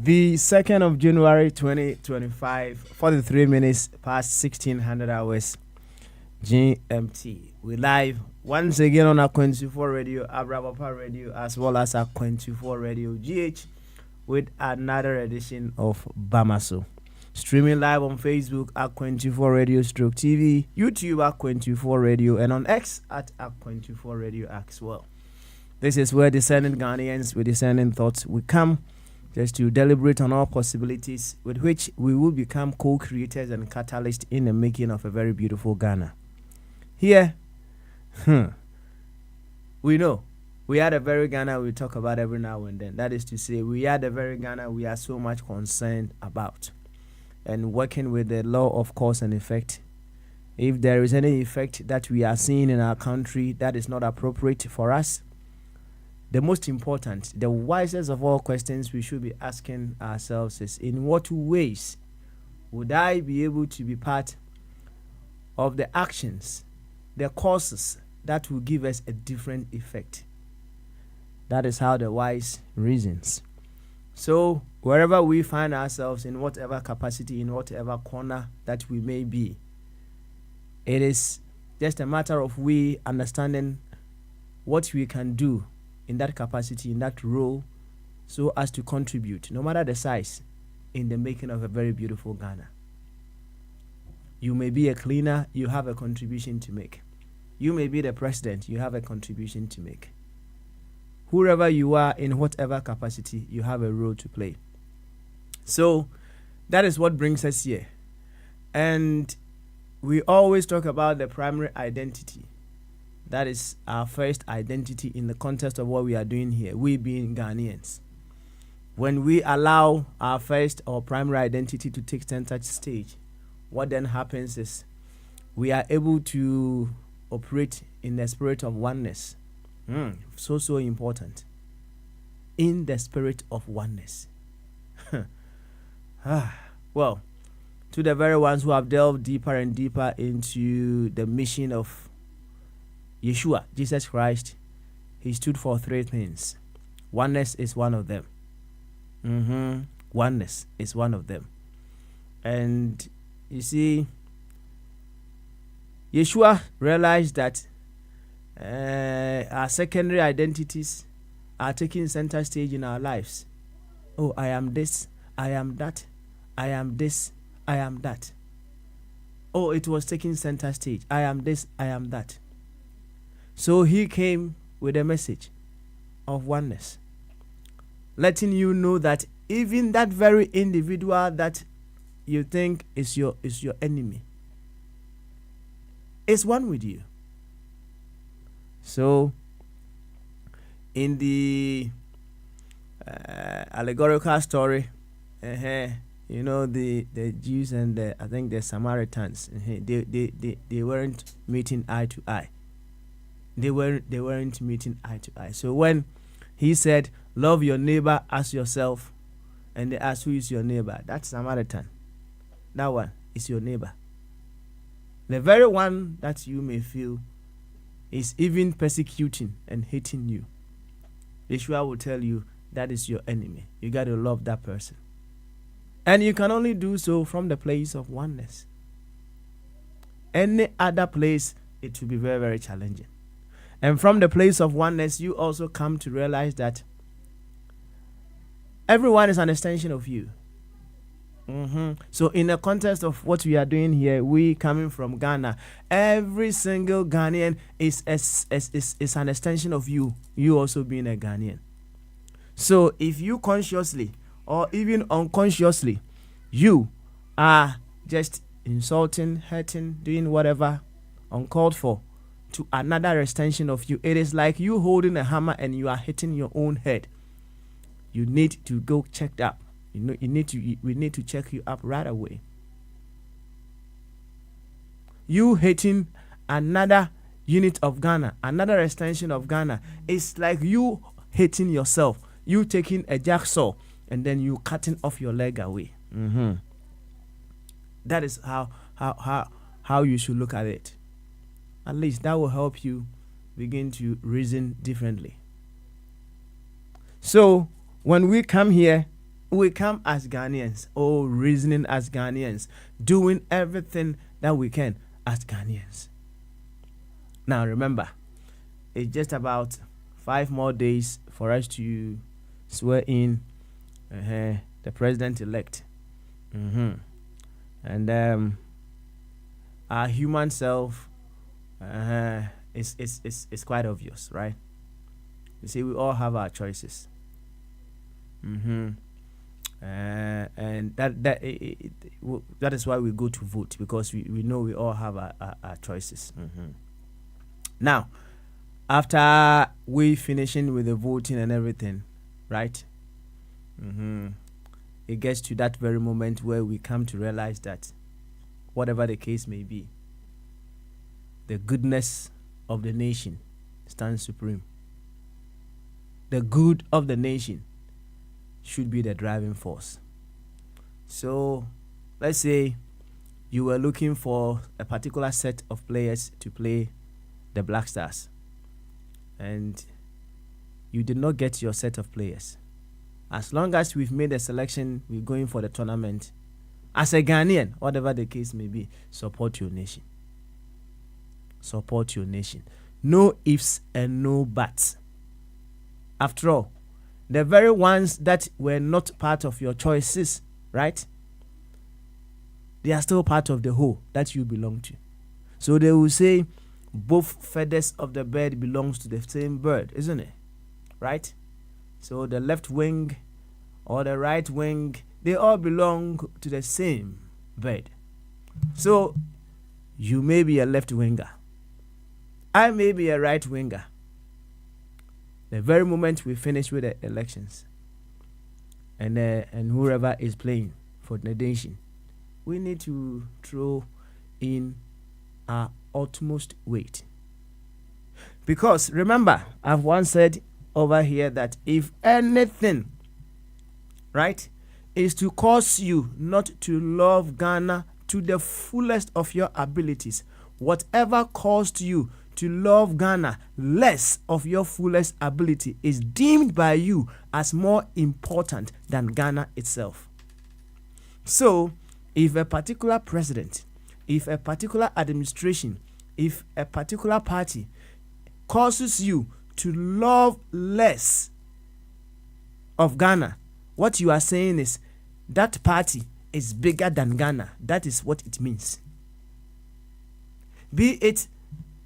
The 2nd of January 2025, 43 minutes past 1600 hours GMT. We live once again on our 24 radio, Abrabapa radio, as well as our 24 radio GH with another edition of Bamaso. Streaming live on Facebook at 24 radio stroke TV, YouTube at 24 radio, and on X at 24 radio as well. This is where discerning Ghanaians with discerning thoughts we come just to deliberate on all possibilities with which we will become co-creators and catalysts in the making of a very beautiful Ghana. Here, we know we are the very Ghana we talk about every now and then. That is to say, we are the very Ghana we are so much concerned about. And working with the law of cause and effect. If there is any effect that we are seeing in our country that is not appropriate for us, the most important, the wisest of all questions we should be asking ourselves is, in what ways would I be able to be part of the actions, the causes that will give us a different effect? That is how the wise reasons. So wherever we find ourselves, in whatever capacity, in whatever corner that we may be, it is just a matter of we understanding what we can do in that capacity, in that role, so as to contribute, no matter the size, in the making of a very beautiful Ghana. You may be a cleaner, you have a contribution to make. You may be the president, you have a contribution to make. Whoever you are, in whatever capacity, you have a role to play. So that is what brings us here. And we always talk about the primary identity. That is our first identity in the context of what we are doing here, we being Ghanaians. When we allow our first or primary identity to take center stage, what then happens is we are able to operate in the spirit of oneness. So important. In the spirit of oneness. Well, to the very ones who have delved deeper and deeper into the mission of Yeshua, Jesus Christ, he stood for three things. Oneness is one of them. Oneness is one of them. And you see, Yeshua realized that our secondary identities are taking center stage in our lives. Oh, I am this, I am that, I am this, I am that. Oh, it was taking center stage. I am this, I am that. So he came with a message of oneness, letting you know that even that very individual that you think is your enemy is one with you. So in the allegorical story, you know, the Jews and I think the Samaritans, they weren't meeting eye to eye. They weren't meeting eye to eye. So when he said, love your neighbor as yourself, and they asked, who is your neighbor? That's Samaritan. That one is your neighbor. The very one that you may feel is even persecuting and hating you. Yeshua will tell you that is your enemy. You got to love that person. And you can only do so from the place of oneness. Any other place, it will be very, very challenging. And from the place of oneness, you also come to realize that everyone is an extension of you. So in the context of what we are doing here, we coming from Ghana, every single Ghanaian is an extension of you, you also being a Ghanaian. So if you consciously or even unconsciously, you are just insulting, hurting, doing whatever uncalled for to another extension of you. It is like you holding a hammer and you are hitting your own head. You need to go checked up. We need to check you up right away. You hitting another unit of Ghana, another extension of Ghana, it's like you hitting yourself. You taking a jacksaw and then you cutting off your leg away. That is how you should look at it. At least that will help you begin to reason differently. So when we come here, we come as Ghanaians, reasoning as Ghanaians, doing everything that we can as Ghanaians. Now remember, it's just about 5 more days for us to swear in the president-elect. And our human self is quite obvious, right? You see, we all have our choices. And that is why we go to vote, because we know we all have our choices. Now, after we finishing with the voting and everything, right? It gets to that very moment where we come to realize that whatever the case may be, the goodness of the nation stands supreme. The good of the nation should be the driving force. So let's say you were looking for a particular set of players to play the Black Stars, and you did not get your set of players. As long as we've made a selection, we're going for the tournament. As a Ghanaian, whatever the case may be, support your nation. Support your nation. No ifs and no buts. After all, the very ones that were not part of your choices, right? They are still part of the whole that you belong to. So they will say both feathers of the bird belongs to the same bird, isn't it? Right? So the left wing or the right wing, they all belong to the same bird. So you may be a left winger. I may be a right winger. The very moment we finish with the elections and whoever is playing for the nation, we need to throw in our utmost weight. Because remember, I've once said over here that if anything, right, is to cause you not to love Ghana to the fullest of your abilities, whatever caused you to love Ghana less of your fullest ability is deemed by you as more important than Ghana itself. So, if a particular president, if a particular administration, if a particular party causes you to love less of Ghana, what you are saying is that party is bigger than Ghana. That is what it means. Be it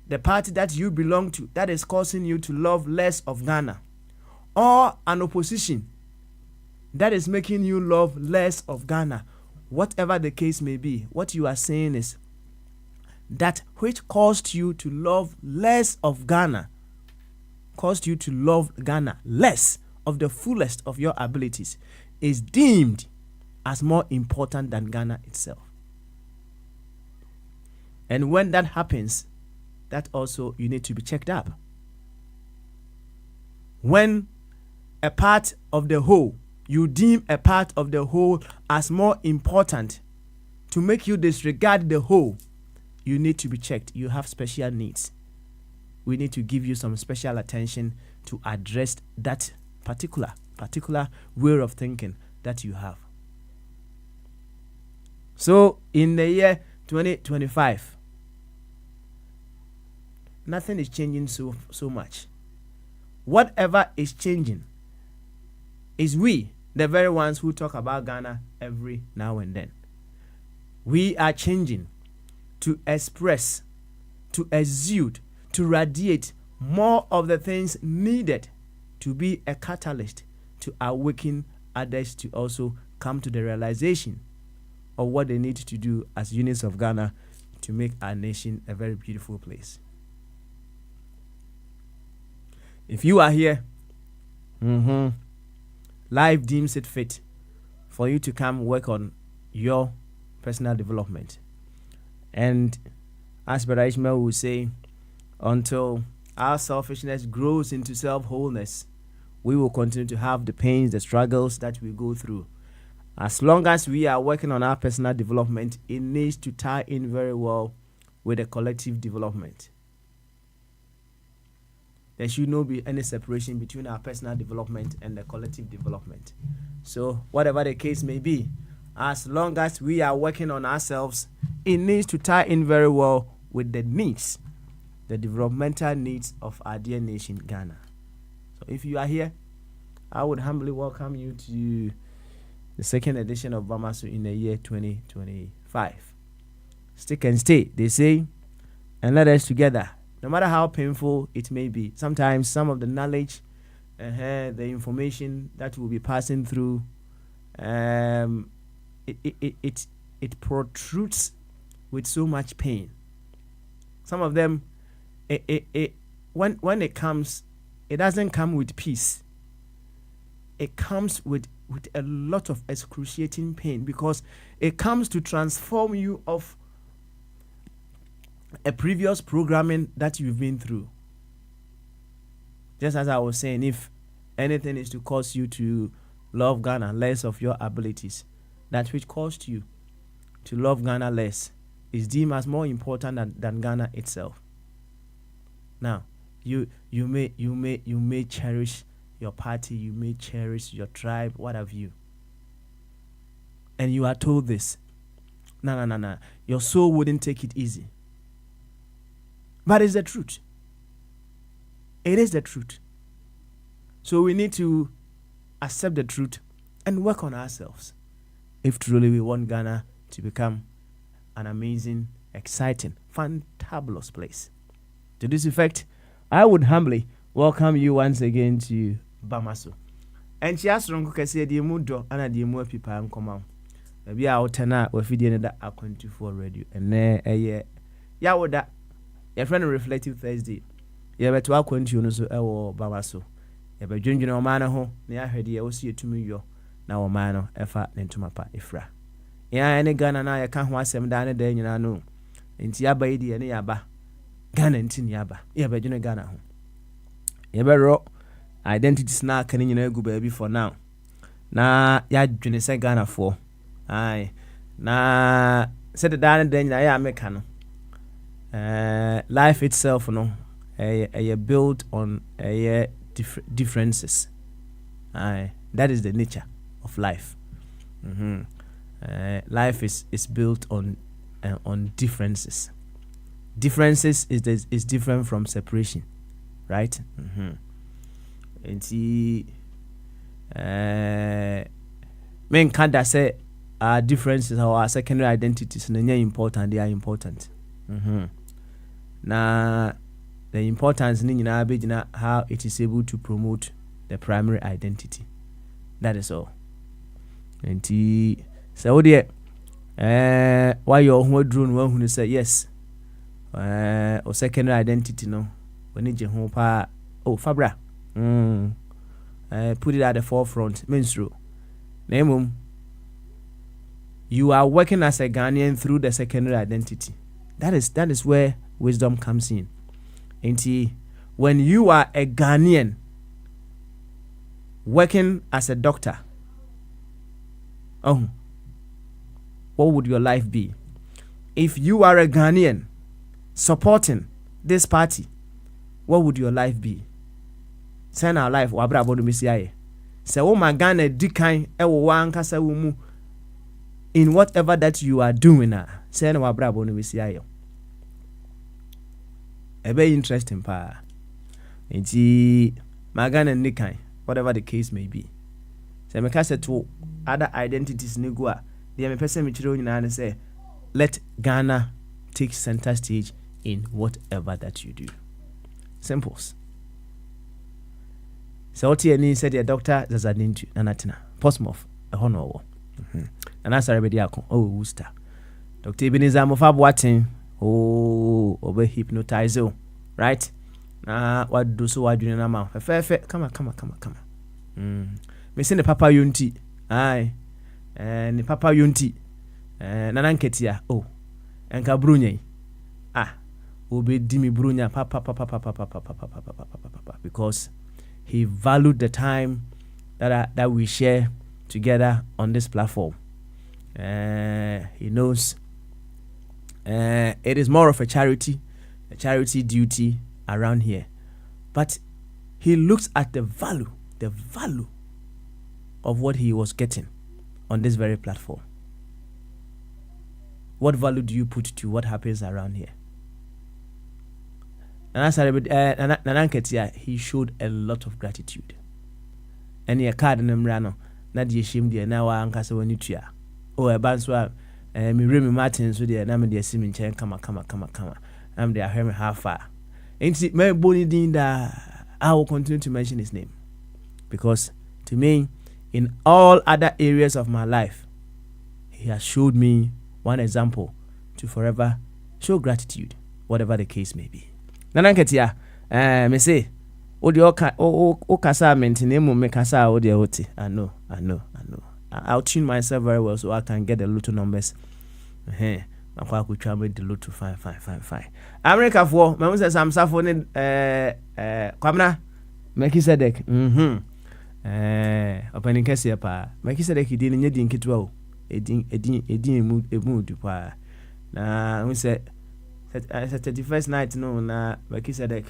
the party that you belong to that is causing you to love less of Ghana, or an opposition that is making you love less of Ghana, whatever the case may be, what you are saying is that which caused you to love less of Ghana, caused you to love Ghana less of the fullest of your abilities, is deemed as more important than Ghana itself. And when that happens, that also you need to be checked up. When a part of the whole, you deem a part of the whole as more important to make you disregard the whole, you need to be checked. You have special needs. We need to give you some special attention to address that particular way of thinking that you have. So in the year 2025, nothing is changing so much. Whatever is changing is we, the very ones who talk about Ghana every now and then. We are changing to express, to exude, to radiate more of the things needed to be a catalyst to awaken others to also come to the realization of what they need to do as units of Ghana to make our nation a very beautiful place. If you are here, life deems it fit for you to come work on your personal development. And as Brother Ishmael will say, until our selfishness grows into self-wholeness, we will continue to have the pains, the struggles that we go through. As long as we are working on our personal development, it needs to tie in very well with the collective development. There should not be any separation between our personal development and the collective development. So whatever the case may be, as long as we are working on ourselves, it needs to tie in very well with the needs, the developmental needs of our dear nation, Ghana. So if you are here, I would humbly welcome you to the second edition of Bamasu in the year 2025. Stick and stay, they say, and let us together, no matter how painful it may be. Sometimes some of the knowledge, the information that we'll be passing through, it protrudes with so much pain. Some of them, when it comes, it doesn't come with peace. It comes with a lot of excruciating pain, because it comes to transform you of a previous programming that you've been through. Just as I was saying, if anything is to cause you to love Ghana less of your abilities, that which caused you to love Ghana less is deemed as more important than Ghana itself. Now, you may cherish your party, you may cherish your tribe, what have you. And you are told this. No. Your soul wouldn't take it easy. But it's the truth. It is the truth. So we need to accept the truth and work on ourselves if truly we want Ghana to become an amazing, exciting, fantabulous place. To this effect, I would humbly welcome you once again to Bamasu. And she asked Ronko Kese di mudo ana di mu apipa nkoma. Ebi a wotena wafidie ne da akwantufoɔ radio. Ene eye ya woda your friend Reflective Thursday. Ya beto akwantu no so ewo Bamasu. Ya bedwendwene o man ho na ya hwede ya osi etumi yo na o man no efa ne ntoma pa efra. Ya ene Ghana na ya ka ho asɛm da ne da nyina no. Enti aba yi de ne ya ba. Ghana enti ne ya ba. Ya bedwene Ghana ho. Ya bero identities na kan nyina gu baabi for now. Na ya dwene se Ghana for. Ai. Na se de da ne da nyina ya meka no. Life itself no built on differences. That is the nature of life. Life is built on differences. Differences is different from separation, right? And see, men can't say our differences or our secondary identities and important. They are important. Now, the importance in how it is able to promote the primary identity. That is all. And so there, why your home drone one who say yes, or secondary identity no, when you home pa Fabra, put it at the forefront. Menstru, name you are working as a Ghanaian through the secondary identity. That is where wisdom comes in. And when you are a Ghanaian working as a doctor, what would your life be? If you are a Ghanaian supporting this party, what would your life be? Send our life wabra bodu misiaye. Say oh my Ghana dikan ewo wankasa wumu in whatever that you are doing. Send wabra bodu misiaye. A very interesting pa. Enti magana nikai, whatever the case may be. So me kase to other identities nigua. The me person me chiro nyina na say let Ghana take center stage in whatever that you do. Simples. So what you said the doctor Zazadintu Nanatina. Postmof a honor. And that's already Worcester. Dr. Ebenezer Mofab Watting. Over hypnotizo, right? na wado so wadwene na ma fefe kama me se ne papa yonti ai ne papa yonti nana nketia oh enka brunya obedi mi brunya papa because he valued the time that we share together on this platform. He knows it is more of a charity duty around here, but he looks at the value of what he was getting on this very platform. What value do you put to what happens around here? He showed a lot of gratitude. And your card numrano, not the shame dear now ankasa when you tia. Oh, a banswa, me Remy Martin, so dear, Nam dear Simin Chen, come. I'm there, hear me half far. Ain't it my bony dinda? I will continue to mention his name because to me, in all other areas of my life, he has showed me one example to forever show gratitude, whatever the case may be. Nananketia, me say, o kasa maintain me kasa o de oti. I know. I'll tune myself very well so I can get the little numbers. Makwa ku twa me the little fine. America for me say some safo ne Kwamna Melchizedek. Opening kese pa. Melchizedek di ne nyedi nketewa o. Edin emu du pa. Na we say 31st night no na Melchizedek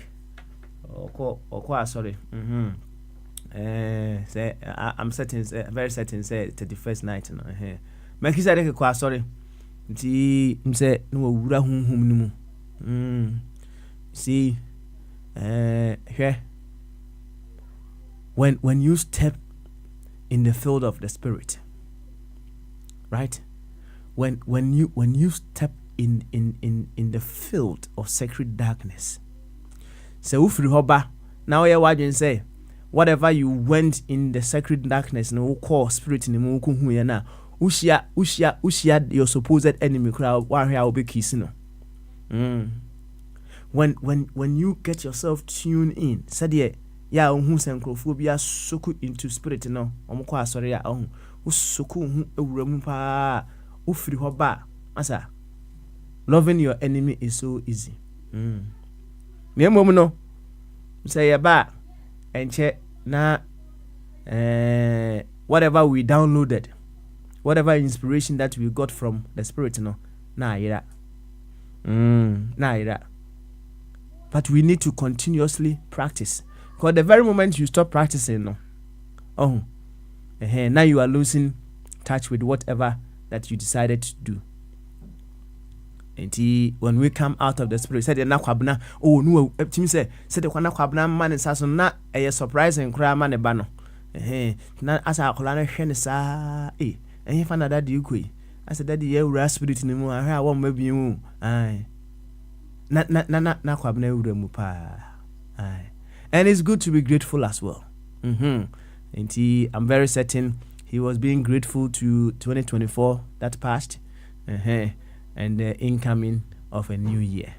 oko sorry say I'm certain very certain say 31st night no Melchizedek ko sorry nti say no wura hunhum ni mu see here when you step in the field of the spirit, right, when you step in the field of sacred darkness, so ufri hoba now you wadwen say whatever you went in the sacred darkness no call spirit ni mu ko hu ya na ushia your supposed enemy crowd wa hia obe kisi no when you get yourself tuned in said ya hu senkrofo bia soku into spirit no omko asore ya hu usoku hu ewuramu pa ufri hoba asa loving your enemy is so easy. Me mom no say ya ba enche na whatever we downloaded, whatever inspiration that we got from the spirit no na ira. But we need to continuously practice, because the very moment you stop practicing no now you are losing touch with whatever that you decided to do. And when we come out of the spirit, said na kwabna no timi say said the na kwabna man saso na a surprising cry man ba no na asa akola na hwe ne sa fa na daddy ukoi asa daddy ye wura spirit ni mu ahwa a wo mabi mu na kwabna wura mu pa and it's good to be grateful as well. And I'm very certain he was being grateful to 2024 that passed and the incoming of a new year.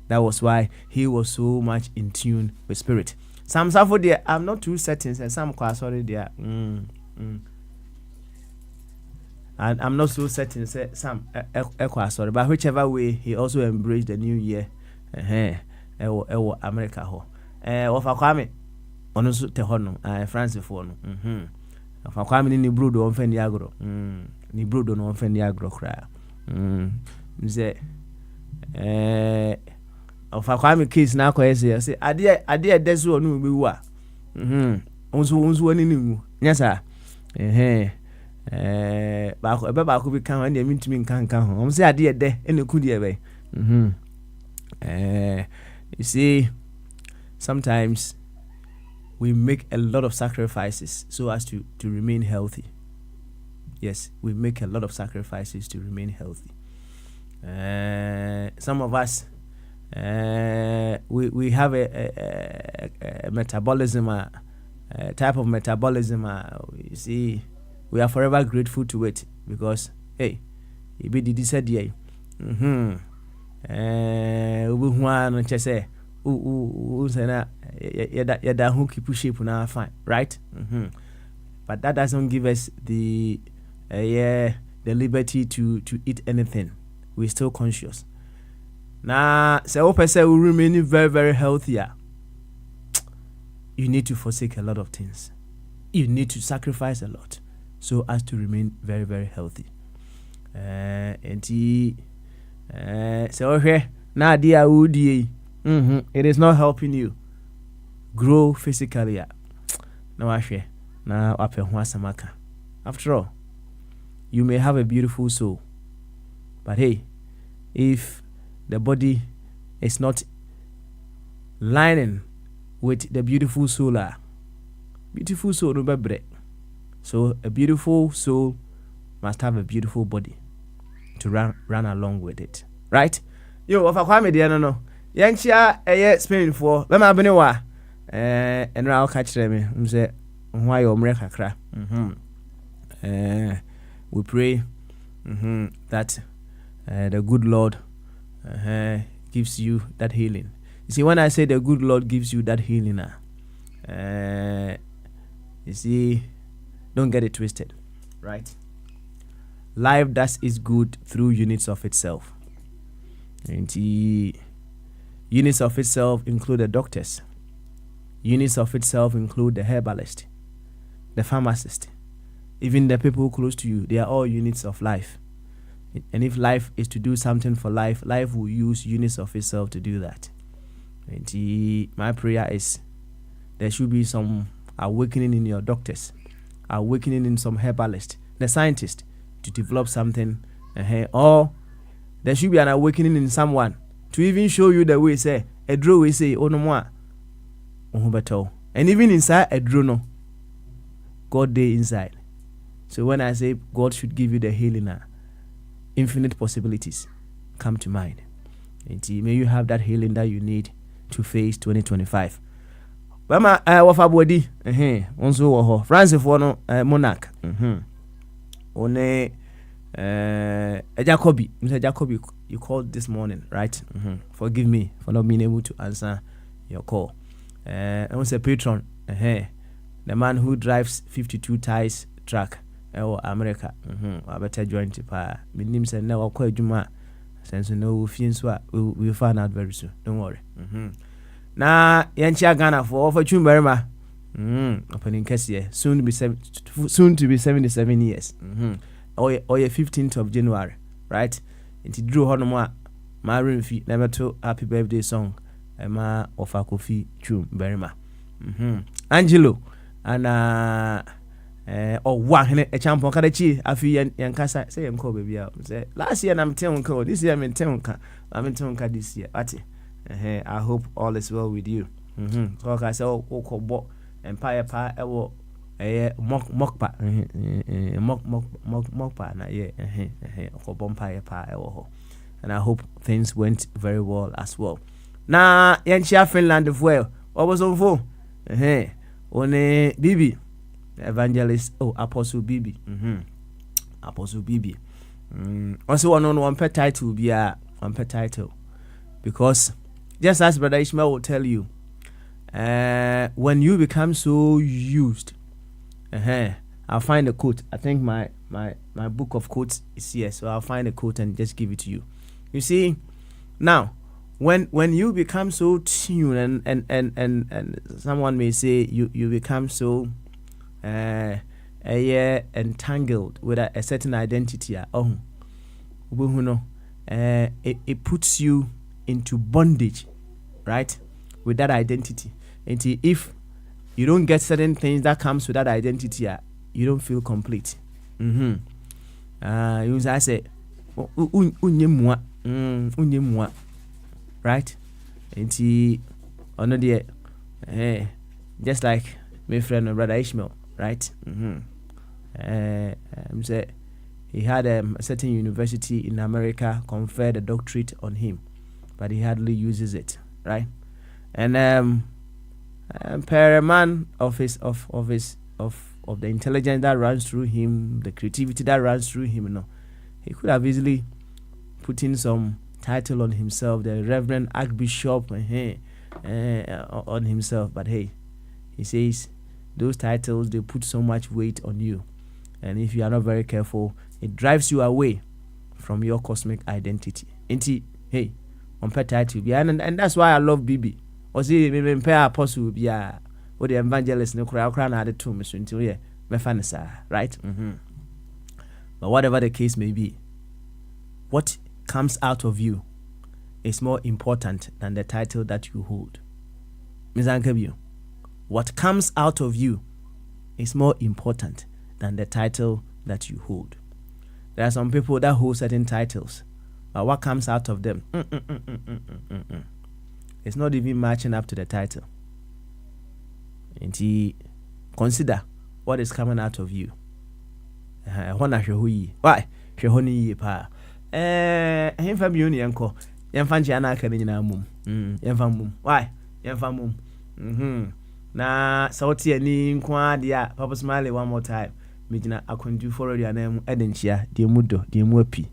That was why he was so much in tune with spirit. Some suffer there, I'm not too certain, and some quite sorry there. And I'm not so certain, say some sorry, but whichever way, he also embraced the new year. America ho. Wafa kwame ono so te hono France fo no. Wafa kwame ni brodo on fe ni agro. Ni brodo no on fe ni agro kra. Nze ofa kwame case na akọ ese say ade deso onu be wu a onzo ani ni mu nyasa ba ko bi kan an de mintimi nkan ho om say ade de eneku de be you see, sometimes we make a lot of sacrifices so as to remain healthy. Yes, we make a lot of sacrifices to remain healthy. Some of us, we have a metabolism, a type of metabolism. You see, we are forever grateful to it because, hey, you be the said yeah. yada who keep shape now fine, right? But that doesn't give us the liberty to eat anything. We're still conscious. Now, so person will remain very, very healthy. You need to forsake a lot of things. You need to sacrifice a lot so as to remain very, very healthy. So okay, now dear Woody, it is not helping you grow physically. No, actually, now after all, you may have a beautiful soul, but hey, if the body is not lining with the beautiful soul, no bebre. So a beautiful soul must have a beautiful body to run along with it, right? Yo, if I come here, no, Yankia, Spain for Lama Benewa, and I'll catch them. Say, why you kakra? We pray that the good Lord gives you that healing. You see, when I say the good Lord gives you that healing, you see, don't get it twisted, right? Life does its good through units of itself. And the units of itself include the doctors. Units of itself include the herbalist, the pharmacist, even the people close to you. They are all units of life. And if life is to do something for life, life will use units of itself to do that. And my prayer is there should be some awakening in your doctors, awakening in some herbalists, the scientists, to develop something, or there should be an awakening in someone to even show you the way, say, a draw we say, oh no more, and even inside a draw, no, God day inside. So when I say God should give you the healing, infinite possibilities come to mind. And may you have that healing that you need to face 2025. Bama wafa body onso wo ho France for no monarch one Jacobi, Mr. Jacobi, you called this morning, right? Forgive me for not being able to answer your call. I was a patron, the man who drives 52 ties truck America. I better join the my name said never call Juma. Since no we'll find out very soon. Don't worry. Na yanchia Ghana for Chumberma. Opening case here. Soon to be 77 years. Or 15th of January, right? And he drew Honoma, my room fee, never to happy birthday song, Emma of a coffee chum berima. Angelo and one a champion Kadachi, a few young Casa, say I'm called baby. Say last year I'm 10 code, this year I'm in Tonka, this year. I hope all is well with you. So I say, oh, Empire Pa, mock pa na Empire Pa, and I hope things went very well as well. Na Yanchia Finland of well, what was on for? One Bibi evangelist, Apostle Bibi. Apostle Bibi. Also one pet title be a one pet title, because just as Brother Ishmael will tell you, when you become so used, I'll find a quote. I think my book of quotes is here, so I'll find a quote and just give it to you. You see, now when you become so tuned and someone may say you become so entangled with a certain identity, it puts you into bondage, right, with that identity. And if you don't get certain things that comes with that identity, you don't feel complete. You say, right? And just like my friend Brother Ishmael, right? Say he had a certain university in America conferred a doctorate on him, but he hardly uses it, right? And per a man of the intelligence that runs through him, the creativity that runs through him, he could have easily put in some title on himself, the Reverend Archbishop, on himself. But hey, he says those titles, they put so much weight on you, and if you are not very careful, it drives you away from your cosmic identity. Inti, hey, on pet title, and that's why I love BB. Or see, me pair apostle, yeah, or the evangelist, no crown at the tomb, so until yeah, me fanasa, right? But whatever the case may be, what comes out of you is more important than the title that you hold. Mizankebiu, what comes out of you is more important than the title that you hold. There are some people that hold certain titles, but what comes out of them, it's not even matching up to the title. And consider what is coming out of you. Why? Pa. Hemfa mi oni enko. Yemfa nche ana aka nyina mum. Yemfa mum. Why? Yemfa mum. Na sauti ani nkwa dia Papa Smiley one more time. Me gina akonju for radio na mu edenchia de mudo de mu api.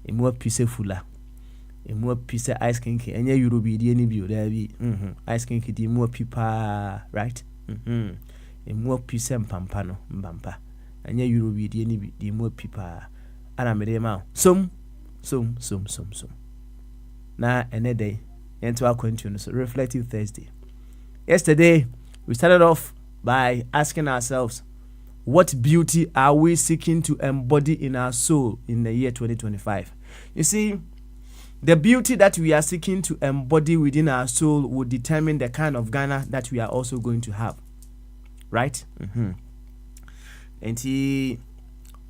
Emu api se fula. Emu api se ice cream ke enye euro bi de ni bi o da bi. Ice cream ke de mu api pa, right? Emu api se mpampa no, mbampa. Enye euro bi de ni bi de mu api pa. Ana me de ma. Som. Na ene day into our continue so Reflective Thursday. Yesterday we started off by asking ourselves, what beauty are we seeking to embody in our soul in the year 2025? You see, the beauty that we are seeking to embody within our soul will determine the kind of Ghana that we are also going to have, right? And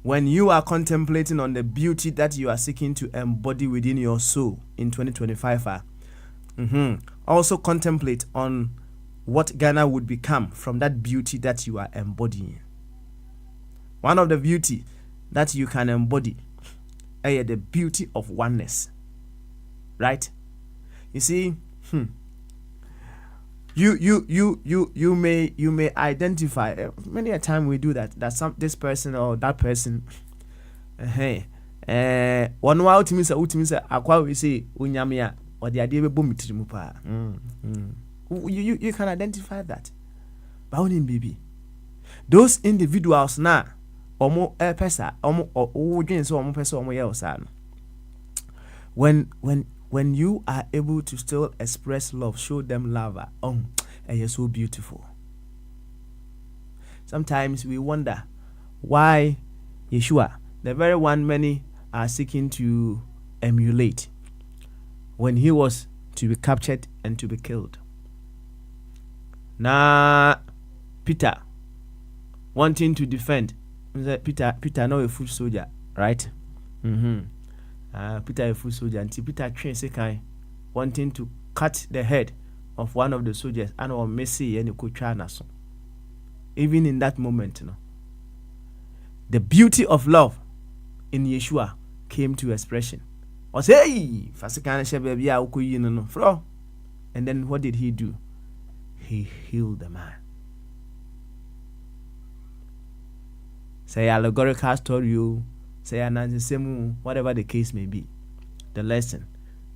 when you are contemplating on the beauty that you are seeking to embody within your soul in 2025, also contemplate on what Ghana would become from that beauty that you are embodying. One of the beauty that you can embody is the beauty of oneness, right? You see, you may identify. Many a time we do that this person or that person. One wa ultimate say akwa we say unyamia or the idea be bomitiri pa. You can identify that. But only baby, those individuals na omo pesa omo odwen so omo pesa omo ye osa. When you are able to still express love, show them love, and you're so beautiful. Sometimes we wonder why Yeshua, the very one many are seeking to emulate, when he was to be captured and to be killed. Now, Peter, wanting to defend, Peter no a foot soldier, right? Peter a foot soldier, and Peter train sekai, wanting to cut the head of one of the soldiers, and or Messi and Kuchana. Even in that moment, the beauty of love in Yeshua came to expression. I say, hey, fasikana shebebi ya ukuyi no fro. And then what did he do? He healed the man. Say allegorical story, say ananzisemu, whatever the case may be. The lesson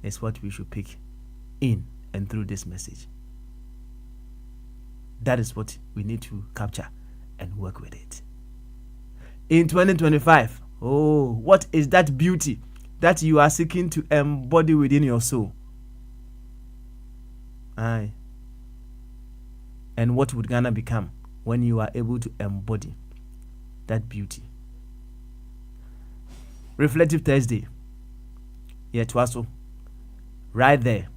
is what we should pick in and through this message. That is what we need to capture and work with it. In 2025, what is that beauty that you are seeking to embody within your soul? Aye. And what would Ghana become when you are able to embody that beauty? Reflective Thursday. Yeah, Twaso. Right there.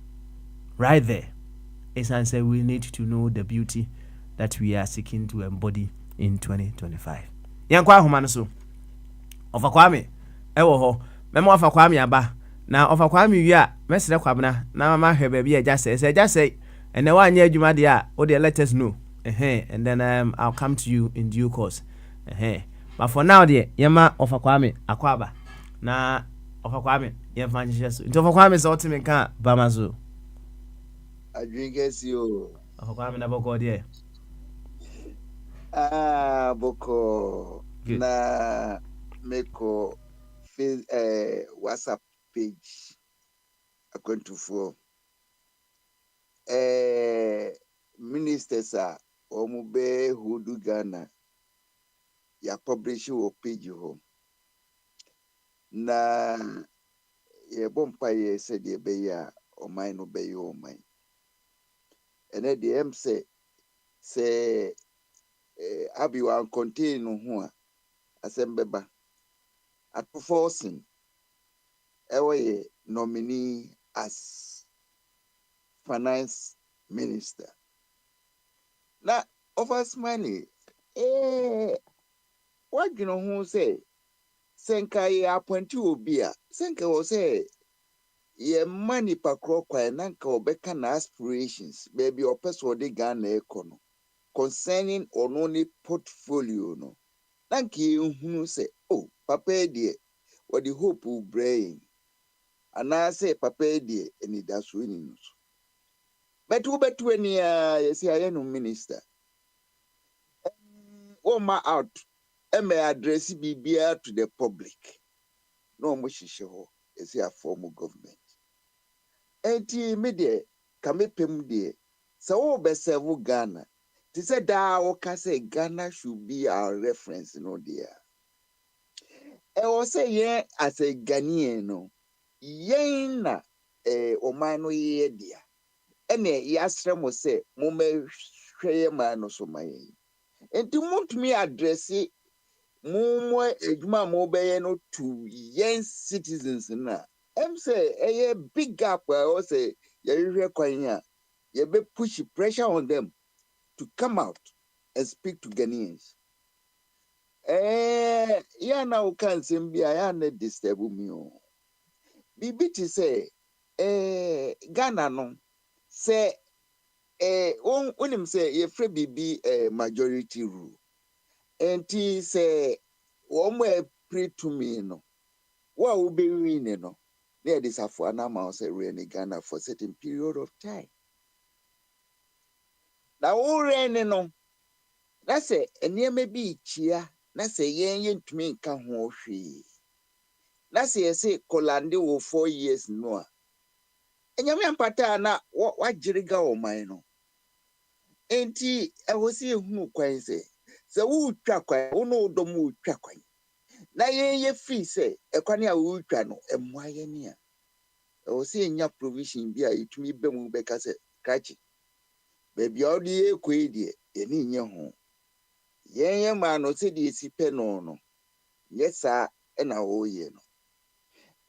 It's answer we need to know the beauty that we are seeking to embody in 2025. Yankwa homano so. Ofa kwame ewo ho. Memo ofa kwame aba. Na ofa kwame wi a mesere kwabna na mama hwe ba bi eja say and then one year adwuma de a o de let us know. And then I'll come to you in due course. But for now there yema ofa kwame akwaba. Na ofa kwame yemfa nche so. Nti ofa kwame so otime kan bamazo. I drink you. Ofa kwame na boko there. Boko. Good. Na meko WhatsApp page. According to 4. ministers a wɔn bɛ hudu Ghana ya publish wɔ page hɔ na yɛbɔ mpaeɛ sɛdeɛ ɛbɛyɛ a ɔman no bɛyɛ ɔman ɛnɛ deɛ ɛm sɛ abi wan contain no ho a asɛm bɛba ato forcing ɛwɔ yɛ nominee as finance minister na Ɔfasmani wadwene ho sɛ nka yɛ appointee obi a sɛ nka wɔ sɛ yɛmma nipa korɔ kwan na nka ɔbɛka na aspirations baabi a ɔpɛ sɛ ɔde Ghana ɛkɔ no concerning ɔno ne portfolio no na nka yɛhunu sɛ papa yi deɛ wɔde hope brɛ yɛn anaasɛ papa yi deɛ anidasoɔ ni no so bɛto ani a yɛsɛ ayɛ no minister wɔma out ɛmɛ address biribiara to the public na ɔmo hyehyɛ hɔ yɛsɛ a form of government enti me deɛ ka mepem deɛ sɛ wɔbɛsɛvo Ghana te sɛ daa wɔka sɛ Ghana should be our reference no deɛ ɛwɔ sɛ yɛn as a Ghanaian no yɛn na ɔman no yɛ dea ɛnɛ yɛasrɛ mo sɛ mommɛhwɛ yɛ man no so ma yɛn enti montumi adrɛse mo adwuma a mobɛyɛ no to yɛn citizens no a ɛm sɛ ɛyɛ big gap a ɛwɔ sɛ yɛhwehwɛ kwan a yɛbɛ push pressure on them to come out and speak to Ghanaians. Ya na woka nsɛm bi a ya na disturb me o. Bibi te sɛ Ghana no sɛ wonim sɛ yɛfrɛ bibi majority rule. Enti sɛ wɔn ɛpre to me no wo a wobɛwi ne no na yɛde safo anama wo sɛ wɛ ne Ghana for certain period of time. Na wo wɛ ne no na sɛ nneɛma bi kyia na sɛ yɛntumi nka ho hwee na sɛ yɛsɛ kolande wɔ 4 years no a enyame ampata na wagyeriga ɔman no enti ɛwɔ sɛ yɛhunu kwan sɛ wotwa kwan wo no dɔm wotwa kwan na yɛyɛ free sɛ ɛkwan a wotwa no ɛmmoa yɛ ne a ɛwɔ sɛ yɛnya provision bi a yɛtumi bɛ mu bɛka sɛ krakye baabi a ɔde yɛkɔ yi deɛ yɛne nyɛ ho yɛnyɛ maa no sɛdeɛ esi pɛ no nyɛ saa ɛna wɔyɛ no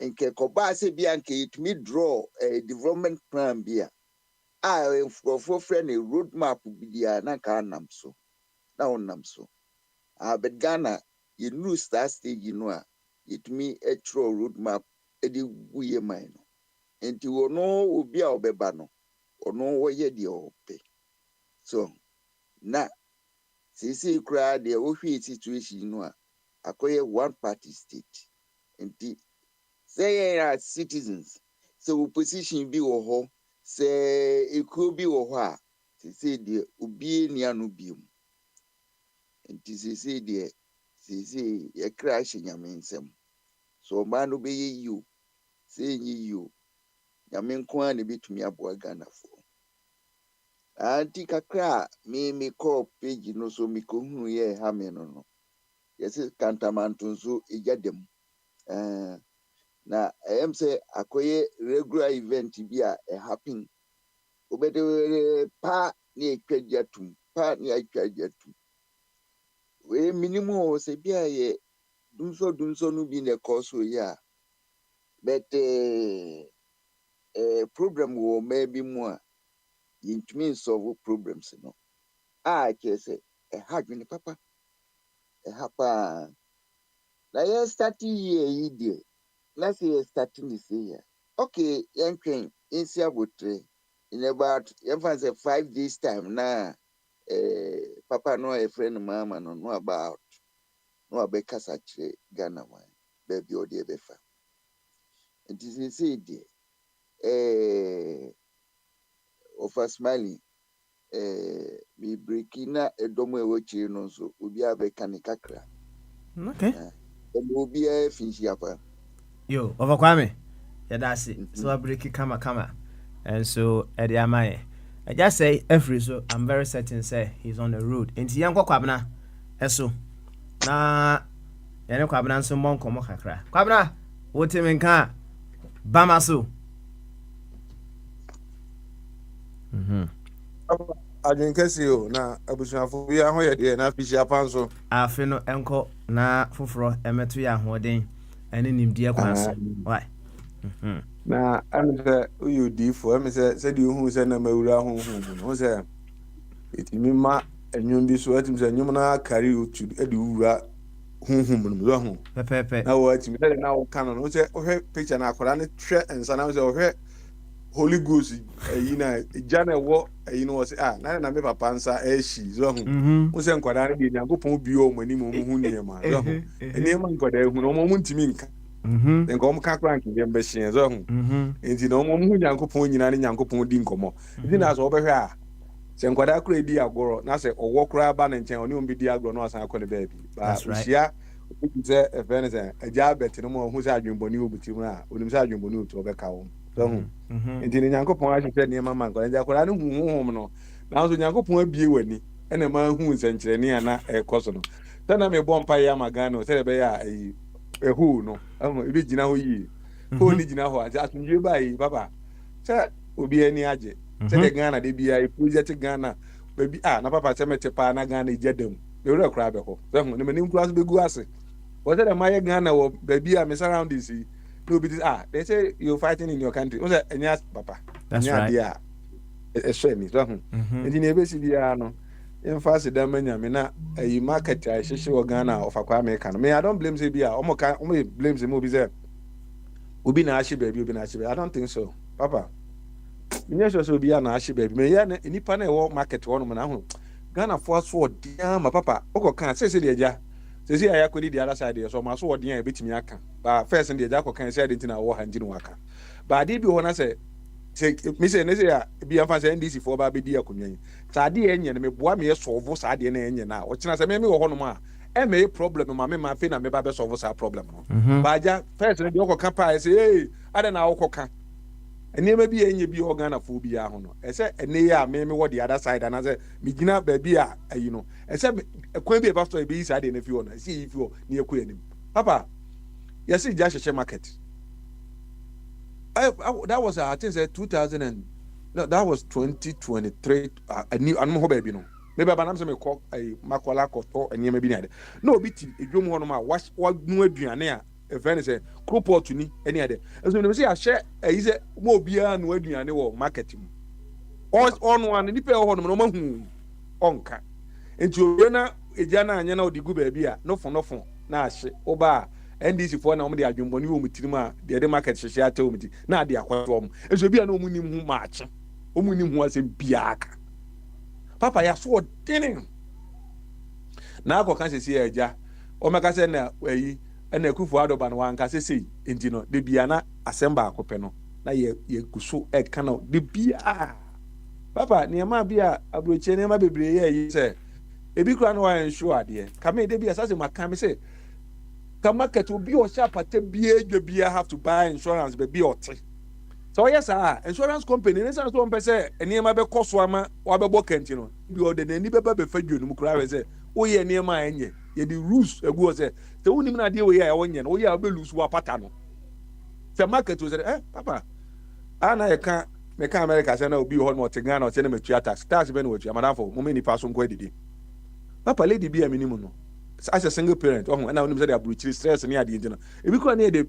nke kɔbaa sɛ bi anka yɛtumi draw development plan bi a nkurɔfoɔ frɛ no road map bi a na nka anam so na ɔnam so but Ghana yɛnuru star stage no a yɛtumi atwerɛ road map de gu yɛ man no nti wɔno obi a ɔbɛba no ɔno wɔyɛ deɛ ɔpɛ so na sisi koraa deɛ wohwɛ situation no a akɔyɛ one party state nti sɛ yɛn citizens sɛ opposition bi wɔ hɔ sɛ ekuo bi wɔ hɔ a sisi deɛ obi nia no bi mu nti sisi deɛ sisi yɛkra ahyɛ nyame nsɛm so ɔman no bɛyɛ yio sɛ enyi yio nyame nko a na betumi aboa Ghanafoɔ anti kakra me call page no so me ko hunu ye ha me no yesi kantamanto nso egya dem na em say akoye regular event bi a happen obede pa na etwagiatum pa na etwagiatum we minimum se bi a ye dunso no bi na koso ya but problem wo maybe mu a yintumi solve problems no kyerɛ sɛ hadwene papa pa na yɛ start year yi deɛ na sɛ yɛ start ne sɛ yɛ okay yɛntwɛn yɛnsi abotre in about yɛmfa sɛ 5 days time na papa no a yɛfrɛ no mama no about no abɛkasa kyerɛ Ghana man baabi ɔde ɛbɛfa nti sɛ deɛ Ɔfasmani me breaki na edomo ewochiri no so obi abeka ne kakra okay obi e finchi apa yo overkwame yada ase so breaki kama and so edi amaye I just say every so I'm very certain say he's on the road. Inti yanko kwabna eso na yene kwabna nso mon komo kakra. Kwabna wote menka bama so. Adwenkasi o na abusuafo bi aho ye de na fihia panso. Afi no enko na foforo emeto ya hoden ene nimdie kwanso. Why? Na amse uyudifo amse di hu se na mawura ho no se etimi ma enwum bi so atim se enwum na kari otu edi wura hunhum no ho Pepe na wo atimi se na wo kan no se ohwe picture na akora ne hwe ensa na se ohwe Holy Ghost na jana wo no wo se na me papa nsa eshi so ho wo se nkwada ne Nyankopon bi o mani mo hu ne ma so ho ene ma nkwada hu no mo ntimi nka nko mo ka krank dem be hye so ho enti no mo hu Nyankopon nyina ne Nyankopon di nkomo enti na so obehwe se nkwada kura di agoro na se owo kura ba ne nchen oni ombi di agoro no asan akọ ne baabi ba usia se efene se aja bet no mo hu se adwemboni obuti mu a onim se adwemboni otu obeka wo so ho enti ne Nyankopon a hye ne mama nkwada ja kura ne hu no na so Nyankopon abie wani ene ma hu nsenkyere ne ana ekoso no sana me bom pa ya magano se be ya ehu no ebi gina ho yi ko ni gina ho ati atunje bai papa se obi ani age se de Ghana de bia e project Ghana baby na papa se mete pa na Ghana jedam be wura kra be ho se ho ne mani nkura so be gu ase o se de maye Ghana wo baby me surroundings no be this they say you fighting in your country o se enya papa enya dia e so ni so ho enti ne be si bia no emphasize da manyame na ayi market a hyehyɛ wɔ Ghana of akwa America no me I don't blame say bia omo blame say mo bi say obi na ahye baby obi na ahye baby I don't think so papa minye so obi na ahye baby me ya nipa na ɛwɔ market wɔ no na ho Ghana fo aso odian ma papa okoka sese de agya sese aya kodi the other side so ma so odian e betimi aka ba first de agya kokan say de ntina wɔ hanji no aka ba de bi wɔ na say me say ne say bi amfa say NDC for ba be di akonwan sa de enye ne me boa me solve sa de na enye na o kina say me wɔ hɔ no ma e me problem ma me ma fe na me ba be solve sa problem no ba ja first ne de okoka pa say hey ada na okoka ene ma bi enye bi Ghana fo bi a ho no e say ene ya me wɔ the other side na say me gina ba bi a ayi no e say kwan bi e pastor e bi sa de na fi wɔ no see if you ne ekɔ anim papa yes e ja hyehyɛ market. That was I think said 2000 and no, that was 2023 I'm ho baby no maybe abanam say me call makola koto enye ma bi na de no obi ti edwom ho no ma wa nu aduane a e friend say crop ni ene ade so me say a share ayi say mo obi a nu aduane wo market mu on one nipa ho no ma hu onka enti obi na eja na anya na odigu baby a no fo na ahye oba NDC for na omo de adwemboni wo mutirim a de market hyehyɛ ate wo muti na de akwato om eso bia na omu nim hu maache omu nim hu asem biaka papa ya so odene na akɔka sesi agya o meka sɛ na ayi na Akufo Addo ba no wanka sesi enti no de bia na asem ba akɔpɛ no na ye guso e ka no de bia papa niema bia abrochie niema bebre ye yi sɛ ebi kura no wa ensure ade ka me de bia sase maka me sɛ ka market will be or sharp at bia have to buy insurance be or so yes insurance company ne say so on pese enema be cost ama wa be bokenti no bi o de nani be fadwo no kura we say o ye enema enye ye the rules egu o say te wonim na de we ya wonye no o ya be lose wa pata no se market we say papa ana ye ka me ka America say na obi ho no te Ghana o say na metua tax be no wetua madam for mo me ni pa so nko edidi papa lady bi aminimu no as a single parent and now say they are brutal stress near the engine ebi ko na the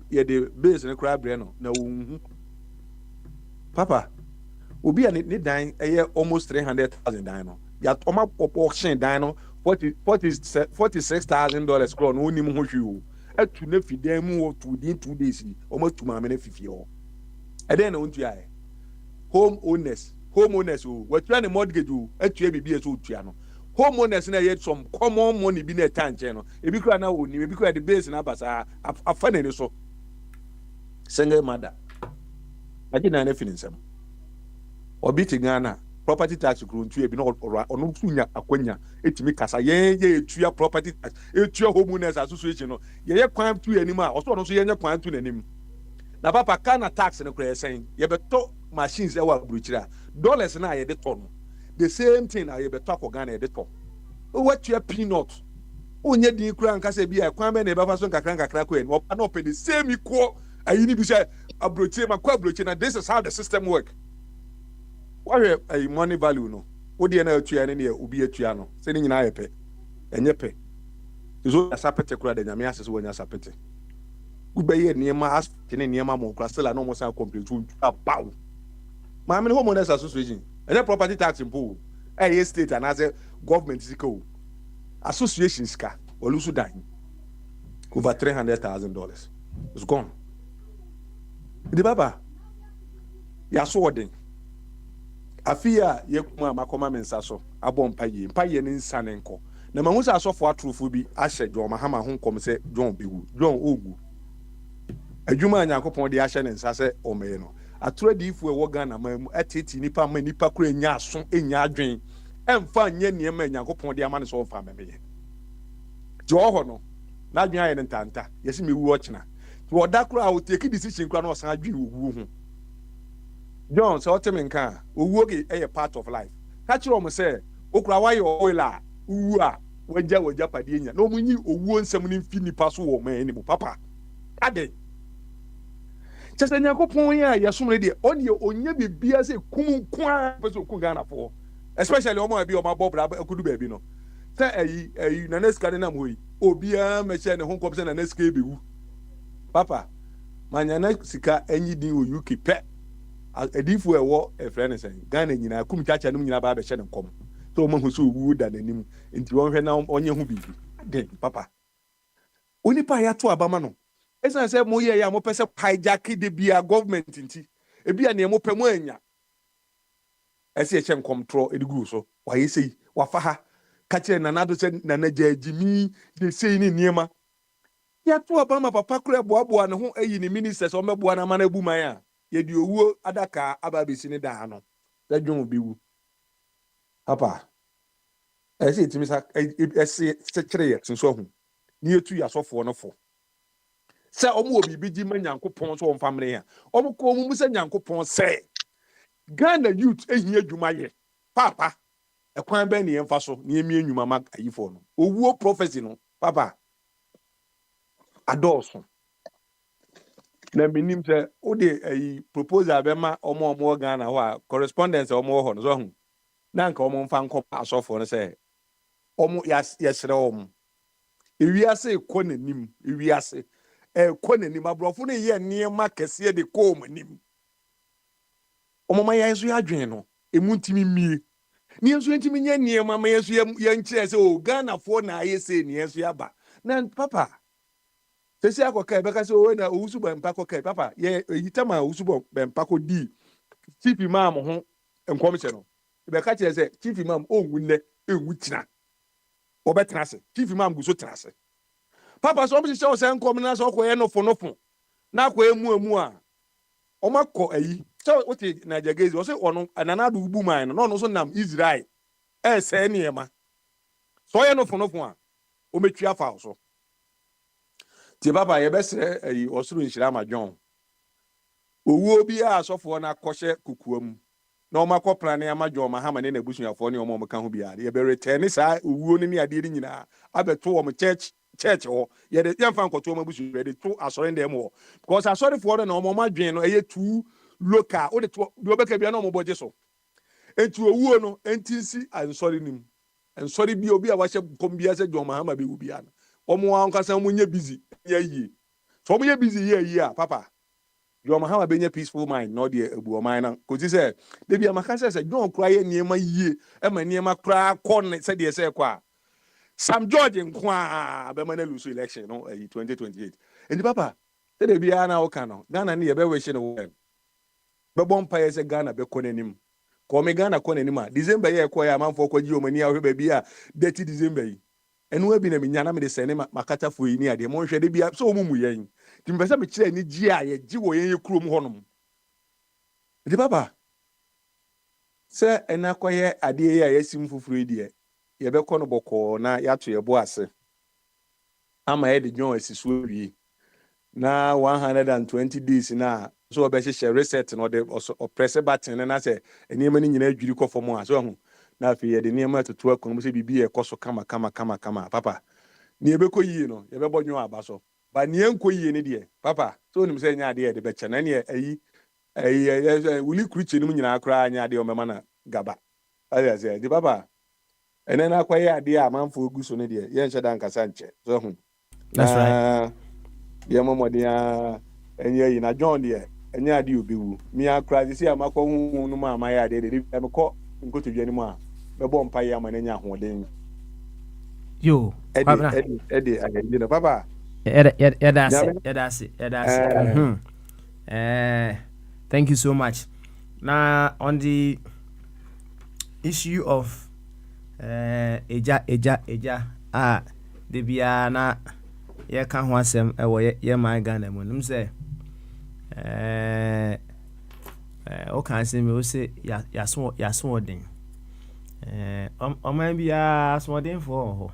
base ne cry brain no na wo papa obi a ne dan almost 300,000 dan no ya oma auction dan no $46,000 crown no nim ho hwe o atu na fidan mu to within 2 days oma tu ma me na fifie o e den na ontu aye homeowners o watu na mortgage o atu e bibie so otua no homeowners na yet some common money bi na tanche no ebi kura na oni ebi kura the base na basa afane ni so single mother aji na fini nsem obi ti Ghana property tax kuru ntu ebi no onu funya akwanya etimi kasa ye etua property tax etua homeowners association no ye kwan tu anim a oso no so ye kwan tu nanim na papa kana tax ne kura esen ye beto machines ewa bruchira dollars na ye de ton the same thing na ye beto akogana ye de ton what your peanut onye din kura nka se bia kwan be na eba fa so nkakra ko en opa na open the same equal ayini bi say abrochie makwa abrochie na this is how the system work what a money value no odi na atua ne ne obi atua no se ni nyina ayepe enye pe so asapete kura de nyame asese wonya asapete ubeye niema as kene niema mo kura still no mo say complete about ma me homeowners association and property tax impo state and as a government ziko association ska olusu dan over $300,000 it's gone the baba ya so odin afia ye kuma makoma mensa so abon paye ne nsane nko na mahu sa asofo atrofo bi ahye John Mahama ho kom se John biwu John ogu adwuma Nyankopon de ahye ne nsa se omeye no atoradiifo ewo Ghana mamu ateti nipa ma nipa kura nya aso enya adwen emfa nye niema Nyankopon de ama ne so mfa memeye je oho no na adwen aye ne ntanta yesi mewu ochina wo da kura o take decision kura no san adwen owu ho John so temenka owu oge eye part of life ka kire o mo se okura wa ye oila uwu a wagya pade nya na omunyi owuo nsam ne mfi nipa so wo man ni mo papa ade chese Nyankopon ya yesomre de oni onya bibia se kumnkwa pese ku Ghana for especially omo abi omo bobra akudu ba bi no se ayi na neska na moyi obia meche ne honkom se na neska ebewu papa manya na sika enyi din o UK pe edifu ewo efrene sen Ghana nyina kum chacha num nyina ba be che ne nkom so mo hu so wu da nanim nti won hwe na onye hu bibi ade papa onipa ya to abama no esa se mo ye ya mo pese hijack de bia government nti e bia ne mo pemu anya ese e che nkomtro edigu so wa yesei wa fa ha ka kire na nado se na na jagimi de sei ni niema ya to abama papa kura boaboa ne ho ayi ni ministers o meboa na mana bu man a ye di owuo adaka ababesi ne da no da dwon bi wu papa ese itimi sa ese sekere senso hu ni etu ya sofo no fo se omo obi bi di ma Nyankopon so family ha omo ko omo musa Nyankopon se Ghana youth ehia adwuma ye papa ekwan be ne yemfa so ne emi enwuma ma ayifo no owuo prophecy no papa adolso na minim se o de ayi proposal be ma omo Ghana ho a correspondence omo ho no so hu na nka omo mfa nkọ asofo no se omo yesere omo ewiase ekọ nanim ewiase ekọ nanim abrofo no ye niema kese de ko omanim omo ma yesu adwen no emu ntimi mie ni yesu ntimi nya niema ma yesu ye nkyere se o Ghana fo na ayese ni yesu aba na papa sesi akoka be ka se o na owusu bempa koka papa ye yitama owusu bempa ko di chief imam ho enkomche no be ka kire se chief imam onwu ne enwu tina obetrase chief imam guso trase papa so obi se o se nkom na so ko ye no fo na ko emu a o makọ ayi so oti na jagezi o se ono ananado ubu man no so nam Israel se niema so ye no fo a o metwa fa so ti papa ye besere ayi osuru nhira ma John owu obi a asofo na akọhye kukuam na ọmakọ plan ya ma John Mahama ne nabusuafo ne ọmọ ka ho bia ye be return sa owuo ne ade ri nyina abeto ọmọ church ho ye de yemfa nkoto ọmọ busu re de to asore ndem ho because asore fo na ọmọ madwen no eye tu local o de to bi obeka bia na ọmọ boje so etu owuo no entinsi ansori nim ansori bi obi a wahye kombia se John Mahama be ubia no ọmọ ankasa ọmọ nye busy ye yi so ọmọ ye busy ye yi a papa John Mahama be nye peaceful mind no de ebu o mind na ko ti se de bia makasa se John kura ye niema yie e ma niema kura kon se de se kwa Sam George nkwa be ma na lose election no 2028 enti papa se de bia na o kan no Ghana ne ye be we she no be bompa ye se Ghana be konanim ko me Ghana konanim a December ye ko ya manfo ko ji o mani a hwe ba bia 30 December yi enu abi na menya na me de se ne makata fo yi ni ade mo hwe de bia so omumu yen ti mpesa me kire ni ji a ye ji wo yen yekurom honom de baba se enakoye ade ye a yesim fufuru die ye be kono boko na ya to ye bo ase ama ye de John asisu wi na 120 days na so obehye reset no de press button na say enema ni nyina adwiri kɔ fam a so ho na afi ye de enema atoto akon mo say bibi e kɔ so kama papa ni ebekɔ yie no ye bɛbɔ nwo aba so ba ni enkɔ yie ne de papa so nim say nya de ye de bɛkyɛ na ne ayi wuli kurichi nim nyina akra nya de o mema na gaba ayi say di papa ene na akwaye ade a manfo ogu so ne de ye nhyɛ da nkasa nkyɛ so ho that's right ye momode a enye yi na John de enye ade obewu mi akra si amakɔ hu no ma amaye ade de mekɔ nkotodwa ni mu a bɛbɔ mpa ye ama na nya ahoden yo Eddie no papa that's it. Thank you so much. Now on the issue of eja de bia na ye ka ho asem e wo ye my Ghana mu nim say o kan say me o say ya so den o man bia so den for ho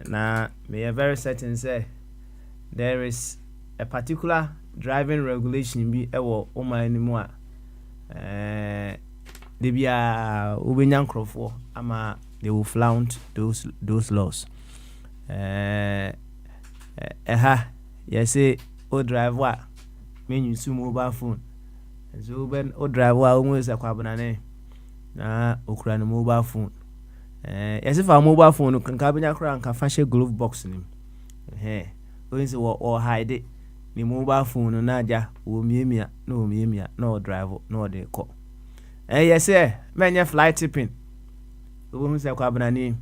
na me are very certain say there is a particular driving regulation bi ewo o man ni mu a de bia obenya nkrofo ama they will flaunt those laws yes o drive wa me use mobile phone so ben o drive wa o mo se kwabana ne na okura no mobile phone yes if our mobile phone kan ka benya kra kan fa she glove box nim o say o hide ni mobile phone na aja o miemia na o drive na o de ko yes menye fly tipping o mo se kwabana ni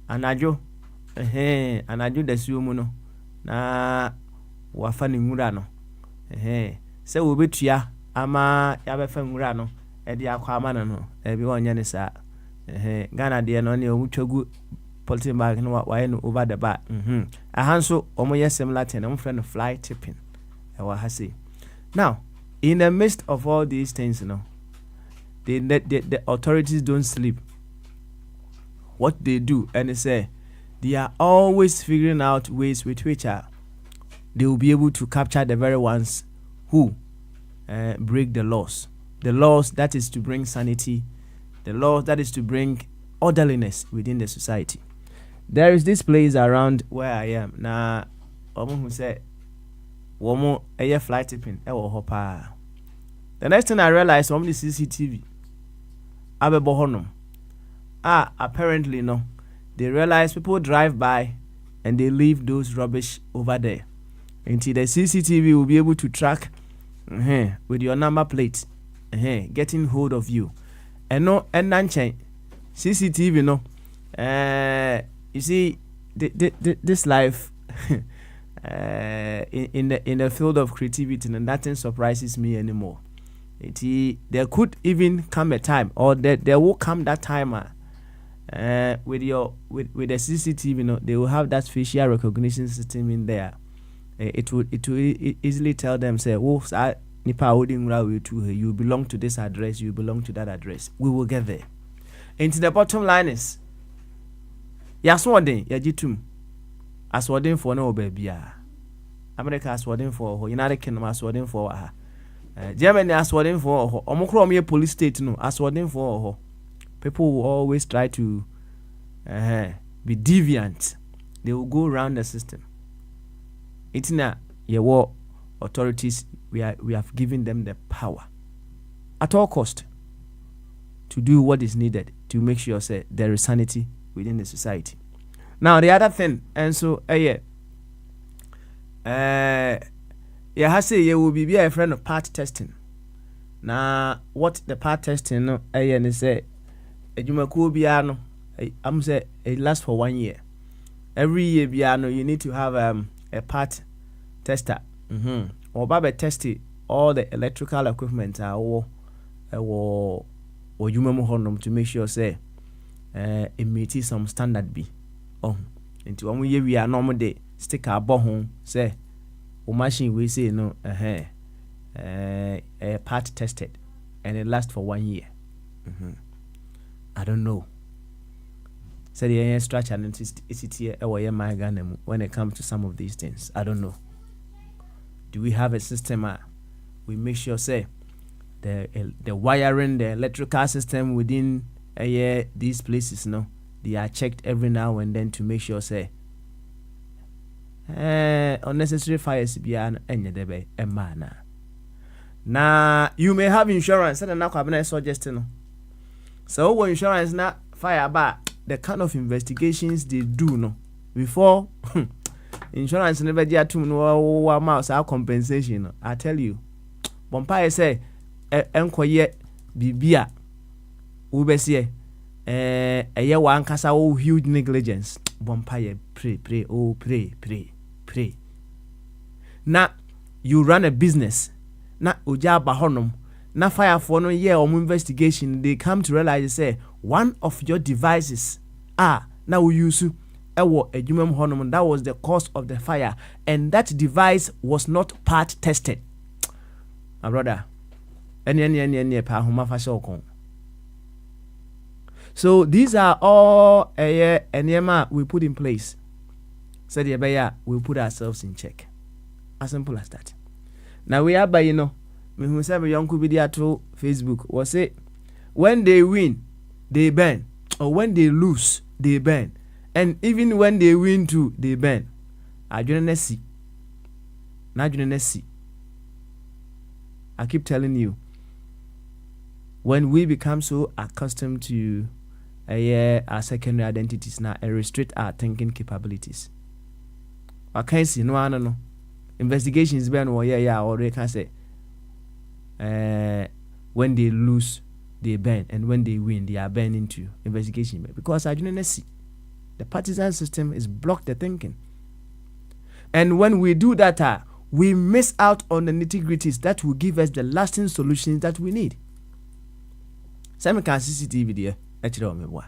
anajo da suo mu no na wafa ne nwura no se wo betua ama ya befa nwura no e de akwa ama no e bi wonye ne sa Ghana de no ne o twagu policy bag no wa no over the bar ahanso omo ye similar thing am friend fly tipping e wa hase now in the midst of all these things the authorities don't sleep. What they do and they say they are always figuring out ways with which they will be able to capture the very ones who break the laws. The laws that is to bring sanity, the laws that is to bring orderliness within the society. There is this place around where I am. Now, who said, "Womo a fly tipping, The next thing I realized, the CCTV. Apparently no. They realize people drive by and they leave those rubbish over there. Until the CCTV will be able to track with your number plate, getting hold of you. And no, and nanchen CCTV no. You see, this life in the field of creativity, and nothing surprises me anymore. There could even come a time, or there will come that time. With the CCTV, they will have that facial recognition system in there. It will easily tell them, say, "Oh, nipa holding you belong to this address, you belong to that address." We will get there. And the bottom line is, yasworden yajitum, asworden for no baby. America asworden for United Kingdom asworden for Germany asworden for omokro police state no asworden for people will always try to be deviant. They will go around the system. It's not your authorities. We have given them the power at all cost to do what is needed to make sure say there is sanity within the society. Now the other thing, and so has say you will be a friend of part testing. Now what the part testing no and say Ejumakuo biano, I'm say it lasts for 1 year. Every year biano you need to have a part tester. Or babe test all the electrical equipment or Jumamu honum to make sure say it meets some standard be. Into 1 year we are normal day stick our bohon say o machine we say no part tested and it lasts for 1 year. I don't know. So the structure and it's here when it comes to some of these things. I don't know. Do we have a system? We make sure say the wiring, the electrical system within these places, no, they are checked every now and then to make sure say unnecessary fires be an enye emana. Now you may have insurance, and now I'm suggesting. So when insurance na fire back, the kind of investigations they do no before insurance never get to know our compensation. I tell you, Bompire say enkoye bibia ubesiye eye wan kasa o huge negligence. Bompire pray. Now you run a business. Na oja bahonom na fire for no year investigation, they come to realize say one of your devices now we use ewo adwumam honom, that was the cause of the fire, and that device was not part tested. My brother, any pa homa fa shokon. So these are all enema we put in place. Said we put ourselves in check. As simple as that. Now we are by me who say young video to Facebook was say when they win they burn, or when they lose they burn, and even when they win too they burn. I keep telling you, when we become so accustomed to our secondary identities now and restrict our thinking capabilities, I can't see no. Investigations burn or or they can say when they lose they burn, and when they win they are burning too. Investigation because I didn't see the partisan system is blocked the thinking, and when we do that we miss out on the nitty-gritties that will give us the lasting solutions that we need. Some can CCTV there actually me boy.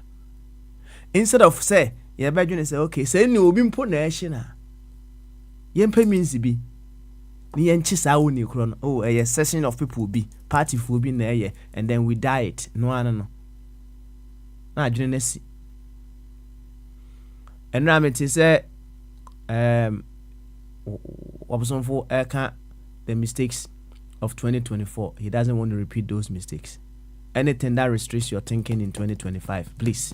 Instead of say you better say okay say no be put nation yempe means be ni yenchi sa woni kro no a session of people be party for be na and then we die it no na adwene na si enra me ti say obsonfo eka the mistakes of 2024. He doesn't want to repeat those mistakes. Anything that restricts your thinking in 2025, please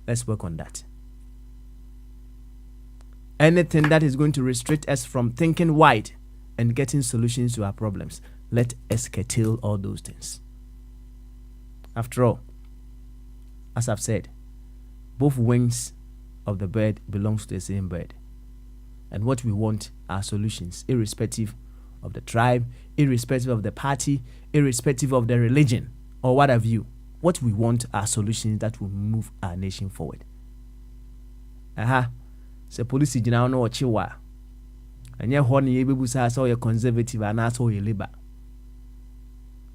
let's work on that. Anything that is going to restrict us from thinking wide and getting solutions to our problems, let us curtail all those things. After all, as I've said, both wings of the bird belongs to the same bird. And what we want are solutions, irrespective of the tribe, irrespective of the party, irrespective of the religion, or what have you. What we want are solutions that will move our nation forward. Se police jina no ochiwa enye ho na yebebusa asa o conservative and asa o labor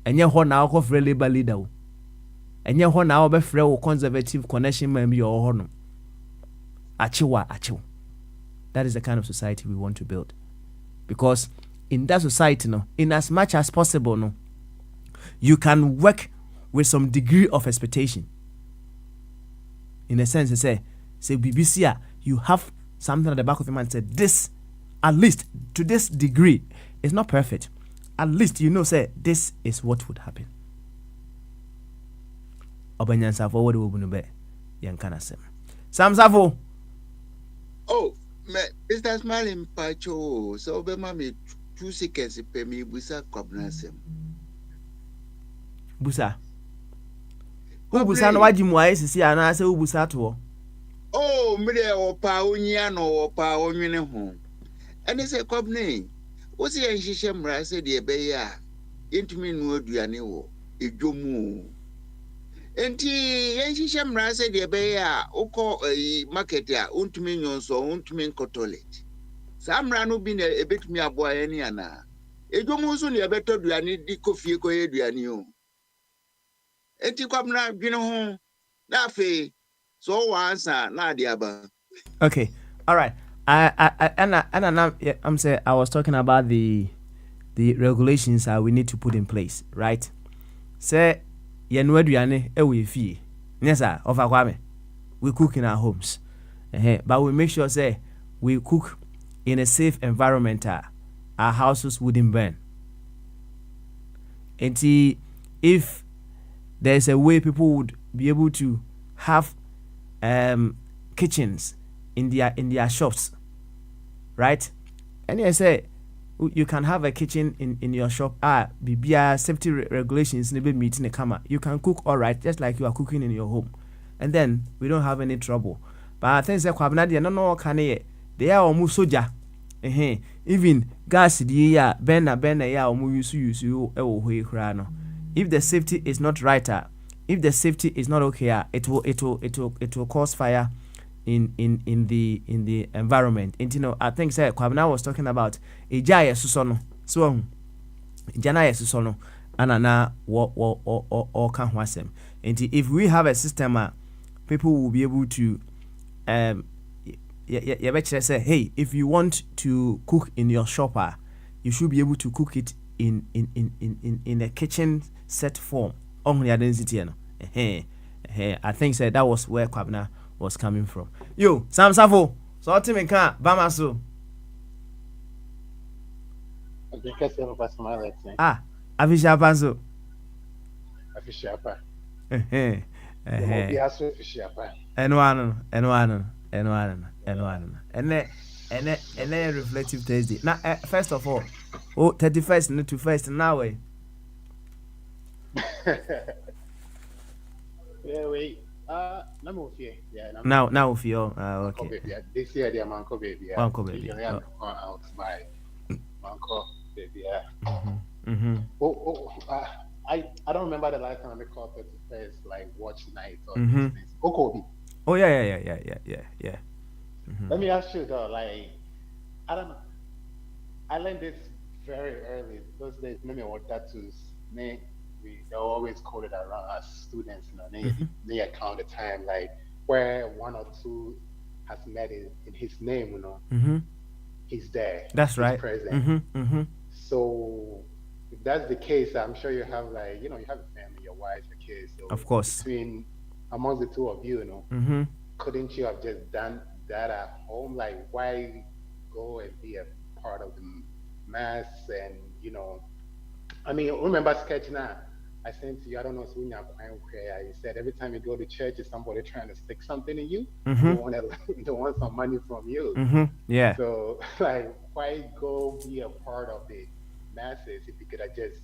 enye ho na o free labor leader o enye ho na o be free o conservative connection man bi o ho no achiwa. That is the kind of society we want to build, because in that society no, in as much as possible no, you can work with some degree of expectation, in a sense say BBC you have something at the back of your mind said this, at least to this degree, it's not perfect. At least you know say this is what would happen. Obanyansa forward obunube yankana sem. Samsafo. Oh, Mr. Smiling Pacho, so be mami 2 seconds pe mi busa kwabna sem. Busa. Busa no waji mu ayesisi ana se busa to. Oh, mire opa onya no opa onwene ho. Ene se kwabne. Wo se yen hihye mra se de be ya. Yentumi nu aduane wo edwomu. Enti yen hihye mra se de be ya ukọ market a untumi nyonso untumi nkotolet. Sa mra no bi na ebetumi aboa ene ana. Edwomu so ne ebeto duane di kofie koye duane o. Enti kwabna dwene ho na fe so answer na diaba. Okay, all right. I'm saying I was talking about the regulations that we need to put in place, right? Say yenu aduane we fie. Yes sir, of Kwame. We cook in our homes. But we make sure say we cook in a safe environment, our houses wouldn't burn. And if there's a way people would be able to have kitchens in their shops, right? And I say you can have a kitchen in your shop. BBI safety regulations never meet in the camera. You can cook all right, just like you are cooking in your home, and then we don't have any trouble. But I think say no can they are almost soldier. Even gas burner ya almost use you if the safety is not right, if the safety is not okay, it will cause fire in the environment. And you know, I think say Kwabena was talking about ejaya susono. So jana susono anana wo kan ho asem. And if we have a system, people will be able to say, hey, if you want to cook in your shop, you should be able to cook it in a kitchen set form. I think that was where Kwabena was coming from. Yo, Sam Safo, so ultimate can Bamaso. Afisha Panso. And then reflective Thursday. Now, first of all, 31st, not to first now. Yeah, wait. Now if you okay. This year, the Manco baby. Manco baby. Out by Manco baby. I don't remember the last time I called 31st, like watch night or Okobi. Oh yeah. Let me ask you though, like, I don't know. I learned this very early. Those days, maybe what that was. They always call it around as students, you know. They account the time, like where one or two has met in his name, you know. He's there. That's he's right. Present. So if that's the case, I'm sure you have like, you know, you have a family, your wife, your kids. So of course. Amongst the two of you, you know, couldn't you have just done that at home? Like, why go and be a part of the mass? And you know, I mean, remember sketch now. I sent to you, I don't know, so when you said every time you go to church, is somebody trying to stick something in you. They want some money from you. Yeah. So, like, why go be a part of the masses if you could have just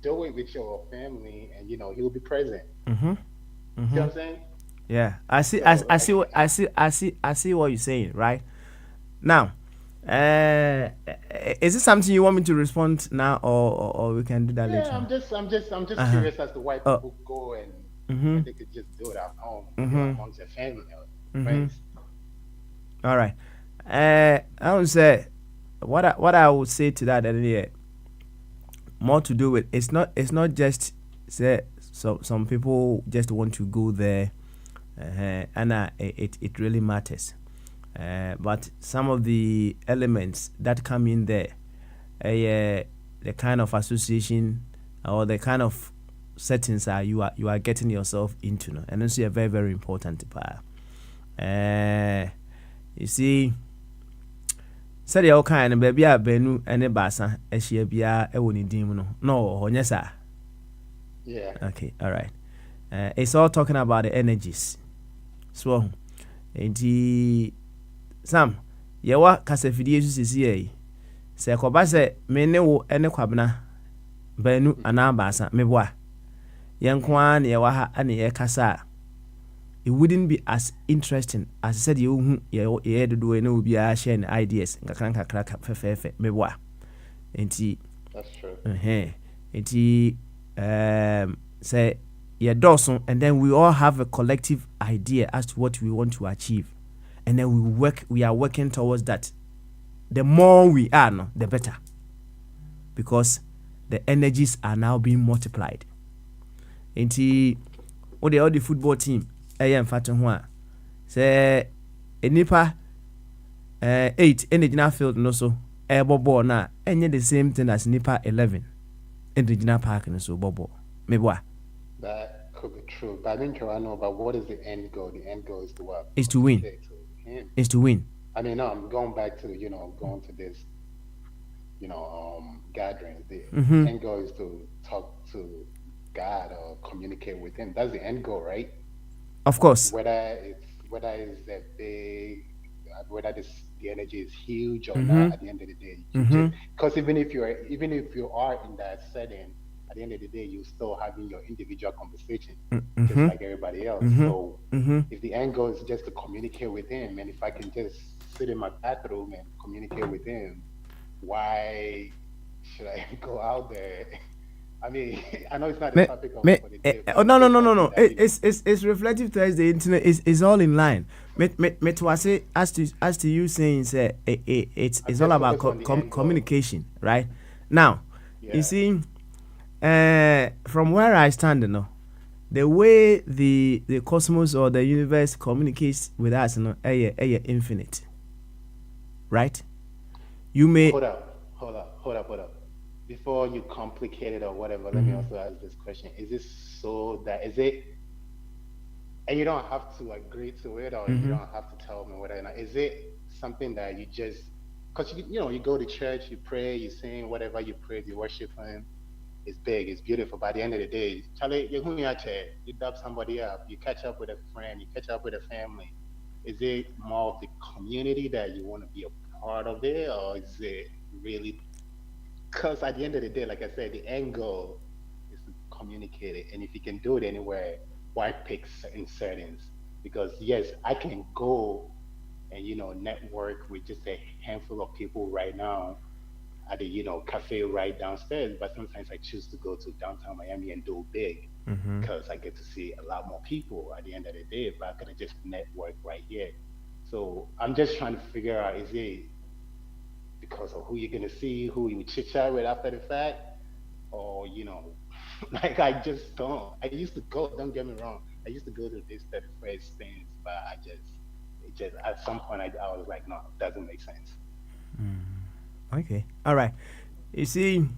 do it with your family and, you know, he'll be present. See what I'm saying? Yeah. I see what you're saying, right? Now, is it something you want me to respond now, or we can do that later? I'm just curious as to why people go and they could just do it at home amongst their family or friends. All right. I would say what I would say to that, more to do with it's not just say some people just want to go there, and it really matters. But some of the elements that come in there, the kind of association or the kind of settings you are getting yourself into, no? And this is a very, very important part. You see, said the kind of baby benu and a basa as she be a woni dim no yes sir. Yeah. Okay, all right. It's all talking about the energies. So the Sam, yewa kasafidie su sisi se koba se me ne wo ene kwabena banu ana baasa meboa yenkwa na yewa ha ane ye kasa it wouldn't be as interesting as I said you ye dodo ene obi a share ideas nkakra fefefe meboa enti that's true enti say ye doson and then we all have a collective idea as to what we want to achieve. And then we are working towards that. The more we are, no, the better. Because the energies are now being multiplied. And all the football team, say a nipa 8 energy na field no so ball na the same thing as nipa 11 in the regional park no so bobo. Mebwa. That could be true. But I think I know about what is the end goal. The end goal is to what? Is to win. Is to win. I mean, no, I'm going back to, going to this, gatherings. The Mm-hmm. end goal is to talk to God or communicate with Him. That's the end goal, right? Of course. Whether it's a big, whether the energy is huge or Mm-hmm. not. At the end of the day, you Mm-hmm. just, because even if you are in that setting, at the end of the day, you're still having your individual conversation, just Mm-hmm. like everybody else. Mm-hmm. So Mm-hmm. if the end goal is just to communicate with Him, and if I can just sit in my bathroom and communicate with Him, why should I go out there? I mean, I know it's not the Me, topic of me, for the day, oh, but no, it's no, just no, no, something no. that It's reflective towards the internet. Is all in line. Me to say as to you saying say I'm it's all just about focused on the end goal. communication, right? Now, you Yeah. see, from where I stand, the way the cosmos or the universe communicates with us, infinite, right? You may. Hold up. Before you complicate it or whatever, let me Mhm. also ask this question. Is this so that is it, and you don't have to agree to it or you Mhm. don't have to tell me whether or not, is it something that you just, because you go to church, you pray, you sing, whatever you pray, you worship Him, it's big, it's beautiful. By the end of the day, Charlie, you dub somebody up, you catch up with a friend, you catch up with a family. Is it more of the community that you want to be a part of it, or is it really? Because at the end of the day, like I said, the end goal is to communicate it, and if you can do it anywhere, why pick certain settings? Because yes, I can go and network with just a handful of people right now at the cafe right downstairs, but sometimes I choose to go to downtown Miami and do big Mhm. because I get to see a lot more people at the end of the day. But I could have just network right here. So I'm just trying to figure out, is it because of who you're gonna see, who you chit chat with after the fact, or like I just don't. I used to go. Don't get me wrong. I used to go to these 31st things, but it just at some point I was like, no, it doesn't make sense. Okay. All right. You see,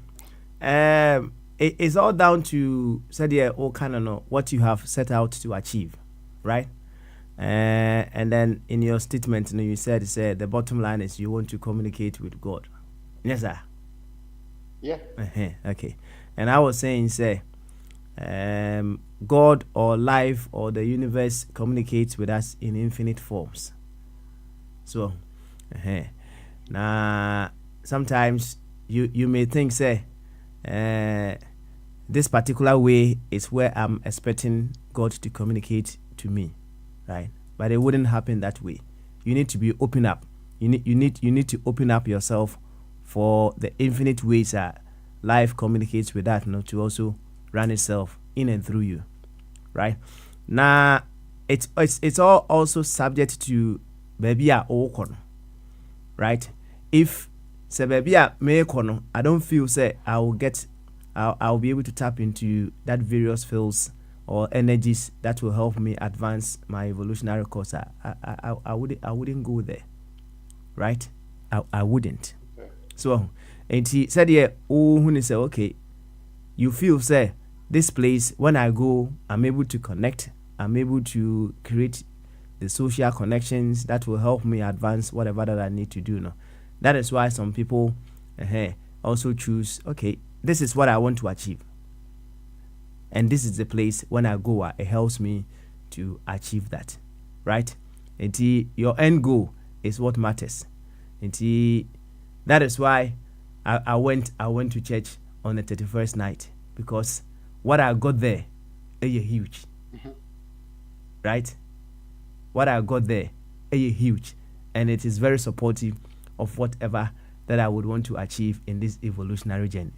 it's all down to said yeah, all kind of know what you have set out to achieve, right? And then in your statement, you said the bottom line is you want to communicate with God. Yes, sir. Yeah. Okay. And I was saying, say, God or life or the universe communicates with us in infinite forms. So, now sometimes you may think, say, uh, this particular way is where I'm expecting God to communicate to me, right? But it wouldn't happen that way. You need to be open up. You need to open up yourself for the infinite ways that life communicates with that, to also run itself in and through you, right? Now, it's all also subject to baby a okon, right? If say baby a me kono, I don't feel say I'll be able to tap into that various fields or energies that will help me advance my evolutionary course. I wouldn't go there, right? I wouldn't. Okay. So, and he said, yeah, oh, when he said, okay, you feel, say, this place, when I go, I'm able to connect, I'm able to create the social connections that will help me advance whatever that I need to do now. That is why some people also choose, okay, this is what I want to achieve. And this is the place when I go, it helps me to achieve that, right? And your end goal is what matters. And that is why I went to church on the 31st night, because what I got there is huge, Mhm. right? What I got there is huge, and it is very supportive of whatever that I would want to achieve in this evolutionary journey.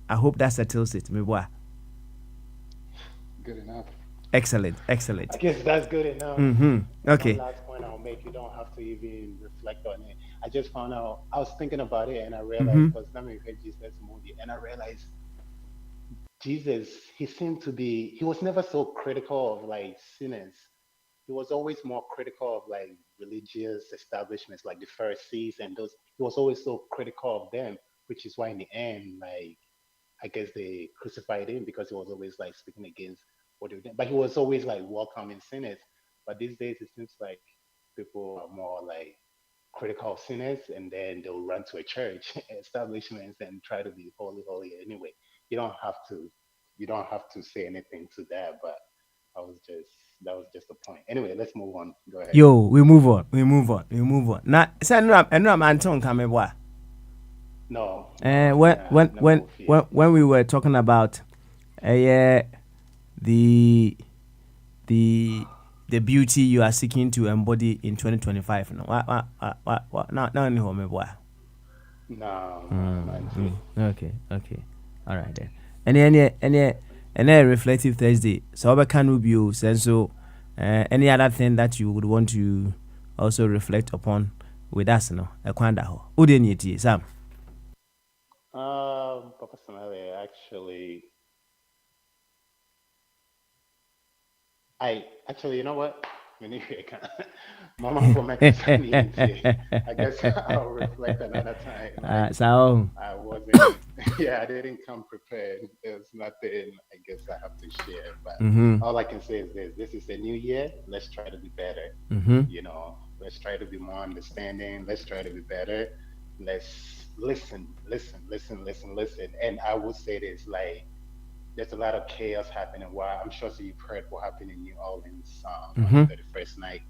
I hope that settles it, my boy. Good enough. Excellent, I excellent. guess that's good enough. Mm-hmm. And one Okay. last point I'll make, you don't have to even reflect on it. I just found out, I was thinking about it and I realized, Mm-hmm. because let me read Jesus' movie, and I realized Jesus, he was never so critical of like sinners. He was always more critical of like religious establishments like the Pharisees and those. He was always so critical of them, which is why in the end, like I guess they crucified him because he was always like speaking against what they were doing. But he was always like welcoming sinners. But these days it seems like people are more like critical sinners, and then they'll run to a church establishments and try to be holy, holy. Anyway, you don't have to, you don't have to say anything to that. But I was just that was just the point. Anyway, let's move on. Go ahead. Yo, we move on. We move on. We move on. Now, say no, I'm Anton Kamebwa. No, When we were talking about, the the beauty you are seeking to embody in 2025. No, what? Now, any home, boy. no. Okay. All right then. Any reflective Thursday. So, what can we be so? Any other thing that you would want to also reflect upon with us, no? Ekwanda ho. Udeni Sam. Personally, actually, you know what? Mama for my I guess I'll reflect another time. So I wasn't, I didn't come prepared. There's nothing I guess I have to share. But all I can say is this: this is a new year. Let's try to be better. Let's try to be more understanding. Let's try to be better. Let's listen. And I would say this: like, there's a lot of chaos happening. Why? I'm sure you've heard what happened in New Orleans on the 31st night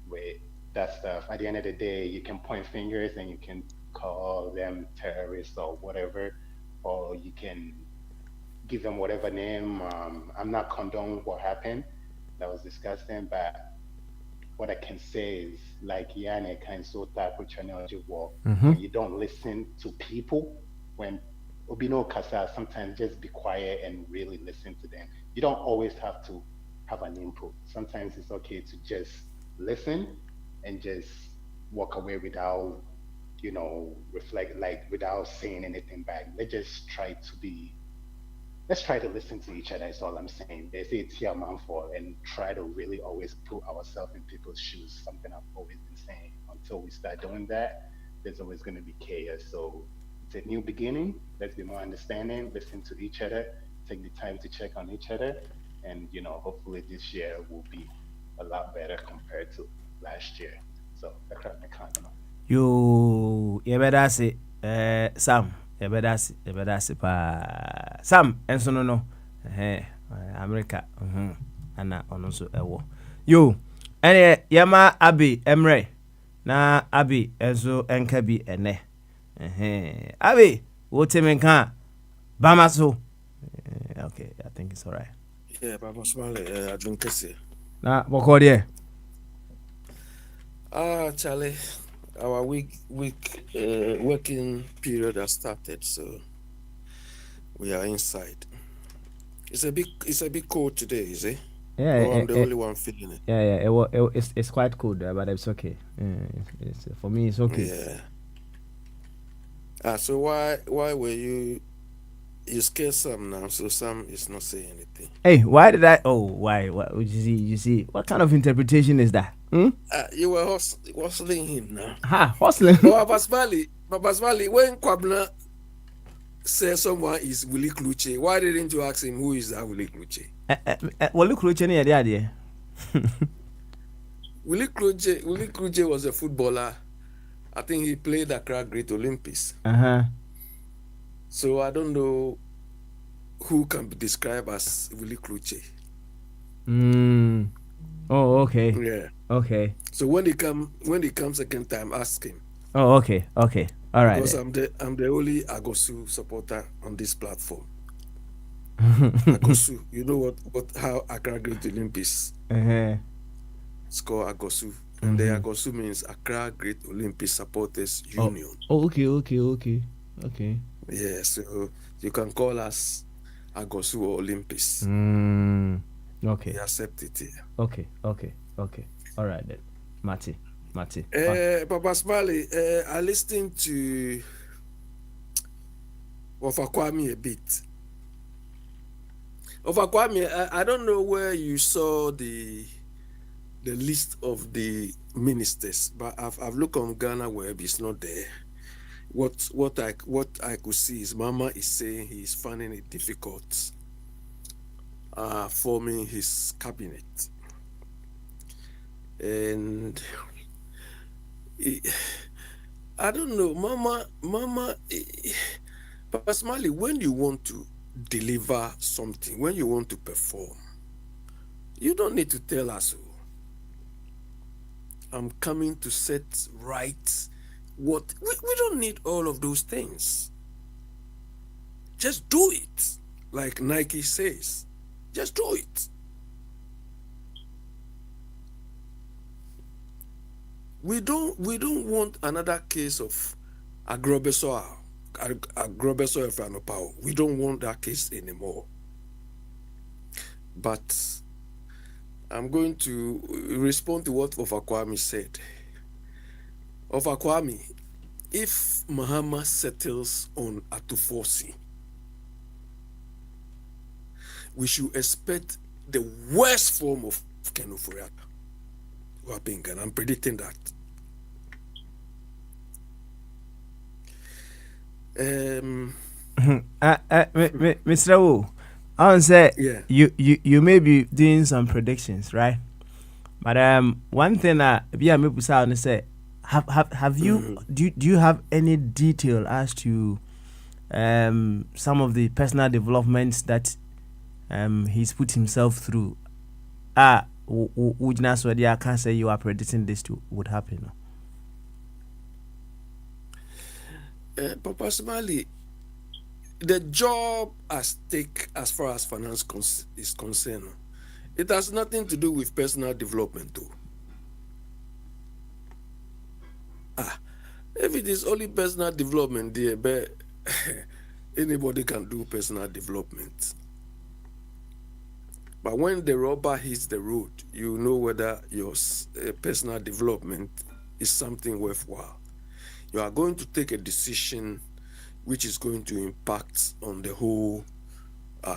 with that stuff. At the end of the day, you can point fingers and you can call them terrorists or whatever, or you can give them whatever name. I'm not condoning what happened. That was disgusting, but what I can say is, like Yannick and Sota when you don't listen to people, when Obino Kasa, sometimes just be quiet and really listen to them. You don't always have to have an input. Sometimes it's okay to just listen and just walk away without, reflect, like without saying anything back. Let's try to listen to each other, is all I'm saying. They say it's here man for, and try to really always put ourselves in people's shoes, something I've always been saying. Until we start doing that, there's always going to be chaos. So it's a new beginning. Let's be more understanding, listen to each other, take the time to check on each other, and hopefully this year will be a lot better compared to last year. So that's my comment. You better say, Sam. You better say, pa Sam. And so no, America, and also ewo. You, any Yama Abi Emre, na Abi Enzo Enkabi ene. Abi, what you can Bamaso. Okay, I think it's all right. Yeah, Papa Smiley, I drink this. Nah, what call there? Charlie, our working period has started, so we are inside. It's a bit cold today, is it? Yeah, I'm the only one feeling it. Yeah. It's quite cold, but it's okay. It's for me, it's okay. Yeah. So why were you scared Sam now? So Sam is not saying anything. Hey, why did I? Oh, why? What? You see, what kind of interpretation is that? You were hustling him now. Hustling. Papa Smiley, when Kwabna says someone is Willie Kluche, why didn't you ask him who is that Willie Kluche? Willie Kluche near the idea. Willie Kluche was a footballer. I think he played Accra Great Olympics. So I don't know who can be described as Willie Kluche. Oh, okay. Yeah. Okay. So when he comes second time, ask him. Oh, okay. All right. Because I'm the only Agosu supporter on this platform. Agosu, you know how Accra Great Olympics score Agosu. And the Agosu means Accra Great Olympics Supporters Union. Oh, okay. Yeah, so you can call us Agosu or Olympus. Okay. We accept it here. Okay. All right then. Mati. Papa Smiley, I listened to Ofakwami a bit. Ofakwami, I don't know where you saw the list of the ministers, but I've looked on Ghana Web, it's not there. What I could see is Mama is saying he's finding it difficult forming his cabinet, and I don't know, Mama. Personally, when you want to deliver something, when you want to perform, you don't need to tell us. I'm coming to set right what we don't need all of those things. Just do it. Like Nike says. Just do it. We don't want another case of Agrobeso Efranopower. We don't want that case anymore. But I'm going to respond to what Ofakwami said. Ofakwami, if Mahama settles on Atufosi, we should expect the worst form of Ken Ofori-Atta. I'm predicting that. Mr. Wu, I would say Yeah. you may be doing some predictions, right? But one thing say, have you do you have any detail as to some of the personal developments that he's put himself through? I can't say you are predicting this would happen. Papa Smali, the job at stake as far as finance is concerned, it has nothing to do with personal development too. If it is only personal development, dear, but anybody can do personal development. But when the rubber hits the road, you know whether your personal development is something worthwhile. You are going to take a decision which is going to impact on the whole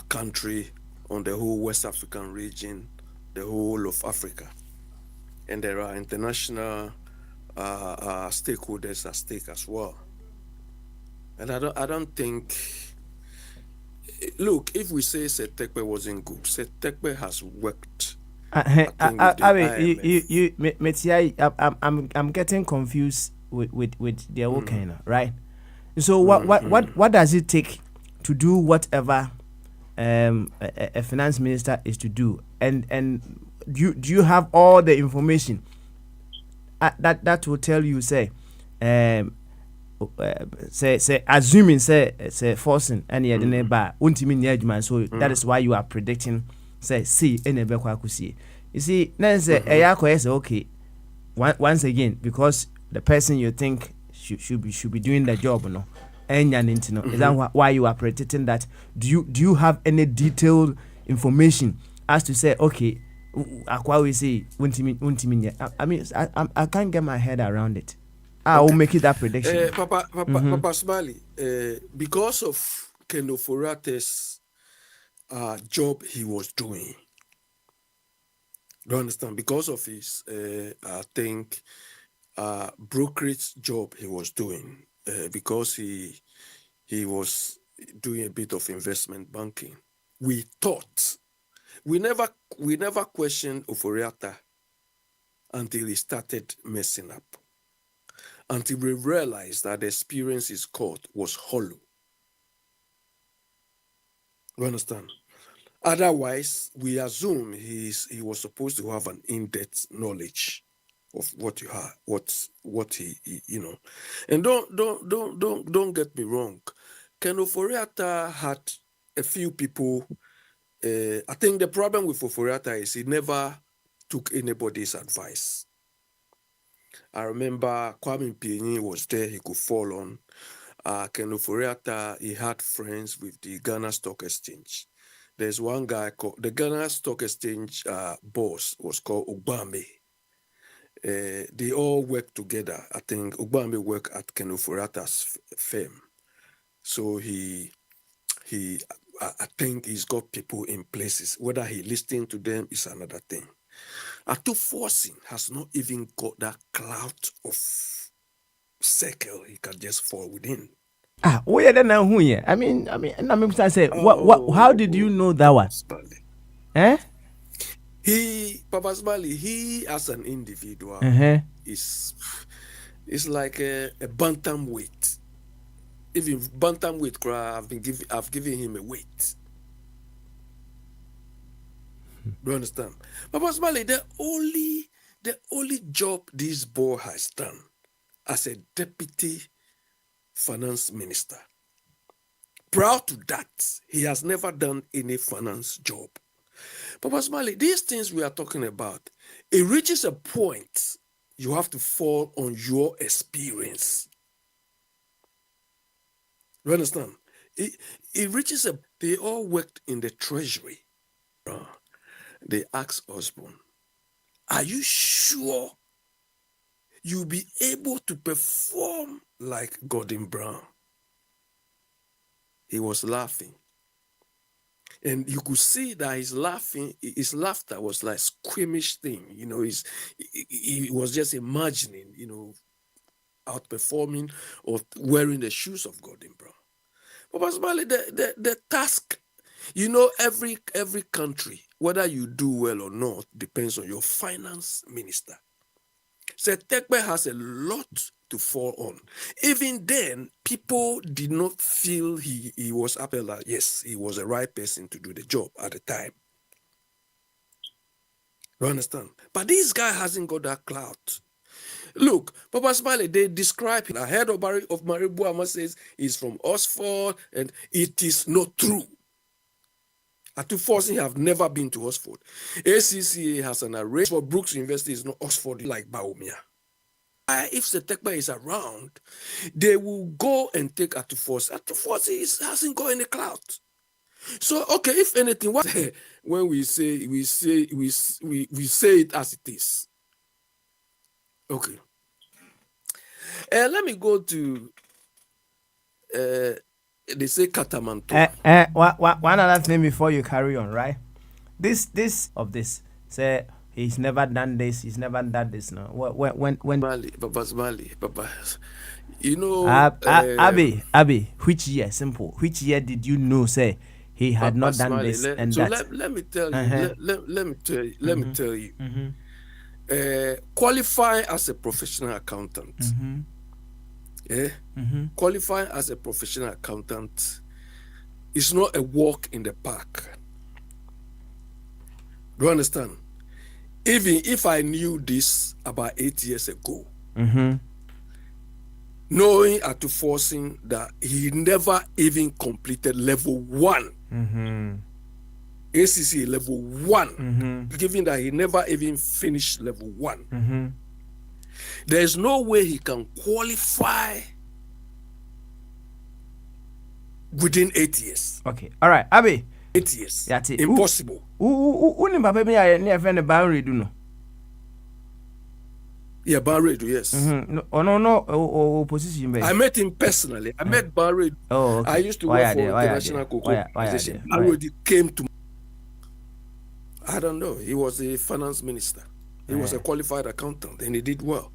country, on the whole West African region, the whole of Africa. And there are international stakeholders at stake as well. And I don't think. Look, if we say Setekpe wasn't good, Setekpe has worked. I'm getting confused with their work, right? So what does it take to do whatever a finance minister is to do? And do you have all the information that will tell you, say assuming say forcing any ba untimi nya adwuma, so that is why you are predicting say see any be kwa kusie. You see, now say say okay, once again, because the person you think should be doing the job, no, is that why you are predicting that? Do you have any detailed information as to say okay, akwa we say untimi? I mean, I can't get my head around it. I will make it that prediction. Papa Smali, because of Ken Ofori-Atta's job he was doing, do you understand? Because of his, I think, brokerage job he was doing, because he was doing a bit of investment banking. We never questioned Ofori-Atta until he started messing up. Until we realized that the experience he's caught was hollow. You understand? Otherwise, we assume he was supposed to have an in-depth knowledge of what you have, what he you know. And don't get me wrong. Ken Ofori-Atta had a few people. I think the problem with Ofori-Atta is he never took anybody's advice. I remember Kwame Mpieni was there, he could fall on. Ken Ofori-Atta, he had friends with the Ghana Stock Exchange. There's one guy called, the Ghana Stock Exchange boss was called Ogbambe. They all work together. I think Ogbambe worked at Ken Ofori-Atta's firm. So I think he's got people in places. Whether he listening to them is another thing. Atufosi has not even got that clout of circle he can just fall within. Where then now who here? I mean, I say, how did you know that one? Papa Smali, he as an individual is It's like a bantamweight. Even bantamweight, I've given him a weight. Do you understand? But possibly the only job this boy has done as a deputy finance minister. Prior to that, he has never done any finance job. But possibly these things we are talking about, it reaches a point you have to fall on your experience. You understand? It reaches a. They all worked in the treasury. They asked Osborne, "Are you sure you'll be able to perform like Gordon Brown?" He was laughing, and you could see that his laughter was like squeamish thing. You know, he was just imagining, you know, outperforming or wearing the shoes of Gordon Brown. But possibly the task, you know, every country, whether you do well or not, depends on your finance minister. So Tekpe has a lot to fall on. Even then, people did not feel he was up there like, yes, he was the right person to do the job at the time. You understand? But this guy hasn't got that clout. Look, Papa Smiley, they describe him. The head of Maribuama says he's from Oxford, and it is not true. Atuforsi have never been to Oxford. ACCA has an arrangement for Brooks University is not Oxford like Baumia. If Setekba is around, they will go and take Atuforsi. Atuforsi hasn't got any clout. So okay, if anything, what when we say it as it is. Okay. Let me go to they say Katamanto. One other thing before you carry on, right? This say he's never done this, he's never done this. No, when Papa, you know, Abby, which year? Simple. Which year did you know? Say he had not done this and so that. Let me tell you. Let me tell you. Qualify as a professional accountant. Qualifying as a professional accountant is not a walk in the park. Do you understand? Even if I knew this about 8 years ago, knowing Atuforsi that he never even completed level 1, ACC level 1, given that he never even finished level 1, there's no way he can qualify within 8 years. Okay, all right, Abby. 8 years. That's it. Impossible. Who Papa me I near friend Barry do no. Yeah, Barry do, yes. No, position. I met him personally. I met Barry. Oh, okay. I used to work for International Cocoa Organization. Barry came to. I don't know. He was a finance minister. He was a qualified accountant, and he did well.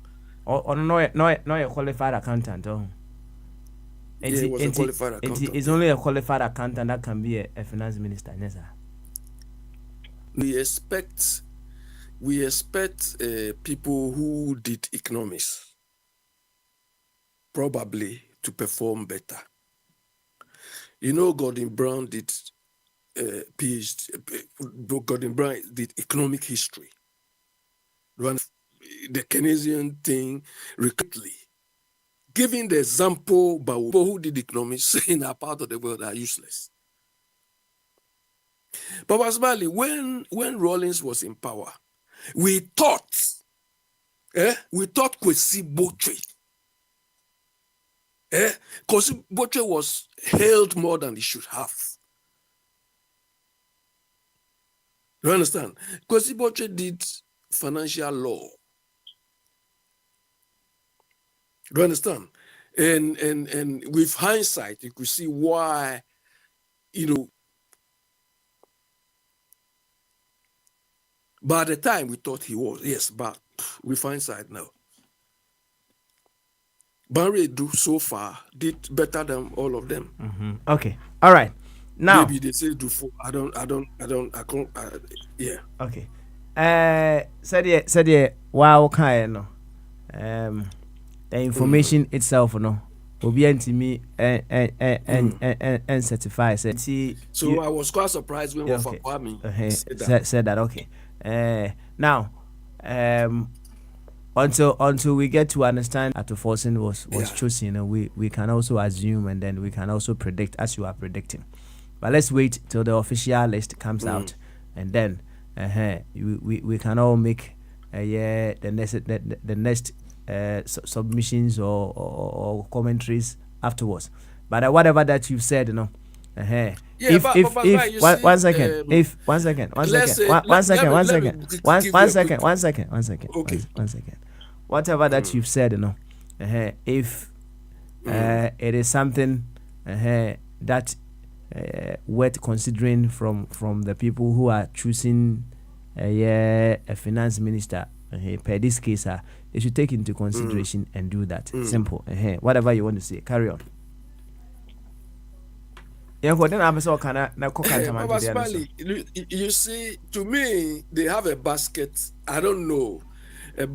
No, a qualified accountant. Oh. Yeah, he was a qualified accountant. It's only a qualified accountant that can be a finance minister, yes, sir. We expect people who did economics probably to perform better. You know, Gordon Brown did PhD. Gordon Brown did economic history. The Keynesian thing repeatedly, giving the example by people who did economics in our part of the world are useless. But Basmali, when Rawlings was in power, we thought Kwesi Botwe. Kwesi Botwe was hailed more than he should have. You understand? Kwesi Botwe did financial law. Do you understand? And with hindsight, you could see why, you know. By the time we thought he was, yes, but with hindsight now. Barry so far did better than all of them. Okay, all right. Now maybe they say do for. I can't. Yeah. Okay. Said wow, kind no. the information itself, no, will be me and certify. So I was quite surprised when okay. Kwame said that. Okay. Now, until we get to understand Atuforsen was chosen, we can also assume, and then we can also predict as you are predicting. But let's wait till the official list comes out, and then we can all make the next submissions or commentaries afterwards. But whatever that you've said, one second. Whatever that you've said, if it is something that worth considering from the people who are choosing a finance minister, per this case, they should take into consideration and do that. Simple. Whatever you want to say, carry on. You see, to me, they have a basket. I don't know, a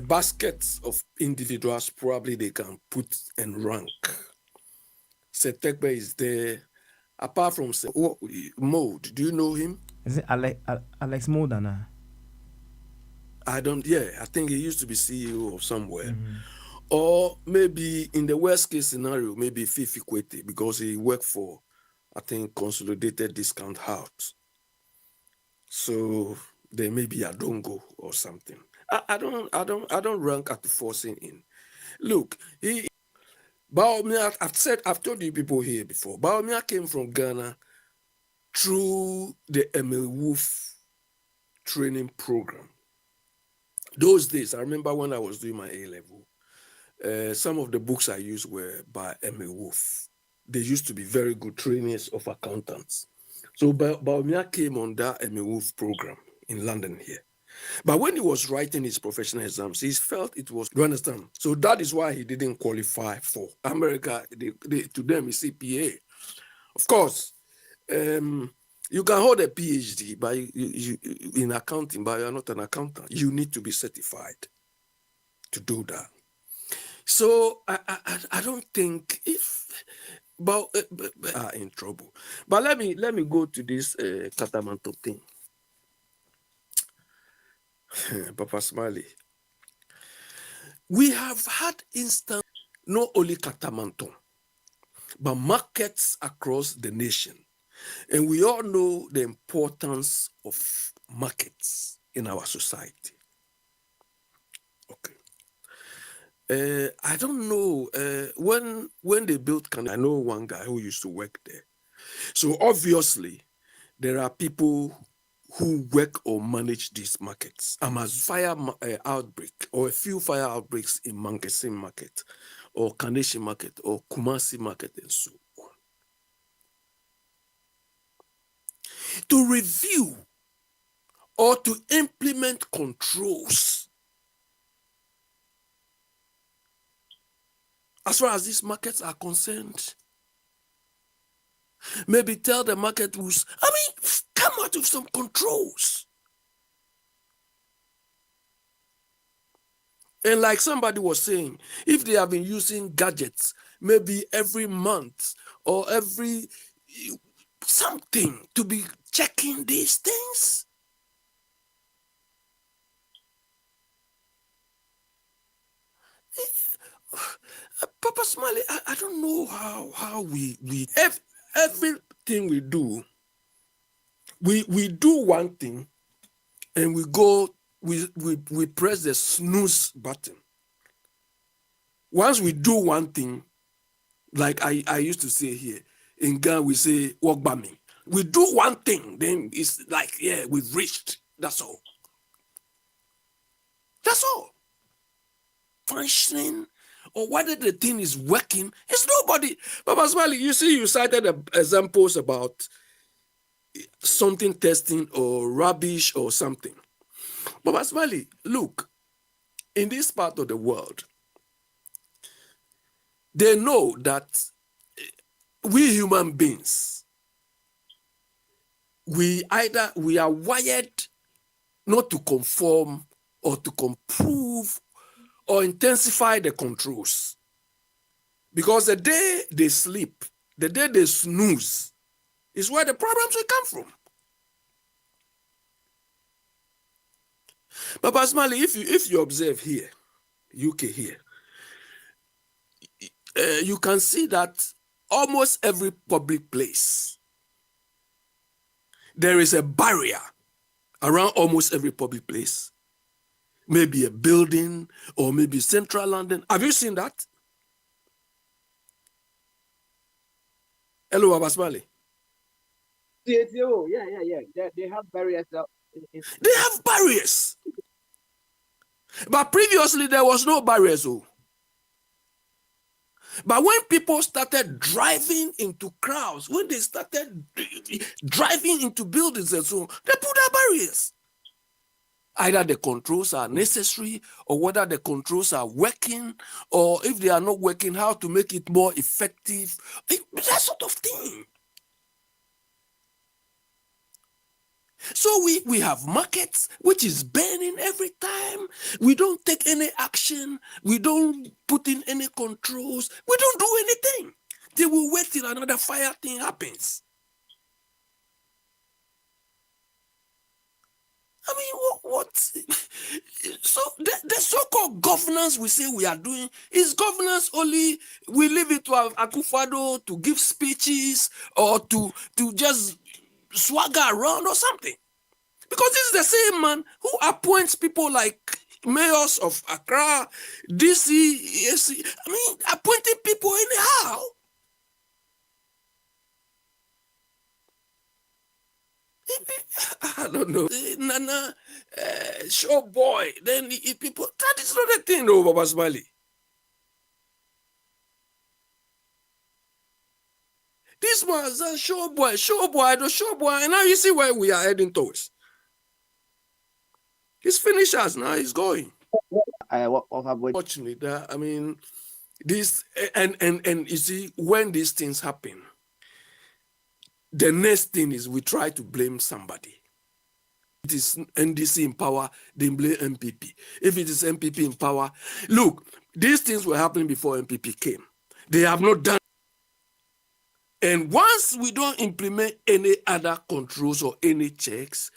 basket of individuals. Probably they can put and rank. Setekbe is there. Apart from Mode, do you know him? Is it Alex Mode? I don't. Yeah, I think he used to be CEO of somewhere. Or maybe in the worst case scenario, maybe Fifi Kwete, because he worked for, I think, Consolidated Discount House. So there may be a Dongo or something. I don't rank Atuforsen in. Look, Bawumia, I've told you people here before. Bawumia came from Ghana through the Emil Wolf training program. Those days, I remember when I was doing my A-level. Some of the books I used were by Emil Wolf. They used to be very good trainers of accountants. So Bawumia came on that Emil Wolf program in London here. But when he was writing his professional exams, he felt it was, you understand? So that is why he didn't qualify for America. To them, it's CPA. Of course, you can hold a PhD in accounting, but you're not an accountant. You need to be certified to do that. So I don't think are in trouble. But let me go to this Katamanto thing. Papa Smiley. We have had instant, not only Katamanto, but markets across the nation. And we all know the importance of markets in our society. Okay. I don't know, when they built Canada, I know one guy who used to work there. So obviously, there are people who work or manage these markets. A fire outbreak or a few fire outbreaks in Mankesim market or Kaneshie market or Kumasi market and so on. To review or to implement controls as far as these markets are concerned. Maybe tell the market come out with some controls. And like somebody was saying, if they have been using gadgets, maybe every month or every something to be checking these things. Papa Smiley, I don't know how we everything we do, we do one thing and we go, we press the snooze button. Once we do one thing, like I used to say here, in Ghana we say, walk by me. We do one thing, then it's like, yeah, we've reached. That's all. That's all. Functioning or whether the thing is working, it's nobody. Papa Smiley, you see, you cited examples about something testing or rubbish or something. Papa Smiley, look, in this part of the world, they know that we human beings, we are wired not to conform or to improve or intensify the controls. Because the day they sleep, the day they snooze, is where the problems will come from. But Basmali, if you observe here, UK here, you can see that almost every public place, there is a barrier around almost every public place. Maybe a building or maybe central London. Have you seen that? Hello, Basmali. Yeah. They have barriers. They have barriers. But previously, there was no barriers. But when people started driving into crowds, when they started driving into buildings and so on, they put up barriers. Either the controls are necessary or whether the controls are working, or if they are not working, how to make it more effective. That sort of thing. So we have markets which is burning every time. We don't take any action. We don't put in any controls. We don't do anything. They will wait till another fire thing happens. I mean, what? So the so-called governance we say we are doing is governance only. We leave it to Akufo-Addo to give speeches or to just swagger around or something. Because this is the same man who appoints people like mayors of Accra, DC, AC. I mean, appointing people anyhow. I don't know. Nana, show boy. Then people, that is not a thing, though, Baba Smiley. This was a show boy, and now you see where we are heading towards. He's finished us now, he's going. Unfortunately, I mean, this, and you see, when these things happen, the next thing is we try to blame somebody. It is NDC in power, they blame MPP. If it is MPP in power, look, these things were happening before MPP came. They have not done. And once we don't implement any other controls or any checks,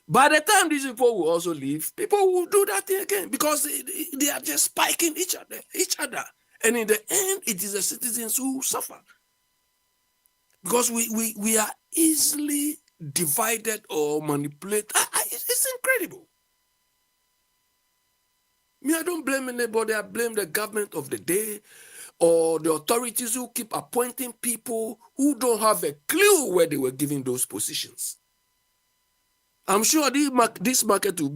by the time these people will also leave, people will do that thing again because they are just spiking each other. And in the end, it is the citizens who suffer. Because we are easily divided or manipulated. It's incredible. Me, I don't blame anybody. I blame the government of the day or the authorities who keep appointing people who don't have a clue where they were giving those positions. I'm sure this market will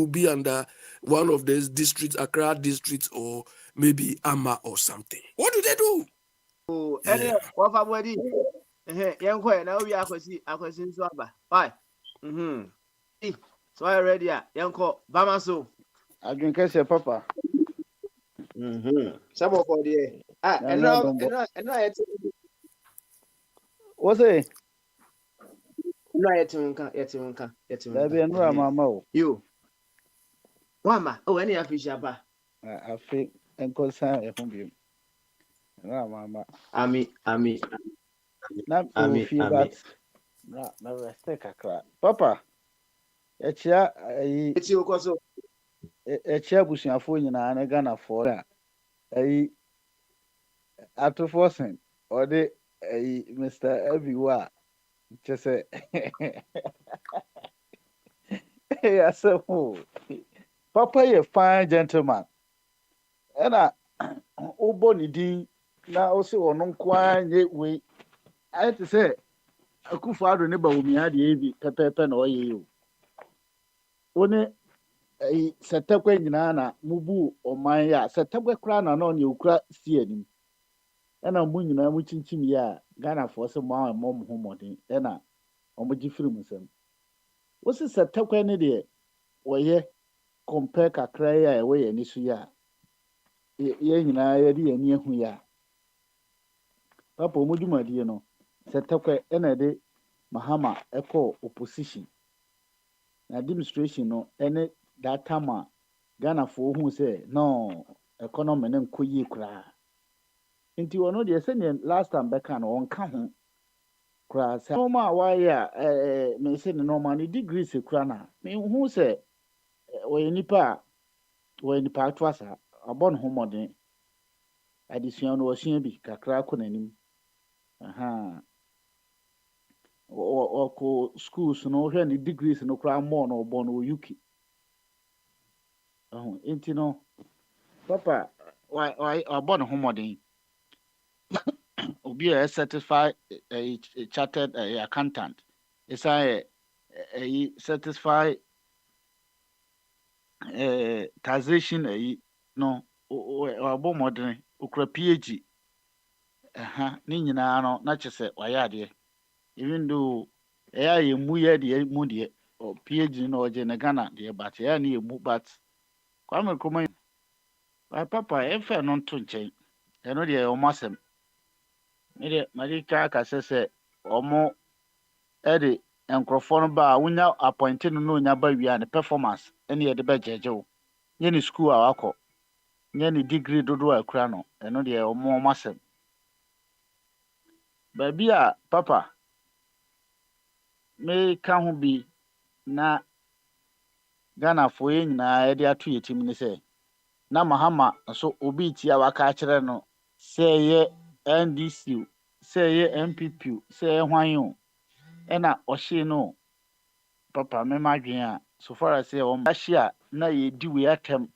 be under one of these districts, Accra districts, or maybe Ama or something. What do they do? Oh, yeah. Now we are question so aba. Why? So I ready ya. Yanko Bamaso. I drink a papa. Some of the and what's it? No, yetunka. There be no mama. You. Mama, oh, any official ba. I think and concern a home. No, mama. Ami. Not feel that. No, respect a crack. Papa, it's you also. A chair bushing a phone and a gun for that. At 4 cents or the Mr. Everywhere. Just say, I said, oh, Papa, you're a fine gentleman. And I, oh, Bonnie D, now also on quite yet we. I had to say, Akufo-Addo neighbor will be had the Pepe or you. Only a Setapwe Nana, Mubu or Maya, Setapwe crown on you crack seeing. And I'm winning a witching chimia, Ghana for some more and mom home, and I, on what you feel myself. What's this Setapwe idea? Or ye compare Kakraya away and issue ya. Ye, I idea near who ya. Papa Muduma, dear no. Setapwe ene Mahama echo opposition. Administration no any that time Ghana for who say no economy no nkɔ yie koraa nti wɔno deɛ sɛnea last time bɛka no wɔnka ho koraa sɛ nneɛma a wɔayɛ a mese ne nneɛma no degrees kora no a mehu sɛ wɔyɛ nipa ato asa abɔ ne ho mmɔden adesua no wɔsua bi kakra kɔ n'anim wɔkɔ schools no wohwɛ ne degrees no koraa mmɔɔ no ɔbɔ no wɔ UK nti no papa wabɔ ne ho mmɔden obi a certified chartered accountant ɛsan yɛ certified taxation no wabɔ mmɔden okura PhD ne nyinaa no na kyerɛ sɛ wayɛ adeɛ even though ɛyɛ yɛ mu yɛ deɛ mu deɛ PhD no ɔgye ne Ghana deɛ but ɛyɛ ne yɛ mu but Kwame Nkrumah papa ɛfɛ no nto nkyɛn ɛno deɛ ɔmo asɛm ne deɛ madika ka sɛ ɔmo ɛde nkurɔfoɔ no ba a wonya appointed no onya ba wia ne performance ɛne yɛde bɛgyegye wo nye ne school a wakɔ nye ne degree dodo a akura no ɛno deɛ ɔmo asɛm baabi a papa meka ho bi na Ghanafoɔ yɛ nyinaa yɛde ato yɛ tim ne sɛ na Mahama nso obi tia waka akyerɛ no sɛ yɛ NDC sɛ yɛ MPP sɛ yɛ hwan o ɛna ɔhye no papa mema adwen a so far as wɔn ahyia na yɛdi wei atam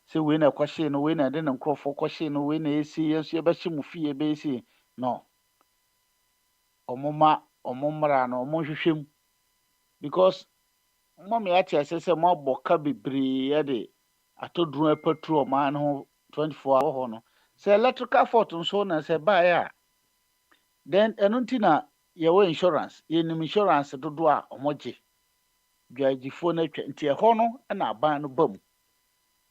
sɛ wei na ɛkɔhye no wei na ɛde ne nkurɔfoɔ kɔhye no wei na ɛsi yɛn nso yɛbɛhye mu fie bɛsi no ɔmo mmara no ɔmo nhwehwɛ mu because mmom yɛate asɛ sɛ mo abɔ ka bebree yɛde atoduru apaturu ɔman no ho 24 hours hɔ no sɛ electrical fault nso na sɛ baeɛ a then ɛno nti na yɛwɔ insurance yɛnim insurance dodo a ɔmo gye dwaagyifoɔ no atwa nti ɛhɔ no na aban no ba mu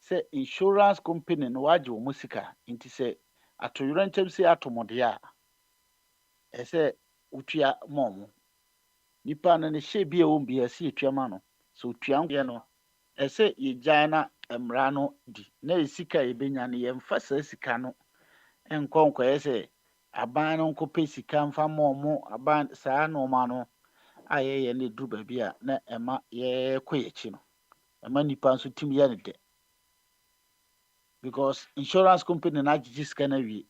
sɛ insurance company no wagye wɔn sika nti sɛ atoyerɛ nkyɛm sɛ atomodeɛ a ɛsɛ wotua mɔmo nipa no ne hyɛ bi a wɔn bi ɛsɛ yɛtua ma no so otua nkoyɛ no ɛsɛ yɛgyae na mmara no di na sika yɛbɛnya no yɛmfa saa sika no nkɔ nkɔyɛ sɛ aban no nkɔpɛ sika mfa mɔmo aban saa nneɛma no a yɛyɛ no duru baabi a na ɛma yɛkɔ yɛkyi no ɛma nipa nso tim yɛ no dɛ because insurance company na agyegye sika no awie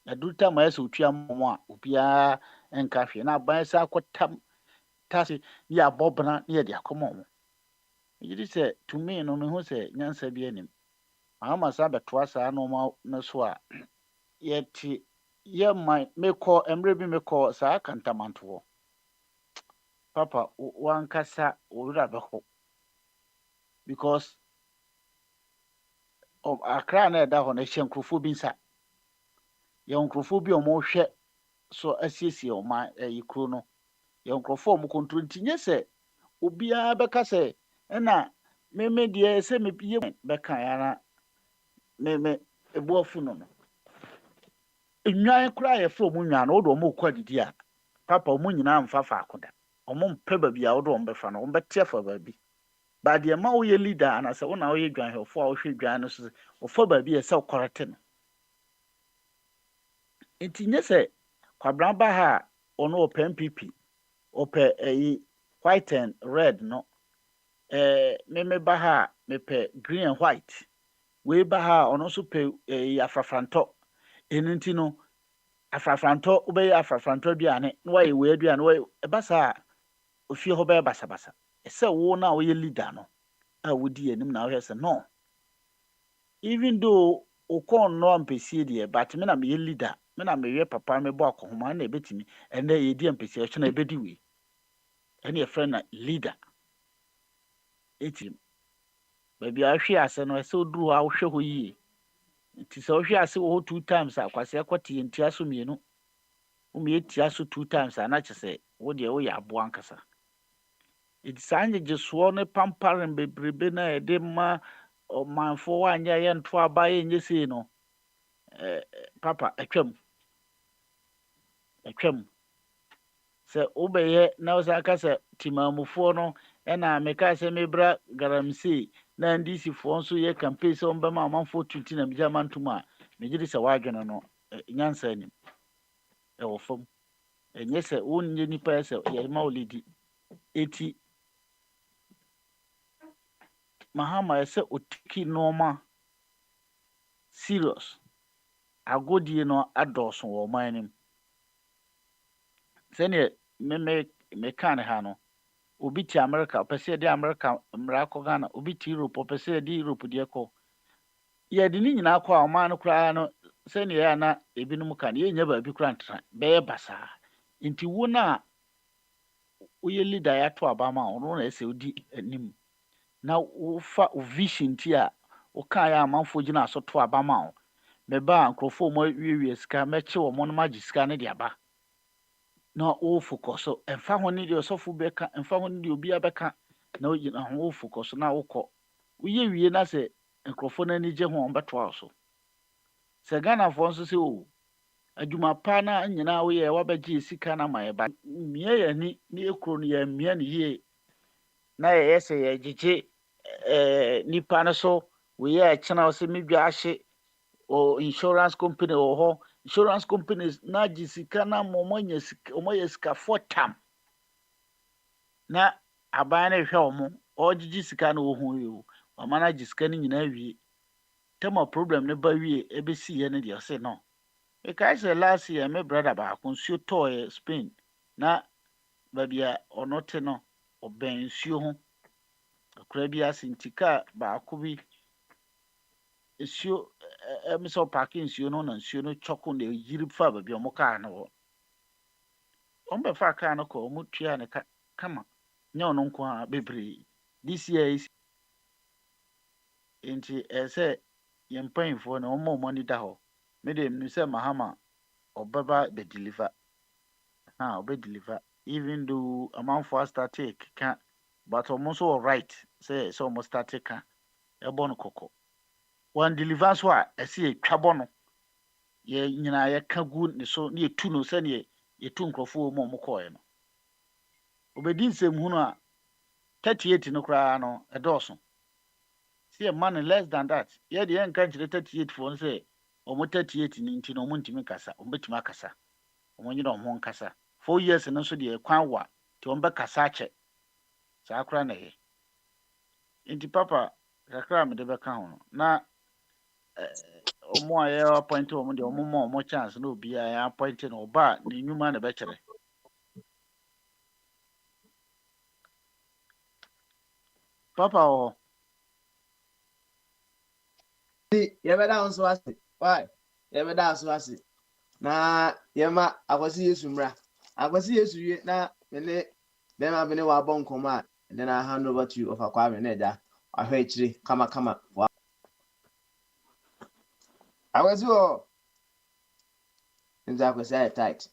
aduru tam a yɛsɛ otua mɔmo a obiara nka hwee na aban sɛ akɔtam tase yɛ abɔbena na yɛde akɔma ɔmo yɛdi sɛ tumi no mehu sɛ nyansa bi anim Mahama saa bɛtoa saa nneɛma no so a yɛte yɛma mekɔ mmerɛ bi mekɔ saa kantamantoɔ papa wankasa owura bɛhɔ because Accra na ɛda hɔ no ɛhyɛ nkurɔfoɔ bi nsa yɛ nkurɔfoɔ bi a ɔmo hwɛ so asiesie ɔman ɛyi kuro no yɛ nkurɔfoɔ ɔmo kontrol nti nyɛ sɛ obiara bɛka sɛ ɛna meme deɛ sɛ mepie bɛka yana meme ebuafu no nnwan koraa yɛfrɛ ɔmo nwan no wode ɔmo kɔ adidi a papa ɔmo nyinaa mfa faako da ɔmo mpɛ baabi a wode ɔmo bɛfa no ɔmo bɛte afa baabi baadeɛ ma woyɛ leader anasɛ wo na woyɛ dwanhwɛfoɔ a wohwɛ dwan no so ɔfa baabi a ɛsɛ wokɔrete no nti nyɛ sɛ Kwabena ba ha a ɔno ɔpɛ MPP ɔpɛ white and red no meme ba ha a mepɛ green and white wei ba ha a ɔno nso pɛ afrafrantɔ ɛno nti no afrafrantɔ wobɛyɛ afrafrantɔ aduane na wayɛ wei aduane wayɛ ɛba saa a ofie hɔ bɛyɛ basabasa ɛsɛ wo na woyɛ leader no a wodi anim na wohwɛ sɛ no even though wokɔ no ampɛsie deɛ but me na meyɛ leader me na meyɛ papa mebɔ akɔhoma na ɛbɛtumi ɛnɛ yɛdi ampɛsie ɛhwɛ na ɛbɛdi wei ɛne yɛfrɛ na leader ɛtim baabi a wohwɛ ase no ɛsɛ woduru hɔ a wohwɛ hɔ yie nti sɛ wohwɛ ase wɔ hɔ 2 times a kwasɛ kɔte yɛ ntia so mmienu womeyɛ tia so 2 times a na kyɛ sɛ wo deɛ woyɛ aboa nkasa ɛti saa nyegyesoɔ ne pamparen bebrebe na ɛde ma ɔmanfoɔ wanyɛ yɛ nto aba yɛnyɛ sei no papa atwam sɛ wobɛyɛ na wo sɛ aka sɛ timamufoɔ no ɛna meka sɛ mebra galamsey na ndc for nso yɛ campaign sɛ ɔmbɛma amanfoɔ tuti na megya mantom a megye de sɛ wadwene no nyansa anim ɛwɔ fam ɛnyɛ sɛ wonyɛ nipa yɛ sɛ yɛma wo ledi eti Mahama yɛ sɛ otiki nneɛma serious agodie no adɔɔso wɔ ɔman no mu sɛneɛ meka ne ha no obi ti America ɔpɛ sɛ yɛde America mmara kɔ Ghana obi ti Europe ɔpɛ sɛ yɛde Europe deɛ kɔ yɛde ne nyinaa kɔ a ɔman no koraa no sɛneɛ yɛ a na ebinom ka no yɛnyɛ baabi koraa ntena bɛyɛ basaa nti wo no a woyɛ leader yɛato aba ma ɔno na ɛsɛ wodi anim na wofa wo vision ti a wokaa yɛ amanfoɔ gyina so to aba ma wo mɛba a nkurɔfoɔ mu awiewie sika mɛkye wɔ mo no magye sika no de aba na wofocus so ɛmfa ho ne deɛ ɔsɔfo bɛka ɛmfa ho ne deɛ obiara bɛka na wogyina ho wofocus na wokɔ woyɛ wie na sɛ nkurɔfoɔ no ani gye ho ɔmbɛtoa wo so sɛ Ghanafoɔ nso sɛ o adwuma pa na nyinaa woyɛ wabɛgye sika na ma yɛba mmea yɛ ani ne ekuro no yɛ mmea ne yie na yɛyɛ sɛ yɛgyegye nipa no so woyɛ ɛkyena wo sɛ medwa ahye insurance company wɔ hɔ insurance companies na gye sika na ɔmɔyɛ sikafoɔ tam na aban no hwɛ ɔmo ɔgyegye sika no wɔhu yi o ɔma no gye sika no nyinaa wie tema problem no ba wie ɛbɛsi yɛ no deɛ ɔsɛ no mekae sɛ last year me brother baako nsuo tɔɔyɛ Spain na baabi a ɔno te no ɔbɛn nsuo ho akora bi ase nti kaa baako bi nsuo ɛmi sɛ ɔpaake nsuo no na nsuo no twɔko na yiri fa baabi a ɔmo kaa no wɔ ɔmo bɛfa kaa no kɔ ɔmo tua ne kama nyɛ ɔno nko a bebree this year is nti ɛsɛ yɛn mpanyinfoɔ na ɔmo ani da hɔ me de mi sɛ Mahama ɔbɛba bɛ deliver ɔbɛ deliver even though amanfoɔ start keka but ɔmo nso wɔ right sɛ ɔmo start ka ɛbɔ no kɔkɔ wɔn deliver so a ɛsɛ yɛtwa bɔ no yɛ nyinaa yɛka gu ne so ne yɛtu no sɛneɛ yɛtu nkurɔfoɔ mu ɔmo kɔɔɛ no obɛdi nsɛm hunu a 38 no koraa no ɛdɔɔso sɛ yɛma no less than that yɛde yɛnka nkyerɛ 38 foɔ no sɛ ɔmo 38 no nti na ɔmo ntumi nkasa ɔmo bɛtumi akasa ɔmo nyina ɔmo nkasa 4 years no nso deɛ kwan wa nti ɔmo bɛkasa akyɛ saa koraa na ɛyɛ nti papa kakra a mede bɛka ho no na ɔmo a yɛ appoint ɔmo deɛ ɔmo ma ɔmo chance na obiara yɛ appoint no ɔba a ne nnwuma na bɛkyerɛ papa wɔ yɛbɛda wo nso ase why yɛbɛda so ase na yɛma akwasi Yesu mmra akwasi Yesu wie na mene bɛma bene wabɔ nkɔmɔ a then I hand over to you of Kwame Neda ahwɛ akyire kama akwasi wɔ nti akwasi ayɛ tight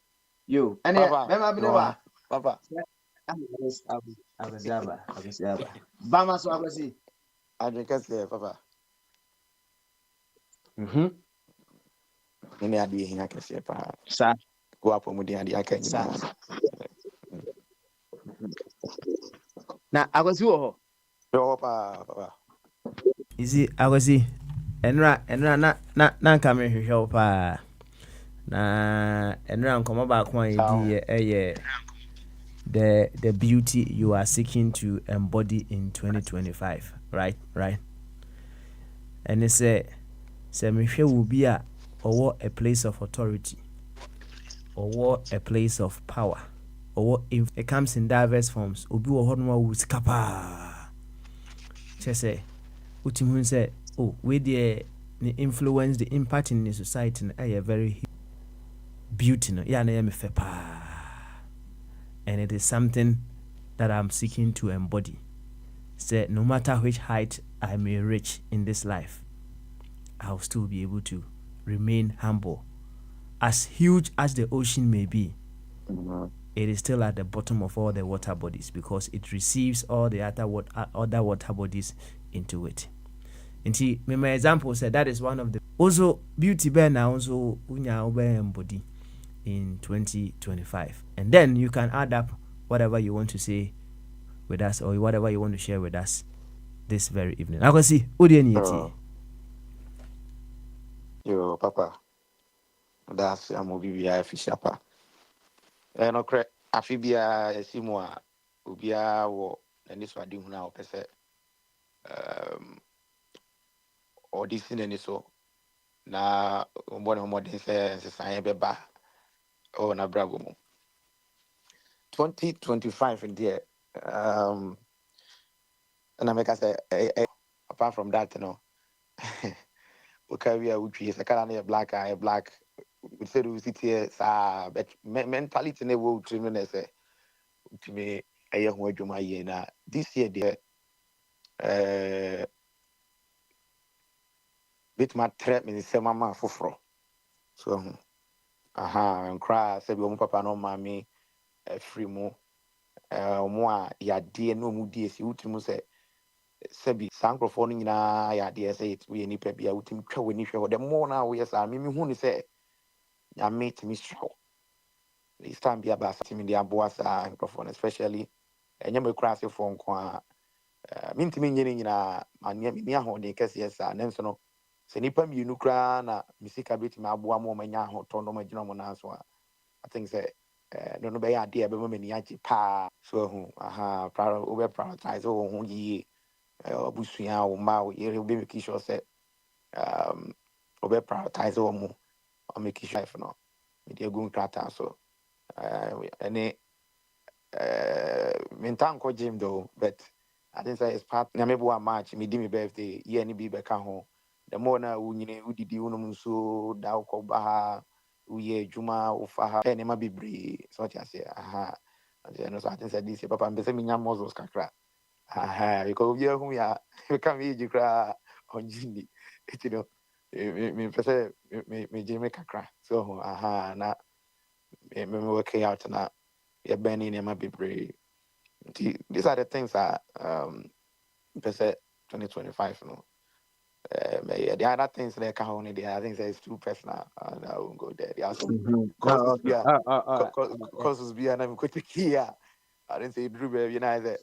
yo ɛne bɛma bene wa papa akwasi aba bama so akwasi adekɛsɛ papa ne ade hia kɛseɛ paa sa go apɔ mu de ade aka nyina na akwasi wɔ hɔ yo papa isi akwasi enra na nka me hwehwɛ wo paa na enra nkɔmɔ baako a yɛdi ɛyɛ the beauty you are seeking to embody in 2025 right and it's sɛ mehwɛ wo bi a ɔwɔ a place of authority ɔwɔ a place of power ɔwɔ it comes in diverse forms obi wɔ hɔ no a wo sika paa kyɛ sɛ wotumi hu sɛ we deɛ ne influence the impact in the society no ɛyɛ very beauty no yɛ a na yɛ me fɛ paa and it is something that I'm seeking to embody. Say no matter which height I may reach in this life, I'll still be able to remain humble. As huge as the ocean may be, it is still at the bottom of all the water bodies because it receives all the other water bodies into it. And see, my example said that is one of the also beauty bear now also embody in 2025. And then you can add up whatever you want to say with us or whatever you want to share with us this very evening. I can see Odianieti. Yo, Papa, that's a movie I fish up. And okay, Afibia, Simua, Ubia, or and this one do now, per or this in any so. Na one more than says, I am a or na bravo. 2025 in there. And I make us say, apart from that, you know, okay, we are which is a kind of black eye, black. We said we sit here, but mentality never will trim say to me. I am going to my year now. This year, the bit my trap me say mama for so and cry say we papa no mommy free mo mo ya de no mu die si utimu say sebi sankrofo no nyina ya de say it we nipa bia utim twa wani hwe the more na we say me hu ni say ya meet me show this time bia ba sati me dia boa sa sankrofo especially enye me cry say for nko a mintimi nyene nyina anya me aho de kase yesa nenso no se nipa mienu kra na misika beti ma aboa mo manya ho to no magina mo na so I think say no be ya de be mo mani agi pa so hu proud we prioritize o hu yi obusua o ma o yere be make sure say we prioritize o mo o make sure life no me dey go krata so any mentan ko gym though but I think say it's part na maybe one match me di me birthday year ni bi be ka ho the more na unyine udidi unum so da ko ba uye juma ufa ha ne ma bibri so what you say and no so I think say this papa mbese me nya muscles kakra because you hu ya come here you cry on jindi you know me pese me jime kakra so na me working out na ya bani ne ma bibri. These are the things that pese 2025 no the other things that can only there I think that is too personal and I won't go there. There are some causes be causes be and I'm going to here. I didn't say Drew baby, you know that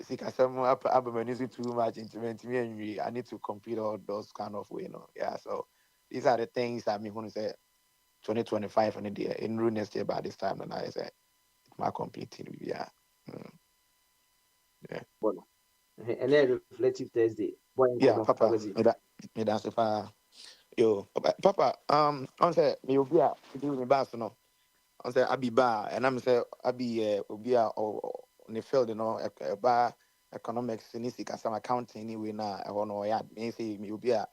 see some up too much intimate me and I need to compete all those kind of way, you know. Yeah, so these are the things that me want to say 2025 and the in room next year by this time and I say my completing yeah. Yeah. And then reflective Thursday. Yeah, Papa. Me that's if yo, Papa, on say me obi a do me bass no. On say abi ba and I'm say abi obi a ne field no ba economics ni sika some accounting anyway na e ho no ya me say me obi a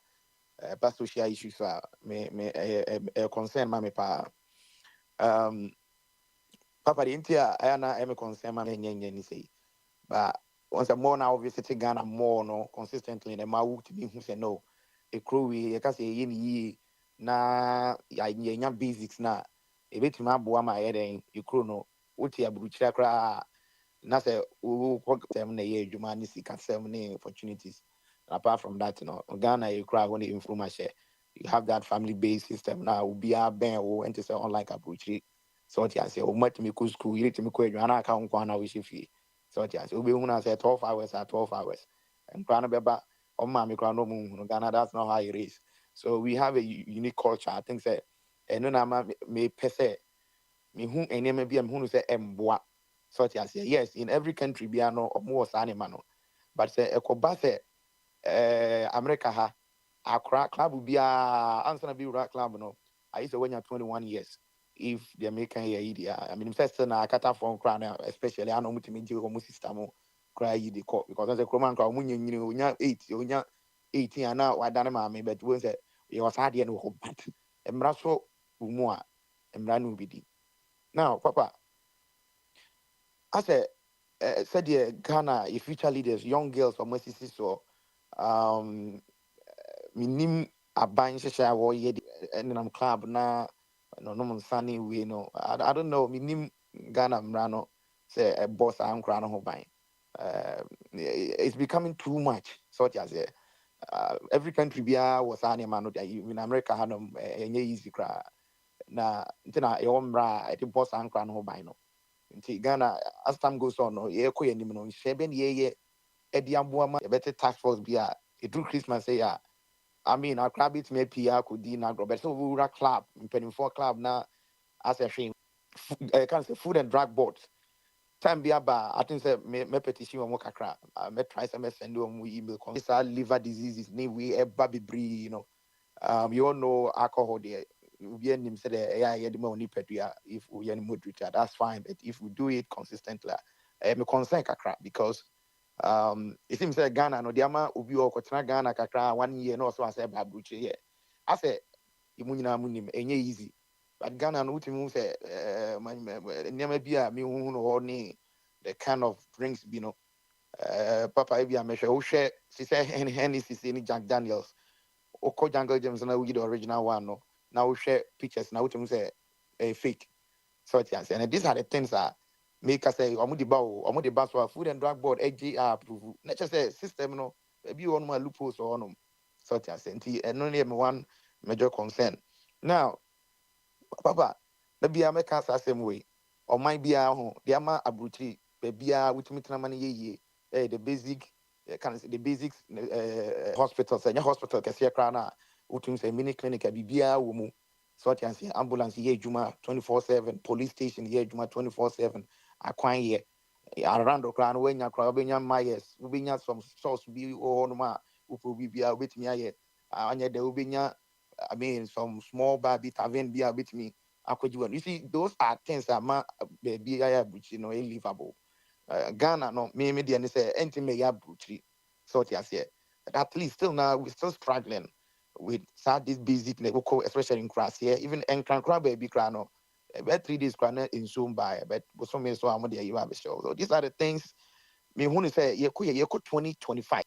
ba social issues me concern ma me pa Papa the intia I na me concern ma me nyenye ni say but once a more now visiting Ghana more no consistently and ma wo to be who say no a crew we ka say ye na ya basics na e betimi aboa ma ye den e crew no wuti aburuchira kra na say wo tem na ye adwuma ni sika sem na opportunities apart from that no Ghana e crew when informa share you have that family based system now will be a ben wo enter say online aburuchiri so what you say o matimi ko school you letimi ko adwuma na aka nkwa na wo hye so what you say we who say 12 hours at 12 hours and crown beba on mammy crown no moon Ghana that's not how it is so we have a unique culture I think say and no me pese me who any maybe I'm who say emboa so what you say yes in every country be no more animal no but say ekoba say America ha akra club be answer na be club no I used to when you're 21 years if the American here I mean first na kata from crown especially I know mutimi ji ko system cry you the court because as a command crowd munye nyini onya 8 onya 18 ana wadane ma me but we say you was hard no ho but emra so umu a emra no bidi now papa I said Ghana if future leaders young girls from Mississippi so minim aban hyehyɛ wo ye enam club na no no sunny we no I don't know minim Ghana mra no say a boss ankra no ho ban it's becoming too much so just every country bia was animal no in America hanum enye easy cra na ntina e mra e boss ankra no ho ban no nti Ghana as time goes on no ye ko ye nim no hye be ne ye Ediabuama, a better task force be a do Christmas say ya. I mean, our crab it may Pia could din agro, but so we were club, penny for club now as a thing. I can say food and drug board. Time be about, I think say me petition or mokakra. Me try some send you email. These are liver diseases, name we a baby breed, you know. You all know alcohol there. We end say yeah, yeah, the money pedia if we any mood that's fine. But if we do it consistently, me concern kakra because it seems like Ghana no diama ubi o kotina Ghana kakra 1 year no so I say babruche here. I say imunyina munim enye easy. But Ghana no utimu say nyama bia me hu no ni the kind of drinks be no papa if you measure who share she say Hennessy ni Jack Daniels Oko Jungle James na we the original one no now we share pictures now utimu say fake so and these are the things that make us say omo the ba so food and drug board AGR approve not just say system no maybe one more loopholes or no so and only one major concern now papa maybe I make us the same way or might be ho the ama abruti baby with me money ye the basic can say the basics hospitals and hospital can see a crana utum say mini clinic bibia wo mu so what you say ambulance here juma 24/7 police station here juma 24/7 akwan here around the crown when you crowd when you myers we be some source be or no ma upo bibia with me here anya de ubinya I mean some small baby tavern be with me akwaji you see those are things that ma baby I you know livable Ghana no me and say anything me ya brutally so what you say but at least still now we're still struggling with this basic especially in class here even in crab baby crano about 3 days crano in Zoom by but some so I'm there you have a show so these are the things me who say you could 2025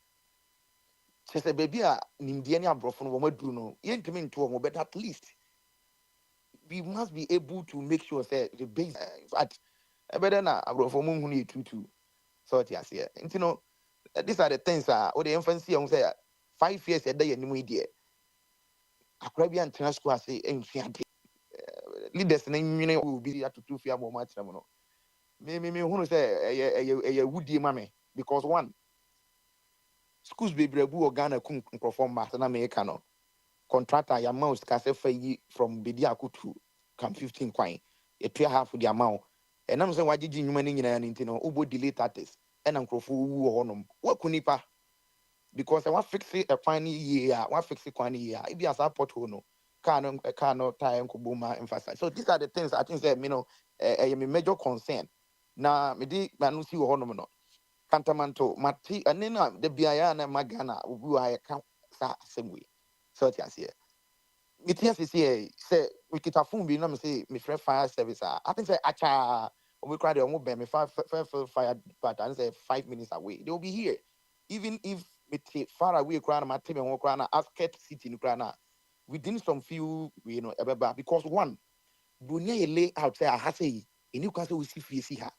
say baby nimdia ni abrofo no mo do no yentimi nto mo but at least we must be able to make sure say the base in fact better na abrofo mo hu ni tutu so what you say you know these are the things or the infancy on say 5 years a day anymore there akrabia international school say enfiade leaders na nwene will be at 2 fear more much no me who say woody mame because one schools be brebu organa kum perform master na me no contractor your mouse can say for from bedi akutu come 15 kwan e twa half the amount and I'm saying wagigi nwuma ni nyina ni ntino ubo delay taxes and nkrofo wu ho nom wakunipa because I want fix it a funny year one fix it kwani year if you as a pothole no car no tire ko ma emphasize so these are the things I think say you know a major concern na me di manu si ho nom no kantamanto mati anena de biaya na magana obi wa ka sa same way so what you say it yes say we kita phone bi na me say me friend fire service I think say acha we cry the omo be me fire but I say 5 minutes away they will be here even if it far away cry na team won cry na outskirt city ni cry na within some few you know because one dunia ye lay out say I say eni kwa say we see ha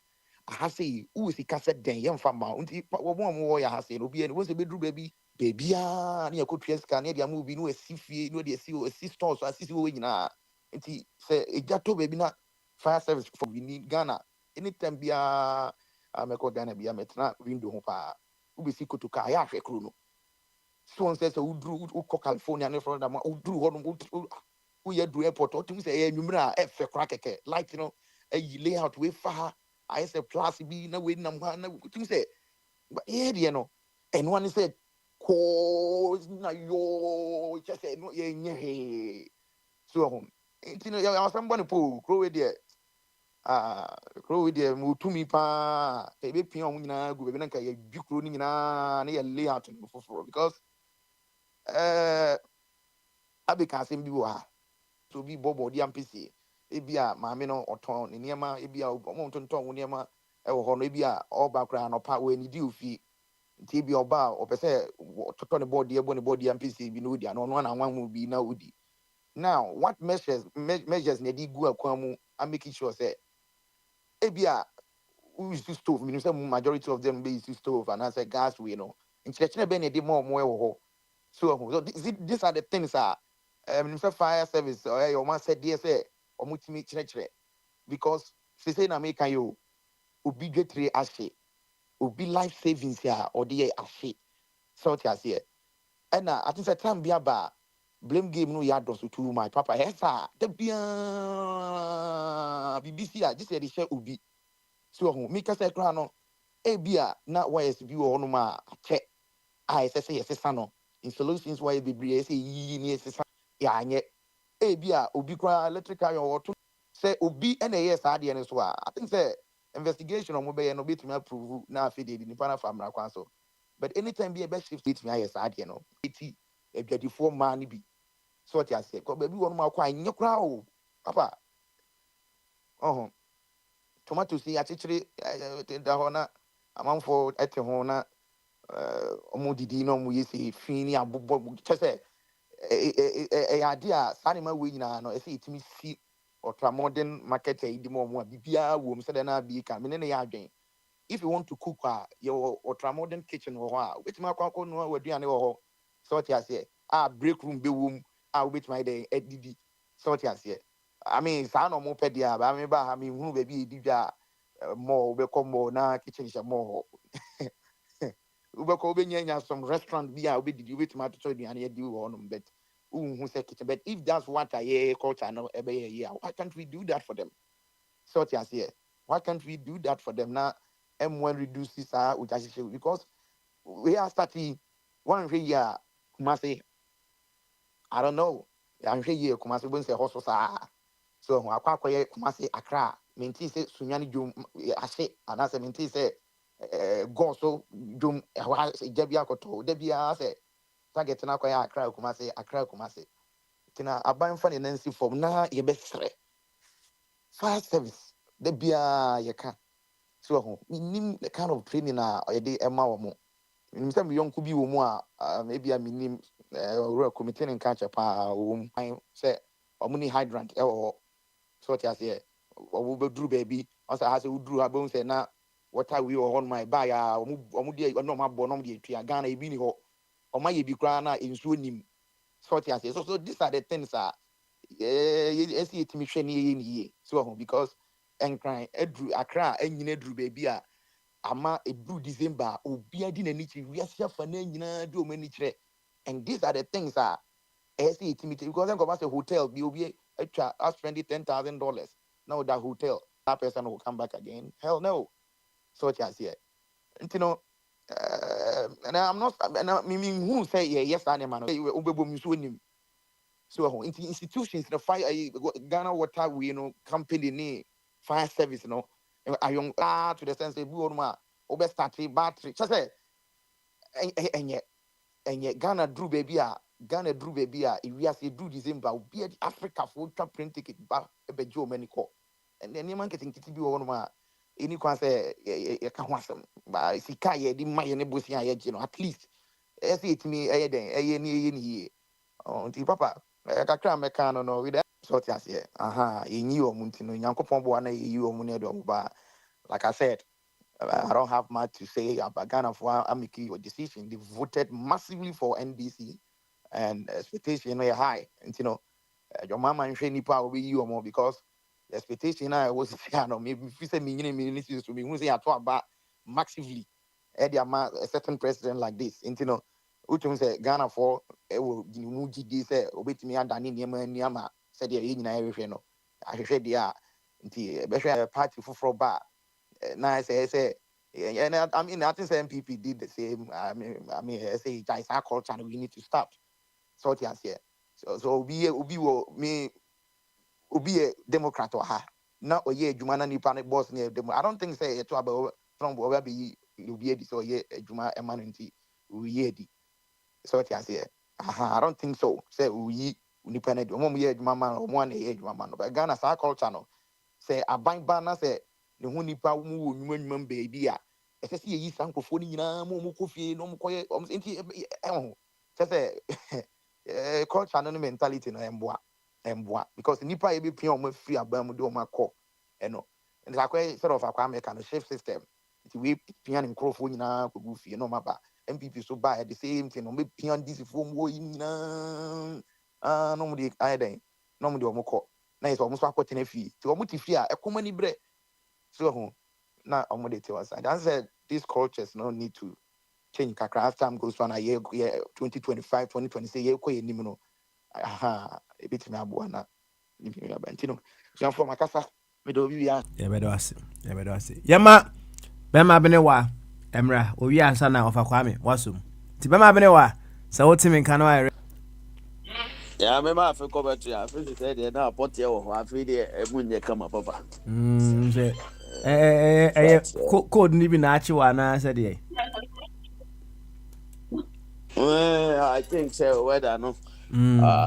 I say who is the cassette den yam fama unti wo ya ha say no bi eni wo say bedru baby bebia na yakotwa scan na dia mu bi no asifie no dia si o assistant so asisi wo nyina nti say ejato baby na fire service for we need Ghana anytime bia ameko Ghana bia metna window ho pa ubisi kotuka ya hwe kro no so on says udru uko California ne Florida ma udru ho no uye dru airport o timi say enwumra e fe kra keke like you know a layout we fa I say plus bi na we nam ha na timi say e no and one said ko na yo just say no ye nye so home you know ya somebody po grow with there grow with there mutumi pa e be pin on nyina go be na ka ye dwukro ni nyina na ye layout no for because abeka asem bi wa so bi bobo di ampisi ebia maame no oton ne niema ebia omo tonton wo niema e wo ho no ebia oba kra no pa we ni di ofi nti bi oba opese toto ne body ebo ne body ampisi bi no di ano no na nwan mu bi na odi now what measures ne di gu akwan mu I make sure say ebia who is stove mean say majority of them be use stove and I say gas we know in church be ne di more e wo ho so these are the things minister fire service or your man said yes omutimi chere because she say na make you obi dwetre ahye obi life savings here or the ashi. So what you say? And I think that time be about blame game no yard so too my papa. Yes, sir. The BBC just said the share ubi. So me kasa kra no ebia na YSB wo no ma che say yes no installations why be say yi ni yes ya anye ebia obi kra electrical yo to say obi na yes ade ne so I think say investigation on be no betumi approve na afide di nipa na famra kwa so but anytime be a best shift betumi yes ade no eti ebadifo ma ni bi so what you say ko baby wo no ma kwa anye kra o papa tomatoes ni achichiri da ho na amanfo ete ho na omo didi na omo yesi fini abobbo chese ade a sanima we nyina no ese itimi si ultramodern market e di mo a bibia wo mse de na bi ka me ne ya adwen if you want to cook your ultramodern kitchen wo ho a wetima akwa no waduane wo ho so what you say break room be wom wetima de edidi so what you say I mean, son of mopedia, but I mean, who baby did more, we come more now, kitchen is more. Ubeko be some restaurant be a bit with my trade and you do on but who say kitchen. But if that's what I hear culture no every year, why can't we do that for them? So yes, yeah. Why can't we do that for them now? M1 reduces because we are starting one year, Kumasi. I don't know. I'm here, Kumasi won't say horse. So akwa Kumasi Accra menti se sunyani dwom ase anase menti se goso dwom ehwa jabia koto da bia se target na akwa Accra Kumasi tina abanfa ne nansi form na ye besre fire service da bia ye ka so ho minim the kind of training na ye dey ema wo mo minim se me yonku bi wo mu a maybe a minim ro committee in catch pa wo mu say omuni hydrant so what you say we be drew baby as I say we drew abon say na water we on my buy omu dey no ma bo no dey tua Ghana e bi ni ho o ma ye bi kra na ensuo nim so what you say so these are the things see it me hwe ni so because enkran edru Accra enyina edru baby ama ebru December obi adi na ni chi wiase afa na nyina do mani kire and these are the things see it me because go say hotel bi obi I spend $10,000 now that hotel that person will come back again hell no so what you say you know and I'm not and I mean who say yes I am so institutions the fire Ghana water we company ni fire service I young to the sense we over start battery just say and yet Ghana drew baby if we are say do December be at Africa for print ticket ba be Joe many call and then man getting to be one ma any can say can wasem ba sika ye di ma ye ne bosia ye at least see it me ni until papa kakra me kan no with that sort as here yi o munti no Nyankopon bo na yi o mu ne do ba like I said I don't have much to say about Ghana for making your decision. They voted massively for NDC and expectation were high. And your mama and Shani Power will be you more because the expectation I was maybe if you say ministers to me, who say I talk about massively a certain president like this. And which say Ghana for Muji say obey me and Dani Niama said in everything. I said the party for bar. Nice, say, and I mean, I think MPP did the same. I mean, I say it's our culture and we need to stop. So yes, yeah. So be a Democrat or ha. Not a year Jumana ni panic boss near demo. I don't think say it about from where be you be so yeah Juma emanity we so yes, yeah. I don't think so. Say we independent. Year Juma or 1 year Juma. But Ghana's our culture no. Say a bank banner say. The honey power mu baby a ɛsɛ sɛ yɛyi saa nkɔfoɔ no nyinaa mu kɔ fie na ɔmkɔyɛ nti kyɛ sɛ culture no mentality no ɛmboa because nipa a yɛbɛpia ɔmo afiri aban mu de ɔmo akɔ ɛno nti akɔyɛ sort of akɔ America no shift system nti wepia ne nkurɔfoɔ nyinaa kɔgu fie na ɔmo aba MPP so ba at the same thing ɔmo bɛpia DCfoɔ mu hɔ yi nyinaa na ɔmo de ayɛ dɛn na ɔmo de ɔmo kɔ na yɛ sɛ ɔmo so akɔtena fie nti ɔmo te fie a ɛkɔm ani berɛ so na omo de te was and I said these cultures no need to change kakra as time goes on. A year 2025, 2026, year ko yenim no. Aha, a bit me abuana. Bantino. So for makasa me do bi ya. Yeah, better was. Yeah, better was. Yama, Bema Benewa, Emra, Oya Sana of Aquame, Wasum. Tibema Benewa, so what's him in Canoa? Yeah, me ma fe ko betu ya fe se de na pot ye wo a fe de emunye kama papa. Code ni bi na achi wa na said ye. I think so whether no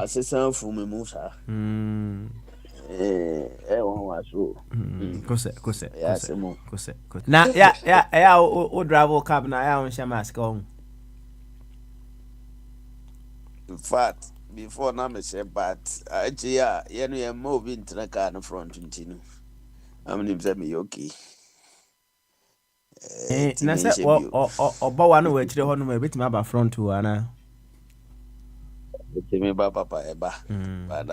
season for me musa. Won wa so. Kose. Yeah, semo. Kose. Na ya o drive cab na ya on shamask on. In fact, before na me say but actually yeah no you move into the car in front ntinu. I'm nim say me okay. Na say oba wa no we chire ho no ma betima ba front wa na. Me ba papa eba. But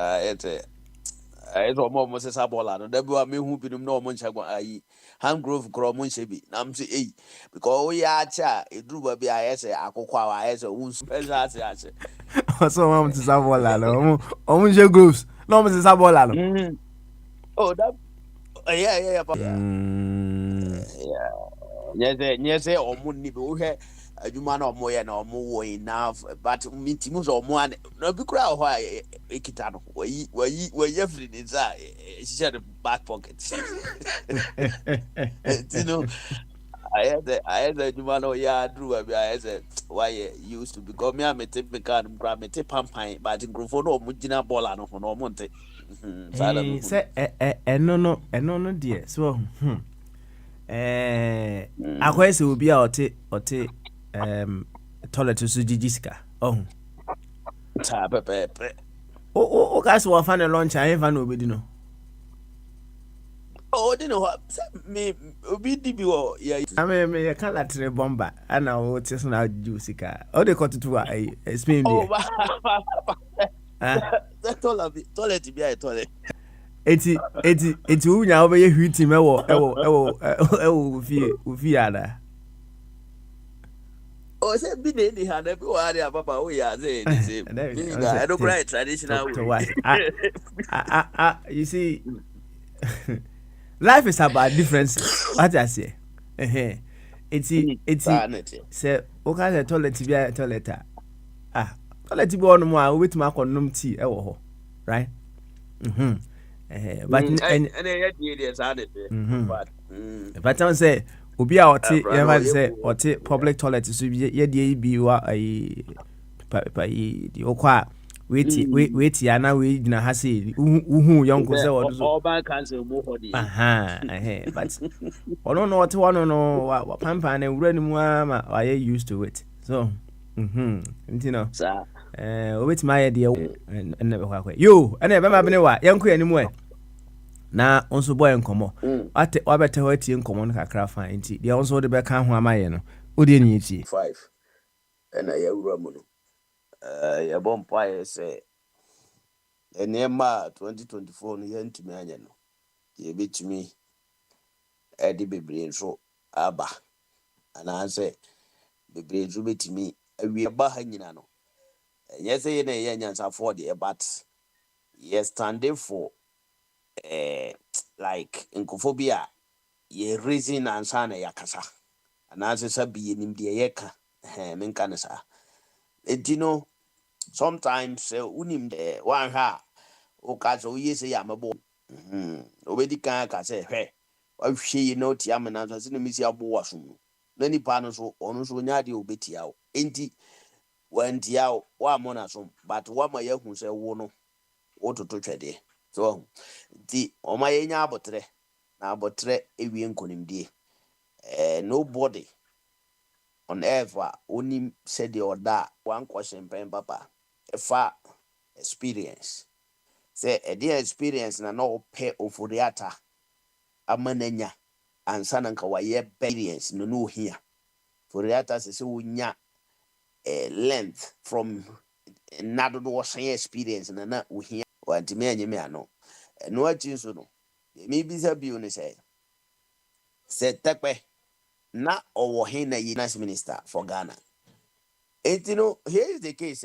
it's almost a sabola. No, there be a me who be no more chagwa ayi. Handgrove grow munche bi. Nam say eh because we are cha e drew baby I say akokwa wa say who ase. So mom to sabola no. Omo je grooves. No mo to sabola no. Oh that yeah papa. Yeah. Yes omo ni be wo hwe adwuma na omo ye na omo wo enough but mitimu so omo an no bi kura ho ekita no wayi free nza she had back pocket. You know I had the adwuma no ya drew I said why used to because me am take me can grab me take pampan but grofo no omo gina baller no no omo nte. Say no dear so akwese obi a ote toilet so jijiska ta pepe o ka so fa na lunch an fa na obedi no di no me obi di bi wo ya me ya kala tre bomba ana o te so na jisika o de kotutu a explain bi the toilet bi a toilet eti unya obe ye hwiti mewo ewo ufi ada o se bi dey hand be wa dey papa o ya say the same I don't cry traditional way. You see life is about differences. What I say eti say o ka say toilet bi a toilet toilet bi onu mo a wetima akonnom tea ewo ho right but but I say obi a ote ever say ote public toilet so ye dey bi wa pa di okwa wait ya na we gina ha say uhu yonko say wodo so oba cancel mo ho di but ono no ote wono no wa pampa na wura ni mu ama wa used to it so ntino sa obeti ma ye de enne be kwa yo enne be ma bene wa yanko animu na onso boy nkomo ate wabete ho tie nkomo no kakra fa nti de onso de be ka ho amaye no odi ni tie 5 ena ya wura mu no ya bompa ye se enema 2024 no ye ntimi anya no ye betimi edi bebre nso aba ana se bebre nso betimi awie ba ha nyina no yes ye na ye nyansa for the but yes standing for like inkophobia ye reason ansa na yakasa ana se sabi nim de yeka menka na sa etino sometimes unim de wan ha o ka so yese ya mabo obedi kan ka se hwe wa hwe yi no ti amena so se no misi abo waso na nipa no so ono so nya de obeti awo enti wanti awo wa mona so but wa ma yahu se wo no ototo twede so di o ma yenya abotre na abotre ewie nkonimdie nobody on ever only said the order one question pen papa efa experience say a dear experience na no pay ofuriata amananya ansa na nka waye experience no here furiata se wonya length from nado do experience na wo here wanti me anyeme ano no achi so no me bisa bi oni say tekpe na owo he na finance minister for Ghana. And here is the case.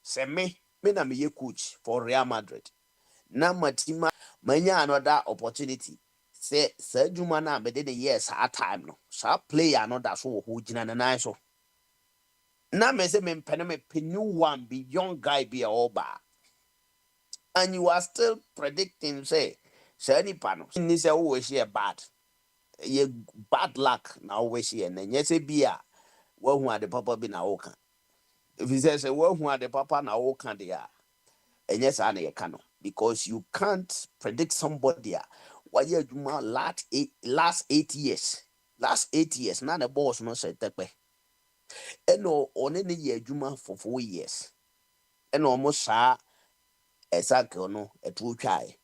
Say me na me coach for Real Madrid. Na matima manya another opportunity. Say juma na be the years at time no. Sa player another so who jina na so. Na me say me mpene me new one be young guy be oba. And you are still predicting say any pano. Ni say always here bad. Ye bad luck na always here. Na nye say bia wo hu ade papa bi na wo kan. If you say wo hu ade papa na wo kan dia. Enye sa na ye kan no. Because you can't predict somebody why you last 8 years. Last 8 years na the boss no say tekpe. Eno one ne ye adwuma for 4 years. Eno mo sa exactly no etu twae.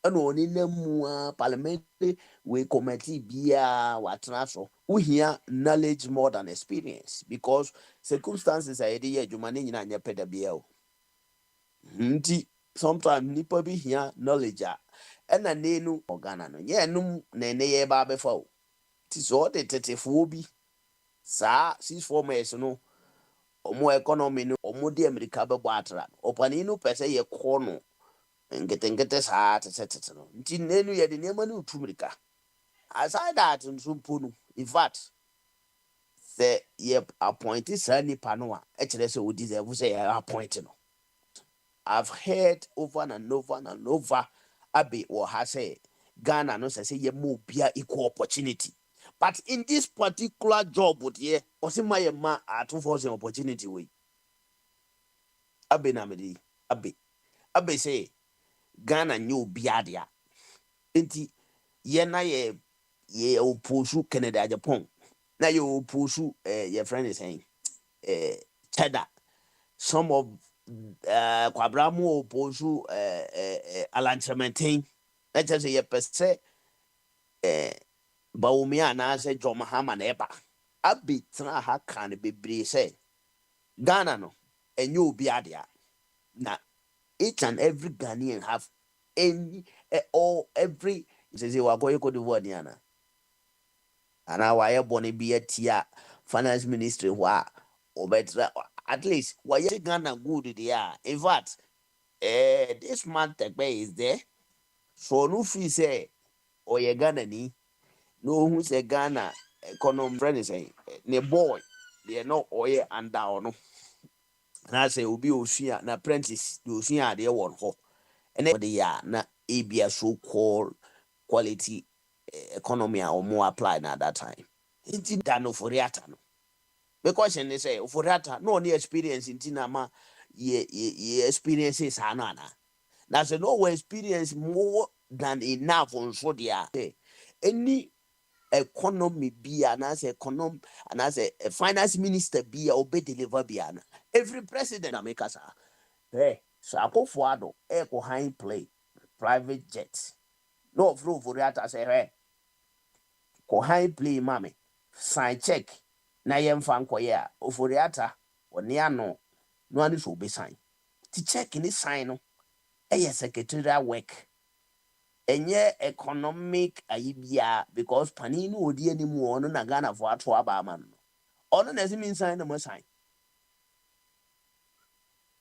Eno one na mu parliamentary we committee bia watena so. Uhia knowledge more than experience because circumstances are dey adwuma ne nyina anya peda bia o. Nti sometimes nipa bi hia knowledge ena nenu organa no ye num na ne ye ba be fa o. Ti so de tetefo bi sa 6 no omo economy no omo de America be bo atra opani no pese ye ko no ngete sa tete no nti nenu ye de nema no utumrika aside that nsumpo no in fact say ye appoint sa nipa no a e kire say o deserve say ye appoint no. I've heard over and over Abe or has say Ghana no say ye mo bia equal opportunity. But in this particular job with ye, Osimaya ma at 2,000 opportunity way. Abe namedi, Abe say Ghana new biadia. Enti ye na ye oposu Canada Japan. Na ye oposu your friend is saying cheddar. Some of Kwabramu oposu Alan Trementin. Let's just say ye per se Baumia na say John Mahama neba. Abi tra ha kan bebre say Ghana no enyo biadia. Na each and every Ghanaian have any or every say wa go Cote d'Ivoire niana. Ana wa ye boni bi atia finance ministry wa obetra at least wa ye Ghana good there. In fact this man Tekbe is there. So no fee say or ye Ghana ni no who say Ghana economy friend is saying ne boy they no oye and down no. And I say obi osua na apprentice the osua de won ho. And the ya na ABS so called quality economy or more applied at that time. Inti dano for reata no. Because they say for reata no any experience in Tinama ye experiences hanana. That's a no experience more than enough on so dia. Any economy be an as econom and as a finance minister be obey deliver biana. Every president America sa. Hey, so I go forward echo high play private jets. No flu for that say hey. Ko high play mame. Sign check. Na yem fan ko ya oforiata oni ano no ani so be sign. Ti check ni sign no. Secretarial work. Enye economic ayibia because paninu odi animu ono na Ghana for ato aba man no. Ono na ezi mean sign na mo sign.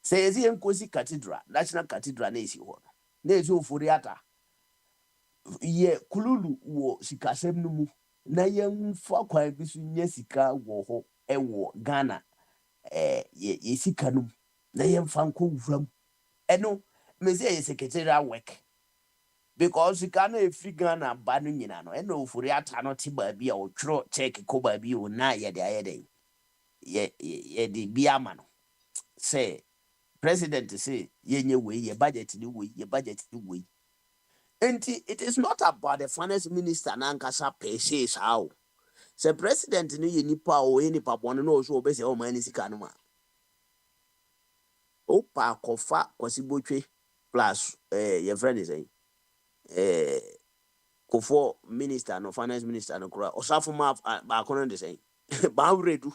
Say ezi enkosi cathedral, national cathedral na esi ho no. Na ezi oforiata. Ye kululu wo sikasem no mu. Na ye mfa kwan bi so nya sika wo ho wo Ghana ye sika no. Na ye mfa nko wuram. Eno me say secretarial work. Because you can't free Ghana banu nyina no eno ofuri ata no te ba bia o twro check ko ba bi o na ye de ayede ye de bia ma no say president say ye nye we ye budget ni we ye budget ni we enti it is not about the finance minister na nkasa per se sao say president ni ye nipa o ye nipa bono no so obese o mani sika no ma o pa kofa kwasibotwe plus your friend is saying Kofo minister no finance minister no kura osafo ma ba kono de say ba redu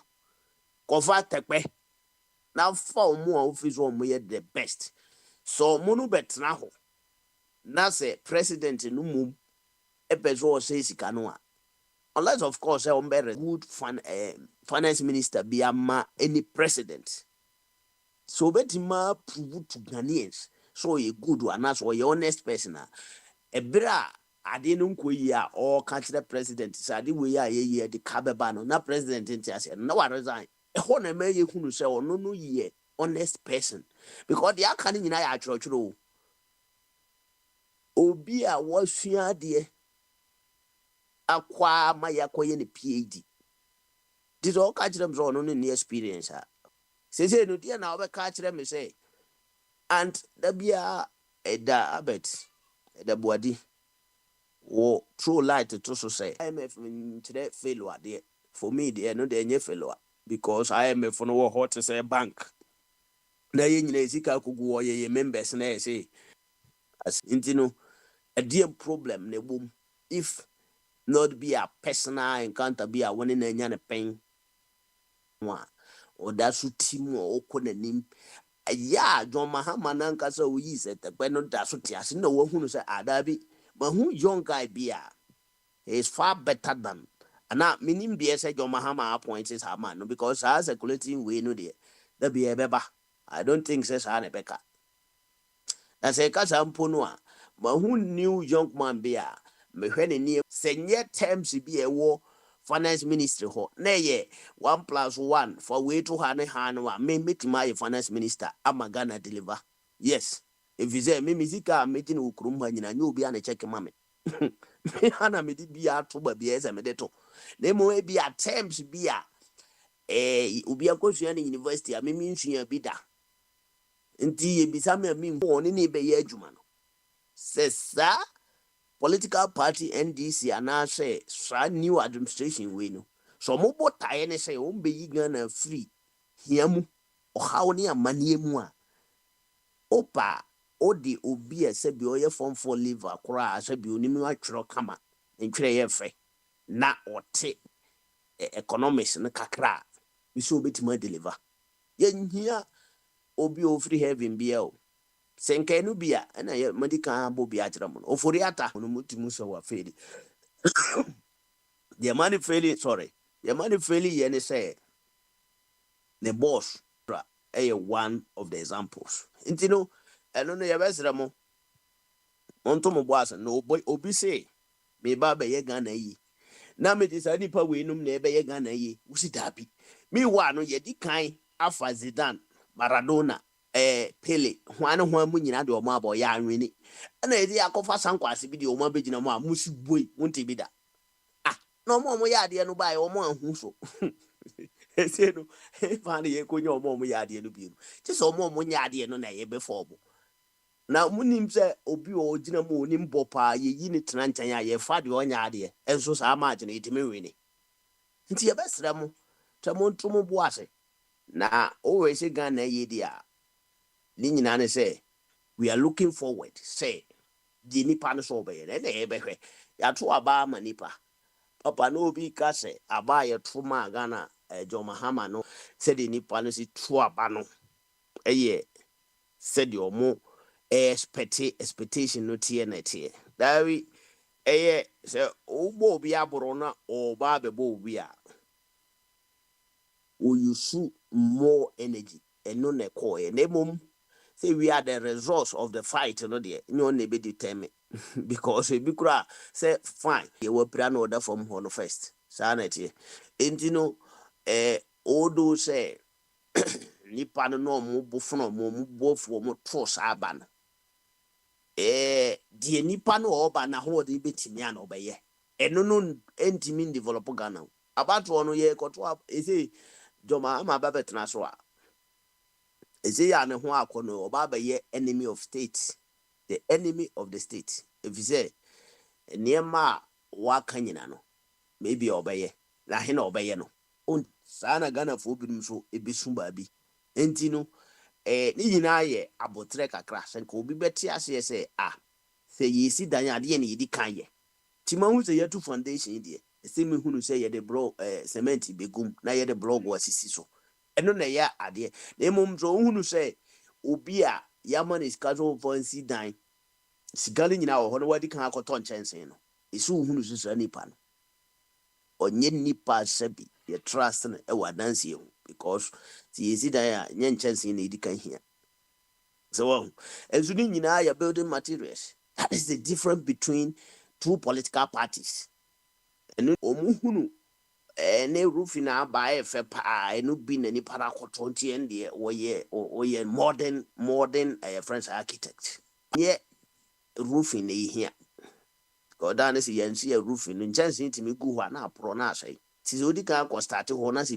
kofa tekpe na fa omo a office omo ye the best so munu betra ho na say president no mum e pezo o say sika no a unless of course good finance minister be any president. So betima prove to Ghanaians so a good one as or your honest person. A bra I didn't or catch the president. So we are ye the cababano, not president in no one resign. A honor may you who say or no ye honest person. Because they are coming in our church row. Obia was here dear. Acquire my acquire PhD. This all catch them so on in the experience. Say no dear now catch them say. And the beer da abet the body or true light to so say IMF today failure there for me there no dey failure because IMF for no hot to say bank na yen nyina sika kugu ye members na say as intino a dear problem ne boom if not be a personal encounter be a one in a pain one or that's team or konanim. Yeah, John Mahama Nankasa we said the Benon Dasutias no one who say Adabi, but who young guy be is far better than and not meaning be said John Mahama appoints his man because as a quality way no dear. There be a beba. I don't think says Anabeka. That's a Casamponoa, but who knew young man be me when near senior terms be a war. Finance ministry ho na ye 1+1 for way to hanwa me meet my finance minister amagana deliver. Yes, if you say me mizika meeting ukrumba nyina nyu obi ana check mame me hana me di bia to ba bia ese me de to na mo e bia terms bia obi akosua na university a me nsua bi da nti ye bisa me ho ne be ye adwuma no sesa political party NDC and I say new administration we no. So mobo tie ne say o be Ghana free. Hiamu o how ni amanie mu a. Opa o de obi e se bi o ye form for liver kora se bi onimi atwero kama. Ntwere ye fe. Na ote economics ne kakra. Bi so obetima deliver. Ye nhia obi o free heaven bia o. Senke no bia na ye medical bo bia kira mo oforiata no mutimu so wa feli the money failing ye ne say the boss one of the examples intino eno no ye besra mo onto mo boss no obi say me ba be ye Ghana yi na me disa nipa we num na be ye Ghana yi wusi dabi me wa no ye di kan afa Zidane Maradona Pele hwan mu nyina de omo abo ya anwene na edi akofa sankwase bi de omo abegina mo a musi boy wonte bi da na omo ya de no ba omo ahu so ese no fa na ye konya omo ya de no bi no ti so omo nya de no na ye be for bo na munim se obi o gina mo onim bopa ye yi ni tena nkyanya ye fa de onya de enso sa ma agina etime wene nti ye besra mo tamo ntomo bo ase na o we se Ghana ye dia Ninyina say we are looking forward. Say the nipa no so be na ebehwe. Ya to aba manipa. Papa no bi ka say aba ye to ma Ghana John Mahama no say the nipa no si to aba no. Eye said your mo expectation no tie na tie. Dawi eye say obo bi aboro na oba be bo bi a. O use more energy and no ne ko e na mom say we are the results of the fight, no dear. No be determined because we kura say fine. You will plan order from Hono first. Sanity. And you know, Odo say Nipa no mo buffno mo both mo trust aban. The Nipa no oba na ho de betimian obeye. No entimin develop Ghana. About one year kotwa say Joma ama babetna so a. Eze ya ne ho akono oba ye enemy of state, the enemy of the state. If you say niema wa kanyina no maybe obeye la he na obeye no on sana Ghana fo bi so ebisu ba bi enti no ni nyina ye abotre kakra sen ko obi beti ase say say yesi dan ade ne yidi kan ye tima hu say yetu foundation die se me hunu say ye de bro cement begum na ye de blog wasisi so eno na ya ade na emom so hunu say obi a yaman is casual fancy dan sigali nyina wo no wadi kan akoto nchensen no esu hunu so nipa no onye nipa sebi ye trust no e wa danse because ti yesi dan a nye nkyɛnse na edika hia. So enso ni nyinaa ya building materials. That is the difference between two political parties. And omuhunu ne roofing na ba e fe pa eno bi na nipa na kotonti en de oye modern French architect. Yeah, roofing na hia. Ko da na si yansi a roofing no nkyɛnse ntimi gu ho na apro na asɛe. Ti so di ka ko start ho na si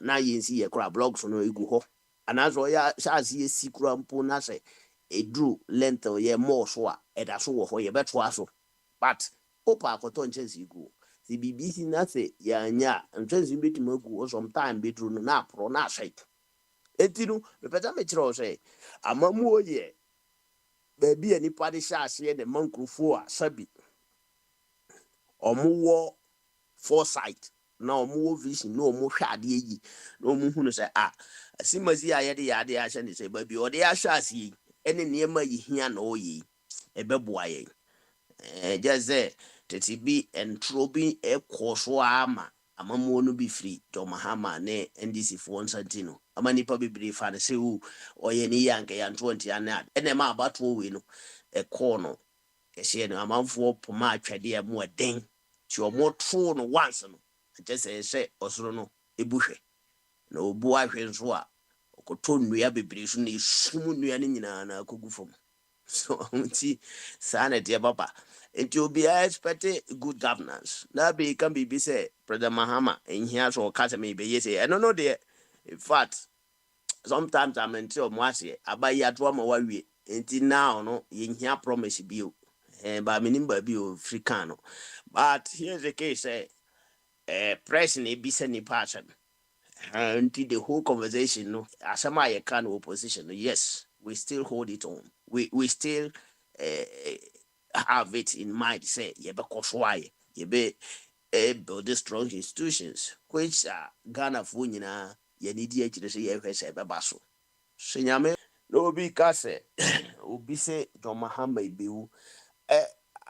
na yensi ye kra blocks no egu ho. Anazo ya shazi ye sikura mpo na se edru length ye more so a eda so wo ho ye beto aso. But opa akoto nkyɛnse gu. The BBC na se ya nya nkyɛnse betima gu sometime bedru no na apro na asɛe. Etinu me peta me kyerɛ o se amamu oye baby ani pa de hyase de mankrofo a sabi omuwo foresight na omuwo vision na omu hwade yi na omu hunu se asimazi a yede yade a hye ne se baby ode ya hyase ene niema yi hia na oyi ebeboa ye jeze tete bi entrobi ekoso ama amamu no bi free to mahama ne NDC fo nsantino amani pa bibiri fa ne se oye ni yanke ya 20 ana ene ma abato we no ekono kese no amanfo poma atwade ya mu den ti omo tro no once no se osoro no ebuhwe na obu ahwe nso a okoto nnua bibiri so na esum nnua ne nyina na akogu fom. So unti sana dia baba it will be expected good governance na be can be say President Mahama in here so kasa me be yes I don't know there. In fact sometimes I'm until mwase abayi atwa ma wawie enti now no ye hia promise bio ba minimba bio frikano. But here's the case president be sending person until the whole conversation no asama ye can opposition yes we still hold it on we still have it in mind say ye be koswaye ye be build strong institutions which Ghana for nyina ye need ye chire say ye hwese be baso senyame no bi ka say obi say John Mahama ibewu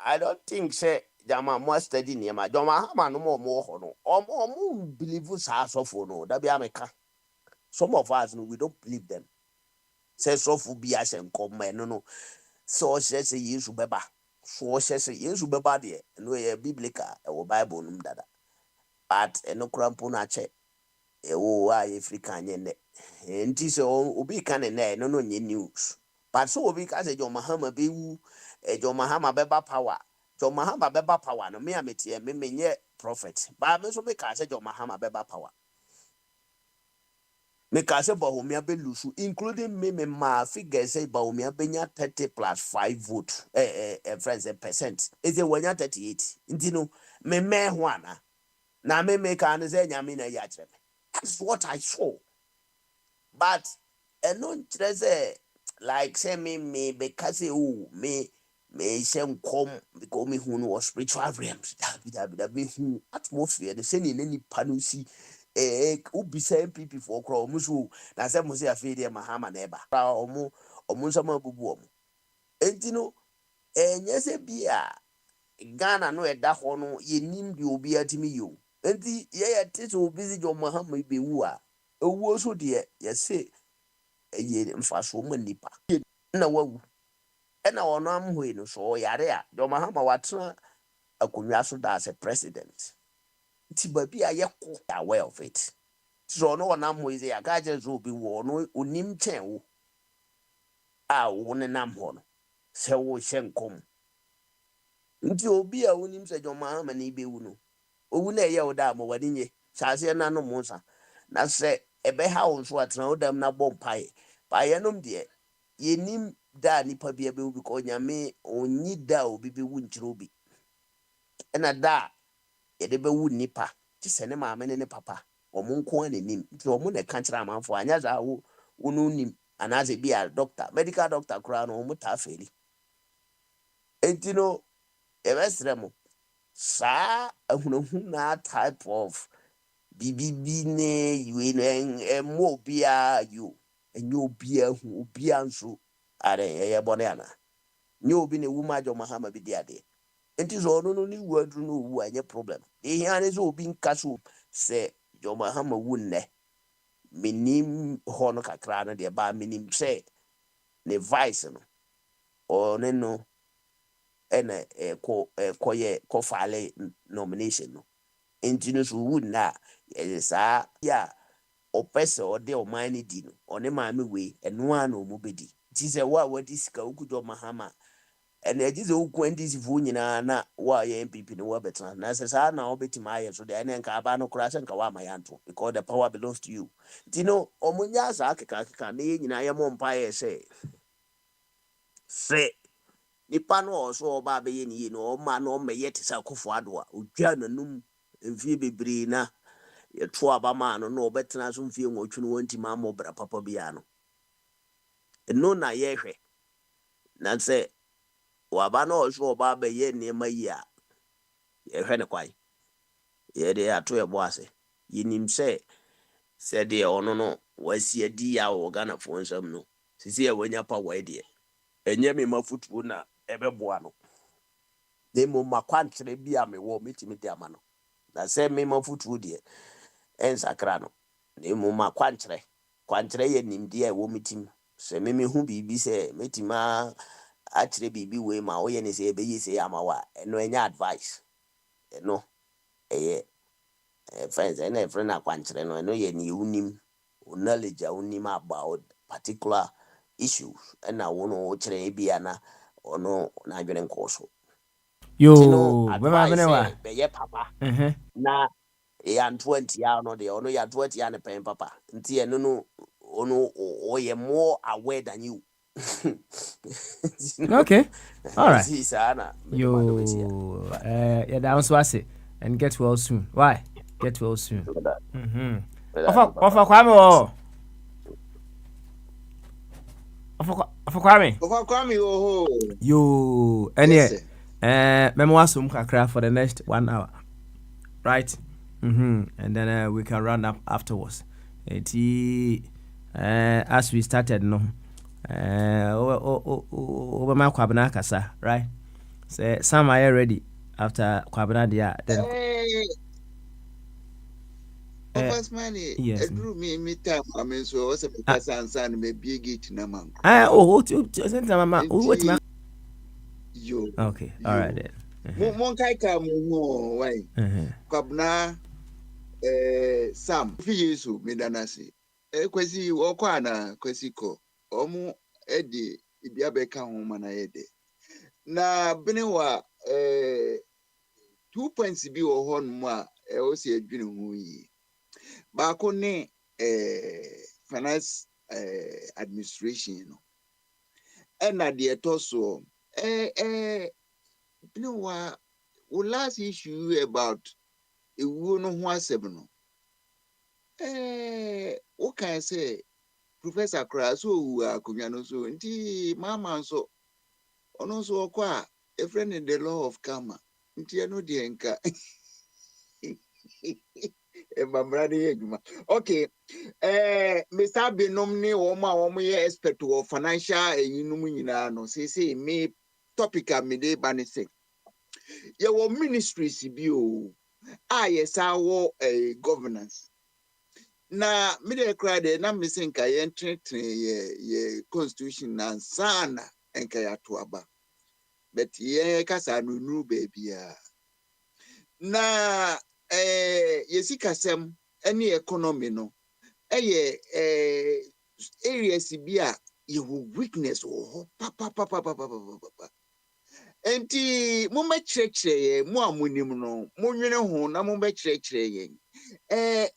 I don't think say Jama more study niema John Mahama no more ho no omo believe sa so for no that be ameka some of us no we don't believe them say so for bi asenkom no so say yesu beba so say yesu beba de no ye biblical e bible num dada but eno krampo na che e wo Africa nyene enti so obi kan na no nye news but so obi ka say John Mahama be wu John Mahama beba power John Mahama beba power no me ametie me menye prophet but me so me ka say John Mahama beba power me ka say Bawumia be lusu including me ma figure say Bawumia benya 30+5 vote friends percent is it wanya 38 nti no me ho ana na me ka na say nyame na ya kire me that's what I saw but no say like say me because me shem come because me who was spiritual realms that me who atmosphere the same in any panusi ubi say people for crow musu na say musu afede Mahama na eba omu nsama bubu omu enti no enye se bia Ghana no eda ho no yenim de obi atimi yo enti ye tete obi John Mahama ibewu a owuo so de ye say ye mfaso manipa na wawu ena ono amhoi no so yare a John Mahama watena akonwa so da as a president ti baby ayeko aware of it so no one amhoi ze agaje zo bi wo no onim chen wo a wo ne nam ho no se wo hyenkom nti obi a onim se John Mahama na ibewu no owu na ye oda mo wade nye sase na no monsa na se ebe ha wo so atena odam na bompai pa ye nom de yenim da nipa bia be obi ko nyame onyi da obi be wu nkyiro obi ena da ye de be wu nipa ti se ne maame ne papa omo nko ananim ti omo ne ka kira amanfo anya za wo unu nim anaze bia doctor medical doctor kura no omo ta feli enti no e besre mo sa ahunahu na type of bibibi ne you ne mo bia you enyo bia hu bia nso are ye bone ana nyo bi ne wuma John Mahama bi diade It is all no word no any problem. The hand is all being castle say your Mahama wouldn't minim hono kakra de ba minim say ne vice no or no ene ko file nomination no enti so would na sa ya opese o de o mani di no one maame we eno ano mo bedi ti se wa wadi sika ukujo mahama ene agize ukwendi sifu nyina na wa ye MPP no wa betna na se sa na obetima aye so de ene nka aba no kura se nka wa mayanto because the power belongs to you omunya sa akeka na ye nyina ye mo mpa ye se nipa no oso oba be ye ni no o ma no meye te sa kofo ado a odwa nanum mfie bebre na ye to aba ma no no obetena so mfie nwotwe no wanti ma mo bra papa bia no eno na ye hwe na se waba no oso oba be ye ne ma yi a ye hwe ne kwai ye de ato ye bo ase yinim se de ono no wasi adi ya o Ghana fo nsam no sisi e wanya pa wa de enye me mafutu na ebeboa no demo makwantre bia me wo metimi de ama no na se me mafutu de ensakra no demo makwantre ye nimdi e wo metim se me hu bibi se metima atre bibi we ma wo ye ne se ebeyi se ama wa eno enya advice eno friends ene friend akwantre no eno ye ni unim knowledge unim about particular issues and I want to chere bia na ono na adwene nkoso yo advice be ye papa na ya 20 ya no de ono ya 20 ya ne pen papa nti eno no ono o ye more aware than you. Okay, all right. Yo, yeah, that was what it. And get well soon. Why? Get well soon. Ofa Kwame. Ofa Kwame oh. Yo, any memoir sum kakra for the next 1 hour. Right? And then we can round up afterwards. As we started, no. Over my Kwabena Kasa, right? Say some are ready after Kwabena dia then first money yes drew me time I mean so was a because and me big it na man mama yo okay all right then mon kai ka mo why Kwabena Sam fi yesu me danase kwesi okwa na kwesi ko omu edi ibia beka ho mana yede na benewa 2 points bi wo ho no a o se adwene ho yi ba ko ne finance administration no na de etoso benewa wo last issue about ewu no ho asem no wo kan say Professor Kraso akonwa no so nti mama nso ono so okwa a friend in the law of karma nti eno de nka okay Mr. Benom ni wo ye expert of financial yinum nyina no say me topic am dey banise ye wo ministries bi o yes our governance na me dey cry dey na me think I enter ye constitution na sana enka ya to aba but ye kasa no nu baby na yesi kasem any economy no areas bi a ye weakness papa enti mo me chrekire mo amonim no mo nwene ho na mo be chrekire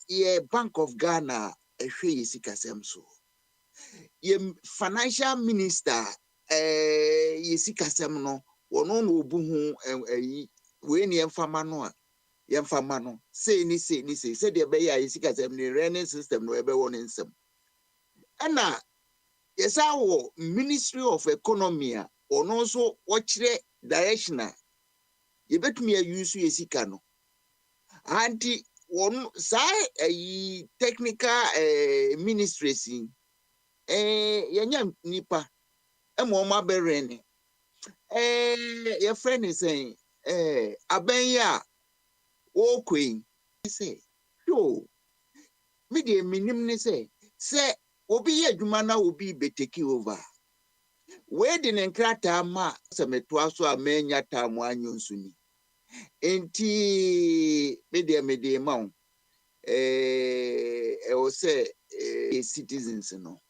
ye Bank of Ghana ehwe yesi kasem so ye financial minister yesi kasem no wono no obu hu we ni emfama no a yemfama no say ni say de be ya yesi kasem ni running system no ebe won nsem ana yesa wo Ministry of Economy a ono so wo kire directional ye betumi use yesi ka no anti one say technical ministries yenya nipa emo ma berene your friend is saying abenya o queen say yo me de minim ne say obi ye adwuma na obi beteki over we de ne nkrata ma se metoa so amenya tamu anyonsu ni enti me de ma o say citizens no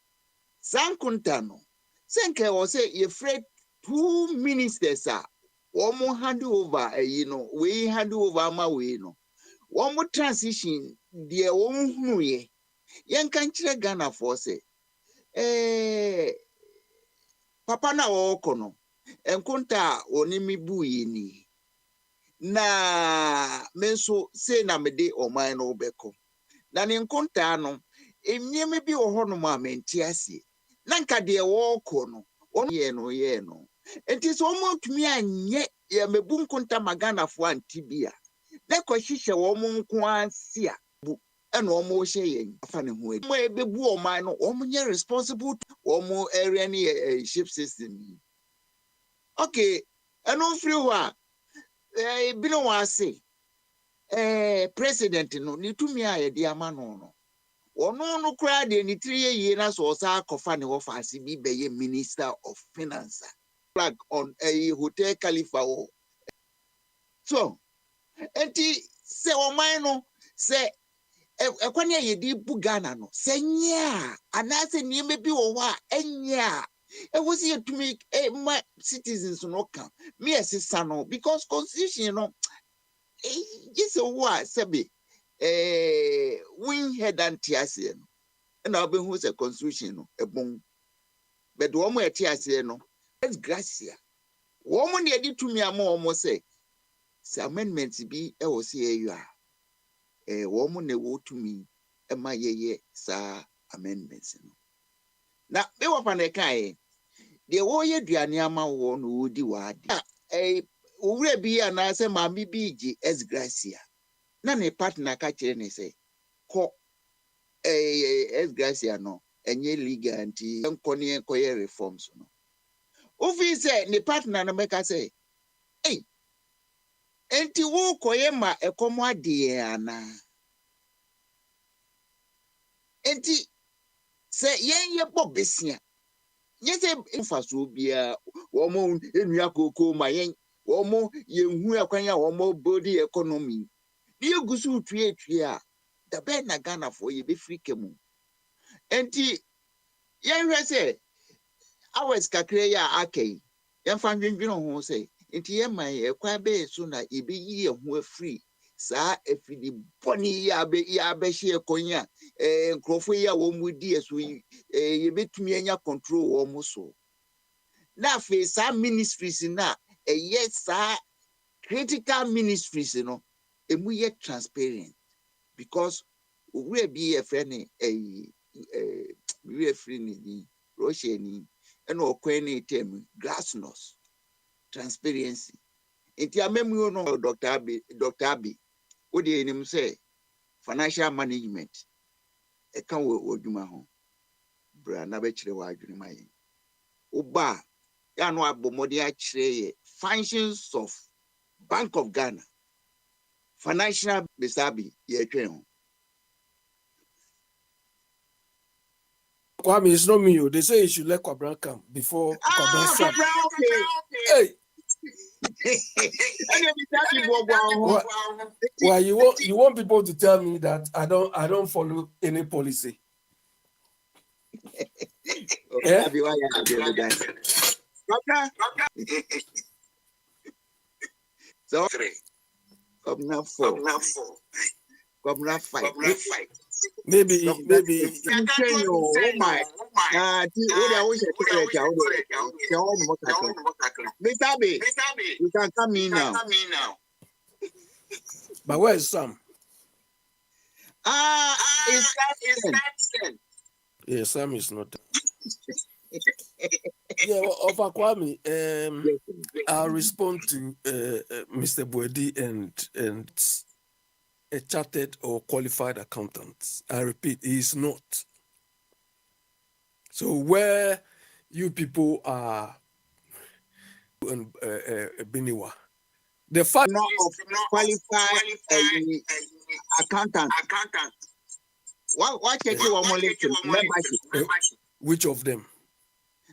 sankunta no senke o say ye fred 2 ministers are womo hand over we hand over ma we no womo transition de womo hunu ye yenka nkyere Ghana for say papa na woko no enkunta onimi buyi ni na menso say na mede oman no beko na ne nkunta no emieme bi wo hono ma menti ase na nka de woko no ono ye no enti so mo tumi anye ye mebu nkunta magana fo antibia na ko hihye wo mo nko asia bu ena o mo hye yen afa ne ho mo ebebu oman no o mo nye responsible o mo area ne ship system okay eno free wa bi no wa say president no ni tumi a ye de ama no no kura de ni tiri ye na so sa kofa ne wo fa bi be minister of finance flag on a hotel Khalifa so enti se o man no se ekwani ye di bu Ghana no se nya anase nieme bi wo wa enya wo se yetumi my citizens no kan me asisa no because constitution no just what sebe win head antiase no na obehu se constitution no ebon but wo mo etiase no it's gracia wo mo ne edi tumi ama wo mo se amendment bi wo se eyo a wo mo ne wo tumi ema yeye sa amendments no na me wo pa na kai de wo ye duane ama wo no wodi wade owura bi anase maami bi gi es gracia na ne partner ka kire ne se ko es gracia no enye legal anti enko ne enkoye reforms no ofi se ne partner no meka se enti wo koye ma ekomo ade ana enti se yenye bobesia nyese infaso bia wo mo enua koko ma yen wo mo yenhu akwanya wo mo body economy ni egusu tue a da be na Ghana for ye be free kemu enti yenhwe se awes kakre ya akei yemfa ndwendwen ho se enti ye man ekwa be so na ibe yi ho afri saa afidi boni ya be hye konya nkrofo ya wo mudi eso ye betumi anya control wo mo so na fe saa ministries na yes saa critical ministries no emu ye transparent because we be a friend we free ni Russia ni eno okwane tem glassness transparency enti amemu no Dr. Abi o de enim say financial management e kan wo dwuma ho bra na be kire wa adwene mai oba ya no abomode a kire ye functions of Bank of Ghana financial besabi ye twen ho Kwame, it's not me. They say you should let Kwabran come before Kwabran start. Hey. Why you want people to tell me that I don't follow any policy? Yeah? So Governor 4. Governor 5. Maybe. Oh my. Mr. B, you can come in now. But where is Sam? Is that? Yeah, Sam is not. Yeah, of Kwame, I'll respond to Mr. Boedi and a chartered or qualified accountant. I repeat, he is not. So where you people are in Biniwa, The fact of qualified accountant. What check you membership? Which of them?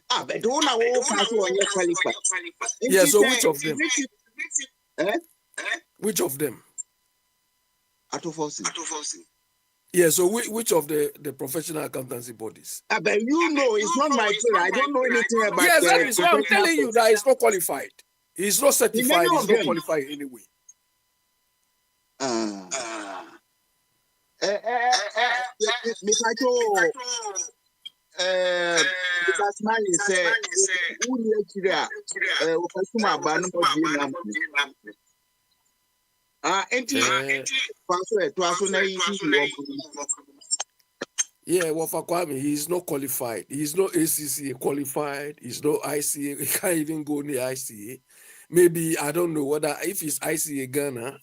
But the one who pass on your qualified. Yeah, so which of them? Which of them? Yeah, so which of the professional accountancy bodies? But you know, it's not my turn. I don't know anything about. Yes, that is why I'm telling you that he's not qualified. He's not certified. He's not qualified anyway. Because man say, yeah, well, for Kwame, he's not qualified. He's not ACCA qualified. He's not ICA. He can't even go near ICA. Maybe, I don't know whether, if he's ICA Ghana,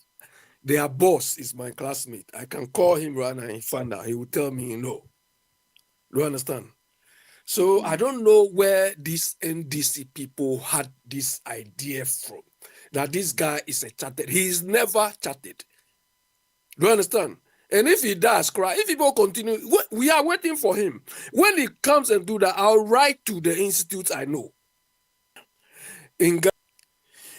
their boss is my classmate. I can call him right now and find out. He will tell me no. Do you understand? So I don't know where these NDC people had this idea from, that this guy is a chartered. He is never chartered. Do you understand? And if he does cry, if people continue, we are waiting for him. When he comes and do that, I'll write to the institutes I know. In Ghana,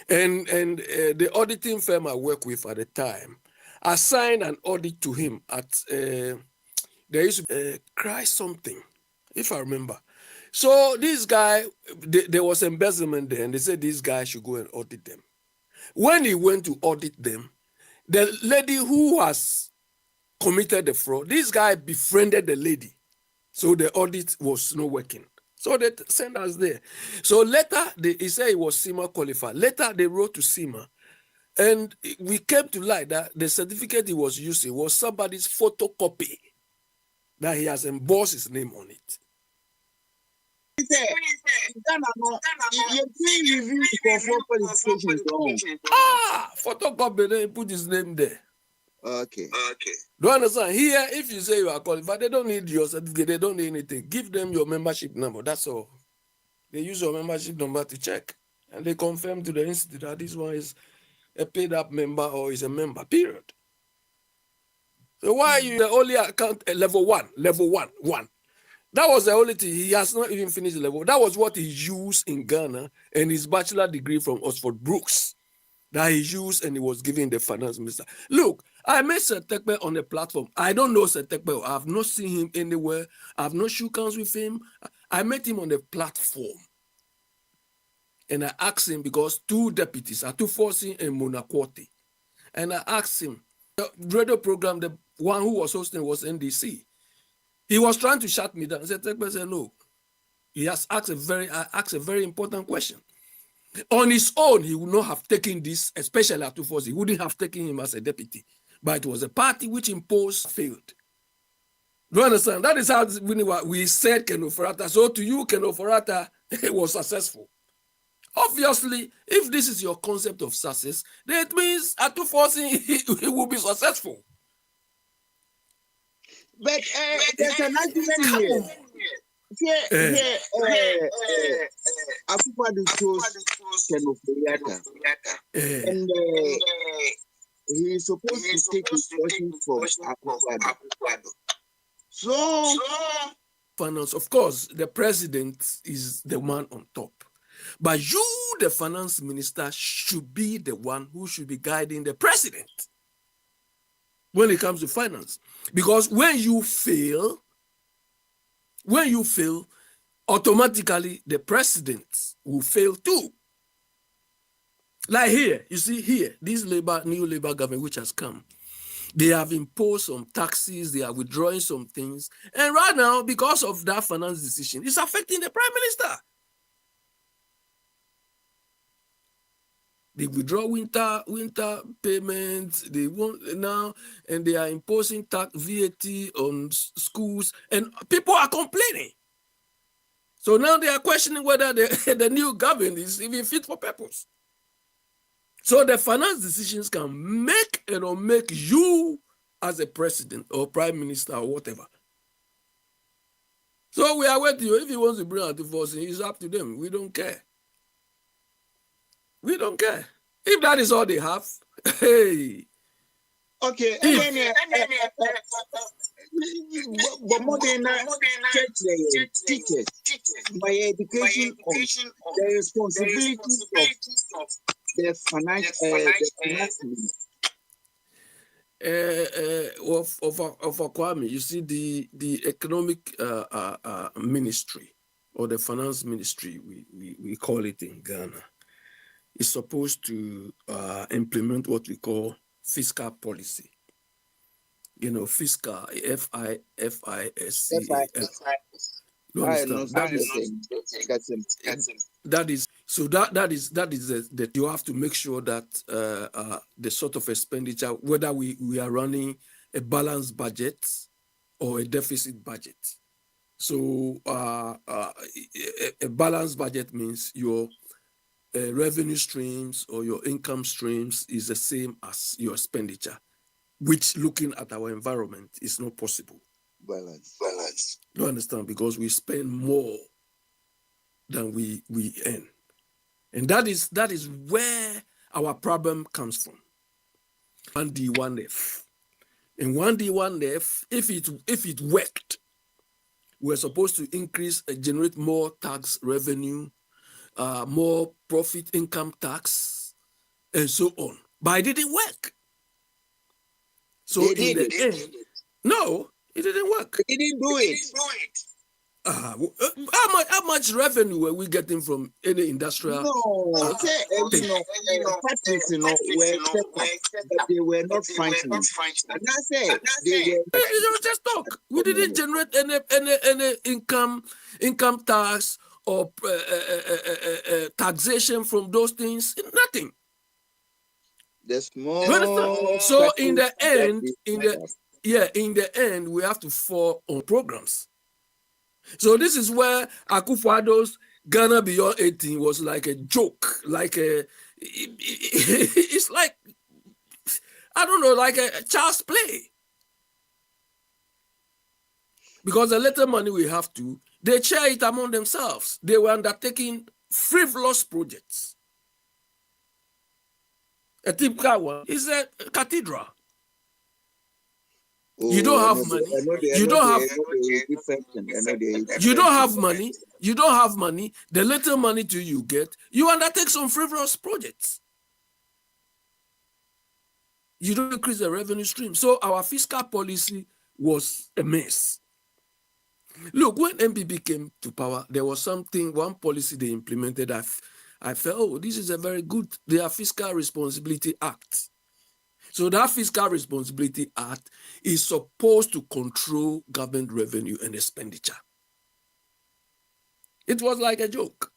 and the auditing firm I work with at the time assigned an audit to him at, there used to be Cry something, if I remember. So this guy, there was embezzlement there, and they said this guy should go and audit them. When he went to audit them, the lady who has committed the fraud, this guy befriended the lady. So the audit was not working. So they sent us there. So later, he said he was CIMA qualified. Later, they wrote to CIMA. And we came to light that the certificate he was using was somebody's photocopy, that he has embossed his name on it. Photocopy, they put his name there. Okay. Do you understand? Here, if you say you are qualified, they don't need your certificate, they don't need anything. Give them your membership number, that's all. They use your membership number to check. And they confirm to the institute that this one is a paid up member or is a member, period. So why are you the only account level one? That was the only thing. He has not even finished the level. That was what he used in Ghana and his bachelor degree from Oxford Brookes that he used, and he was giving the finance minister. Look, I met Setekpe on the platform. I don't know Setekpe. I have not seen him anywhere. I have not shook hands with him. I met him on the platform. And I asked him, because two deputies, Atufosi and Monakwoti. And I asked him, the radio program, the one who was hosting was NDC. He was trying to shut me down. Setekpe said no. He has asked a very important question. On his own, he would not have taken this, especially Atufosi. He wouldn't have taken him as a deputy. But it was a party which imposed, failed. Do you understand? That is how we said Ken Ofori-Atta. So to you, Ken Ofori-Atta was successful. Obviously, if this is your concept of success, then it means Atufosi he will be successful. But there's an argument here. Akufo-Addo chose Ken Ofori-Atta. And he is supposed to take instruction from Akufo-Addo. So, finance, of course, the president is the one on top. But you, the finance minister, should be the one who should be guiding the president when it comes to finance. Because when you fail, automatically the president will fail too. Like here, you see here, this new Labour government which has come, they have imposed some taxes, they are withdrawing some things. And right now, because of that finance decision, it's affecting the prime minister. They withdraw winter payments, they want now, and they are imposing tax VAT on schools, and people are complaining. So now they are questioning whether the new government is even fit for purpose. So the finance decisions can make and or make you as a president or prime minister or whatever. So we are waiting. If he wants to bring out the force, it's up to them. We don't care. We don't care. If that is all they have, hey. Okay, and then but more than church teachers, my education of the responsibility of the financial. Of Kwame, you see the economic ministry or the finance ministry, we call it in Ghana, is supposed to implement what we call fiscal policy. You know, fiscal, F-I-S-C-A-L. You understand? That is that you have to make sure that the sort of expenditure, whether we are running a balanced budget or a deficit budget. So a balanced budget means your revenue streams or your income streams is the same as your expenditure, which, looking at our environment, is not possible. Balance. You understand? Because we spend more than we earn. And that is where our problem comes from. 1D, 1F. In 1D, 1F, if it worked, we're supposed to generate more tax revenue, more profit income tax, and so on. But it didn't work. So no, it didn't work. They didn't do it. How much revenue were we getting from any industrial? Factories, but they were not functioning. And I said, just talk. We didn't generate any income tax or taxation from those things. Nothing. So in the end, we have to fall on programs. So this is where Akufo-Addo's Ghana Beyond 18 was like a joke, it's like, I don't know, like a child's play. Because the little money we have they share it among themselves. They were undertaking frivolous projects. A typical one is a cathedral. You don't have money. You don't have money. The little money you get, you undertake some frivolous projects. You don't increase the revenue stream. So our fiscal policy was a mess. Look, when MPP came to power, there was one policy they implemented. I felt, this is a very good, their Fiscal Responsibility Act. So that Fiscal Responsibility Act is supposed to control government revenue and expenditure. It was like a joke.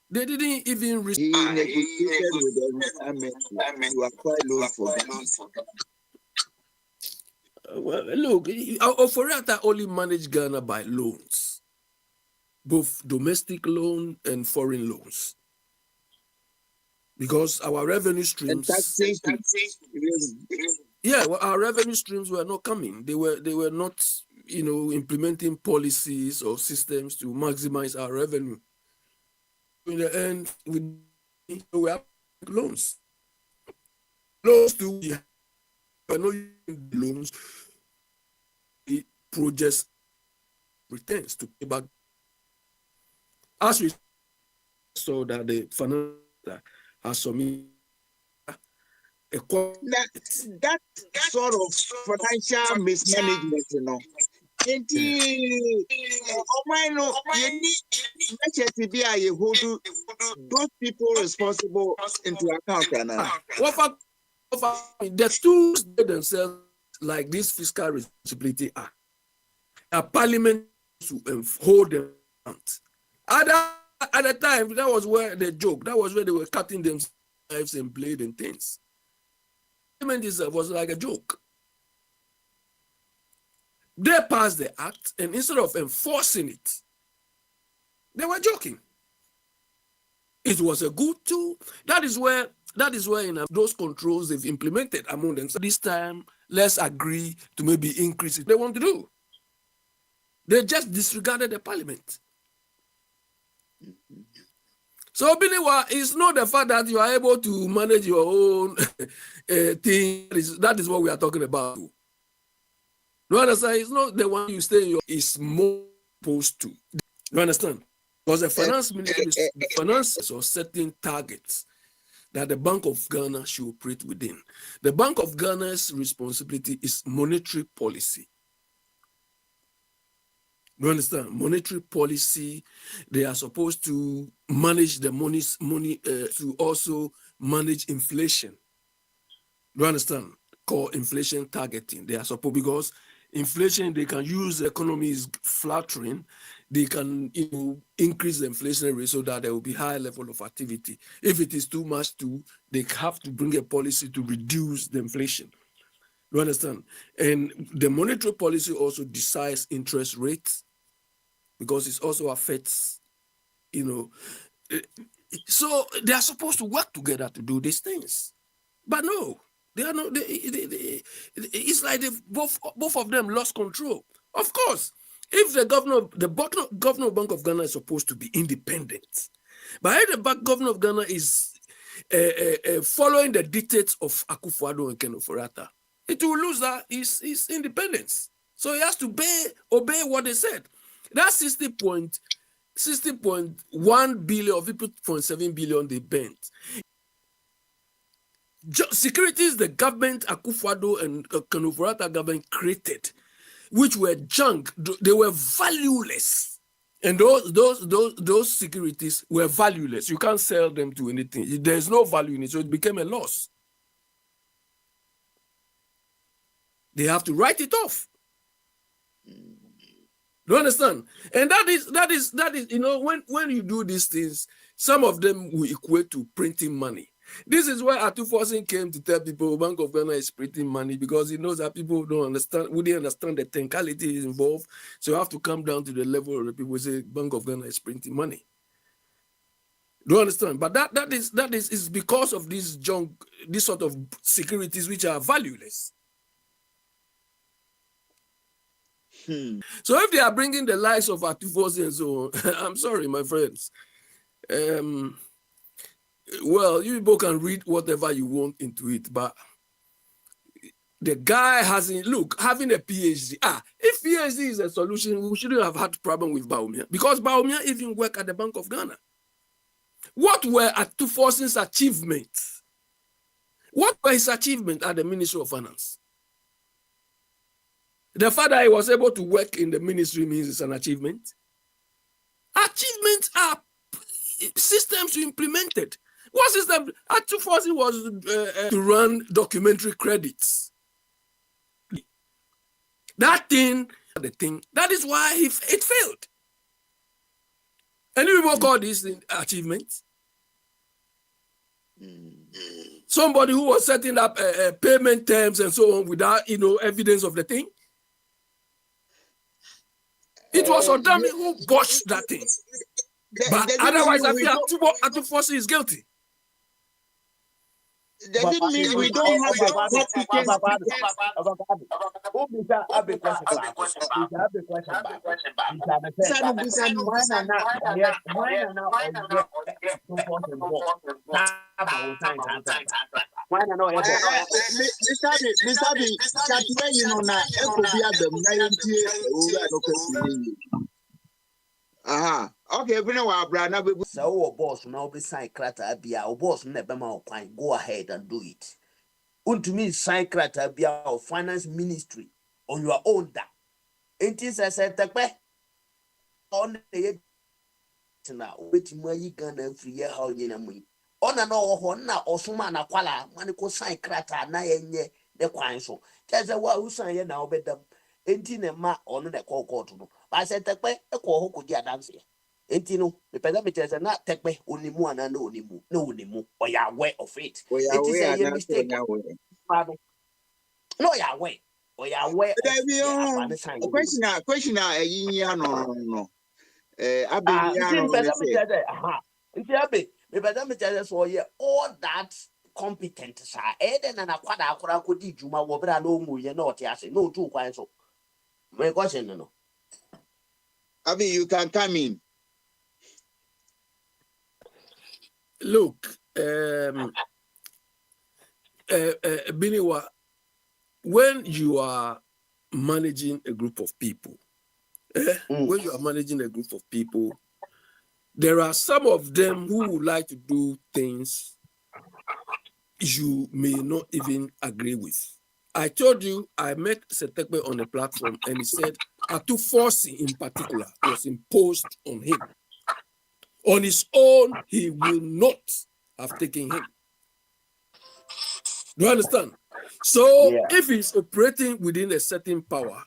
They didn't even... He negotiated with them to acquire loans for them. Look, Ofori-Atta only managed Ghana by loans, both domestic loan and foreign loans. Because our revenue streams, our revenue streams were not coming. They were not, implementing policies or systems to maximize our revenue. In the end, we have loans. Loans to we are not using loans. The projects returns to pay back. As we saw that the financial has submitted that sort of financial mismanagement, those people responsible into account. The tools themselves, like this Fiscal Responsibility Act, a parliament to hold them account. At the time, that was where the joke, that was where they were cutting themselves knives and blade and things. Parliament was like a joke. They passed the act, and instead of enforcing it, they were joking. It was a good tool. That is where those controls they've implemented among them. So this time, let's agree to maybe increase it. They want to do. They just disregarded the parliament. So, Biniwa, it's not the fact that you are able to manage your own thing. That is what we are talking about. You understand? It's not the one you stay in your, it's more supposed to. You understand? Because the finance ministry, the finances are setting targets that the Bank of Ghana should operate within. The Bank of Ghana's responsibility is monetary policy. You understand? Monetary policy, they are supposed to manage the money to also manage inflation. You understand? Called inflation targeting. They are supposed, because inflation, they can use the economy is flattering, they can increase the inflation rate so that there will be high level of activity. If it is too much they have to bring a policy to reduce the inflation. You understand? And the monetary policy also decides interest rates, because it also affects, so they are supposed to work together to do these things. But no, they are not. It's like both of them lost control. Of course, if the governor of Bank of Ghana is supposed to be independent, but if the governor of Ghana is following the dictates of Akufo-Addo and Ken Ofori-Atta, it will lose his independence. So he has to obey what they said. That 60.1 billion or 50.7 billion they bent. Securities the government, Akufo-Addo and Ken Ofori-Atta government created, which were junk, they were valueless. And those securities were valueless. You can't sell them to anything. There's no value in it, so it became a loss. They have to write it off. Do you understand? And that is, when you do these things, some of them will equate to printing money. This is why Atu-Forson came to tell people Bank of Ghana is printing money, because he knows that people wouldn't understand the technicality involved. So you have to come down to the level of the people who say Bank of Ghana is printing money. Do you understand? But that is because of this junk, this sort of securities which are valueless. So if they are bringing the likes of Atu-Forson and so on, I'm sorry, my friends. Well, you people can read whatever you want into it, but the guy having a PhD. If PhD is a solution, we shouldn't have had problem with Bawumia, because Bawumia even worked at the Bank of Ghana. What were Atu-Forson's achievements? What were his achievements at the Ministry of Finance? The fact that he was able to work in the ministry means it's an achievement. Achievements are systems you implemented. What system? Atu-Forson was to run documentary credits. That is why it failed. And you people call this achievements? Somebody who was setting up payment terms and so on without evidence of the thing. It was Odami who botched that thing. But otherwise, I think Atu-Forson is guilty. That didn't mean we don't have the okay, we know our brother. So, boss, now be sign crata bia, or boss never more quite go ahead and do it. To me, sign crata bia or finance ministry on your own. That it is a set on the now, which you gonna free your how you know. On and all, now, or some man a quala, manico sign crata, na ye the quine so. There's a who sign now better. 18 ma on the call court. I said, take a call who could get dance here. 18 the parameters are not take me only more and no more, or you are aware of it. It is a mistake. No, you are aware. Or you are aware. Question, no. All that competent, sir. Eden and Aquada could do Juma, whatever no more, you know, no two quite so. My question, no. Abi, you can come in. Look, Biniwa, when you are managing a group of people, when you are managing a group of people, there are some of them who would like to do things you may not even agree with. I told you I met Setekbe on a platform and he said Atu Forcing in particular was imposed on him. On his own, he will not have taken him. Do you understand? So if he's operating within a certain power,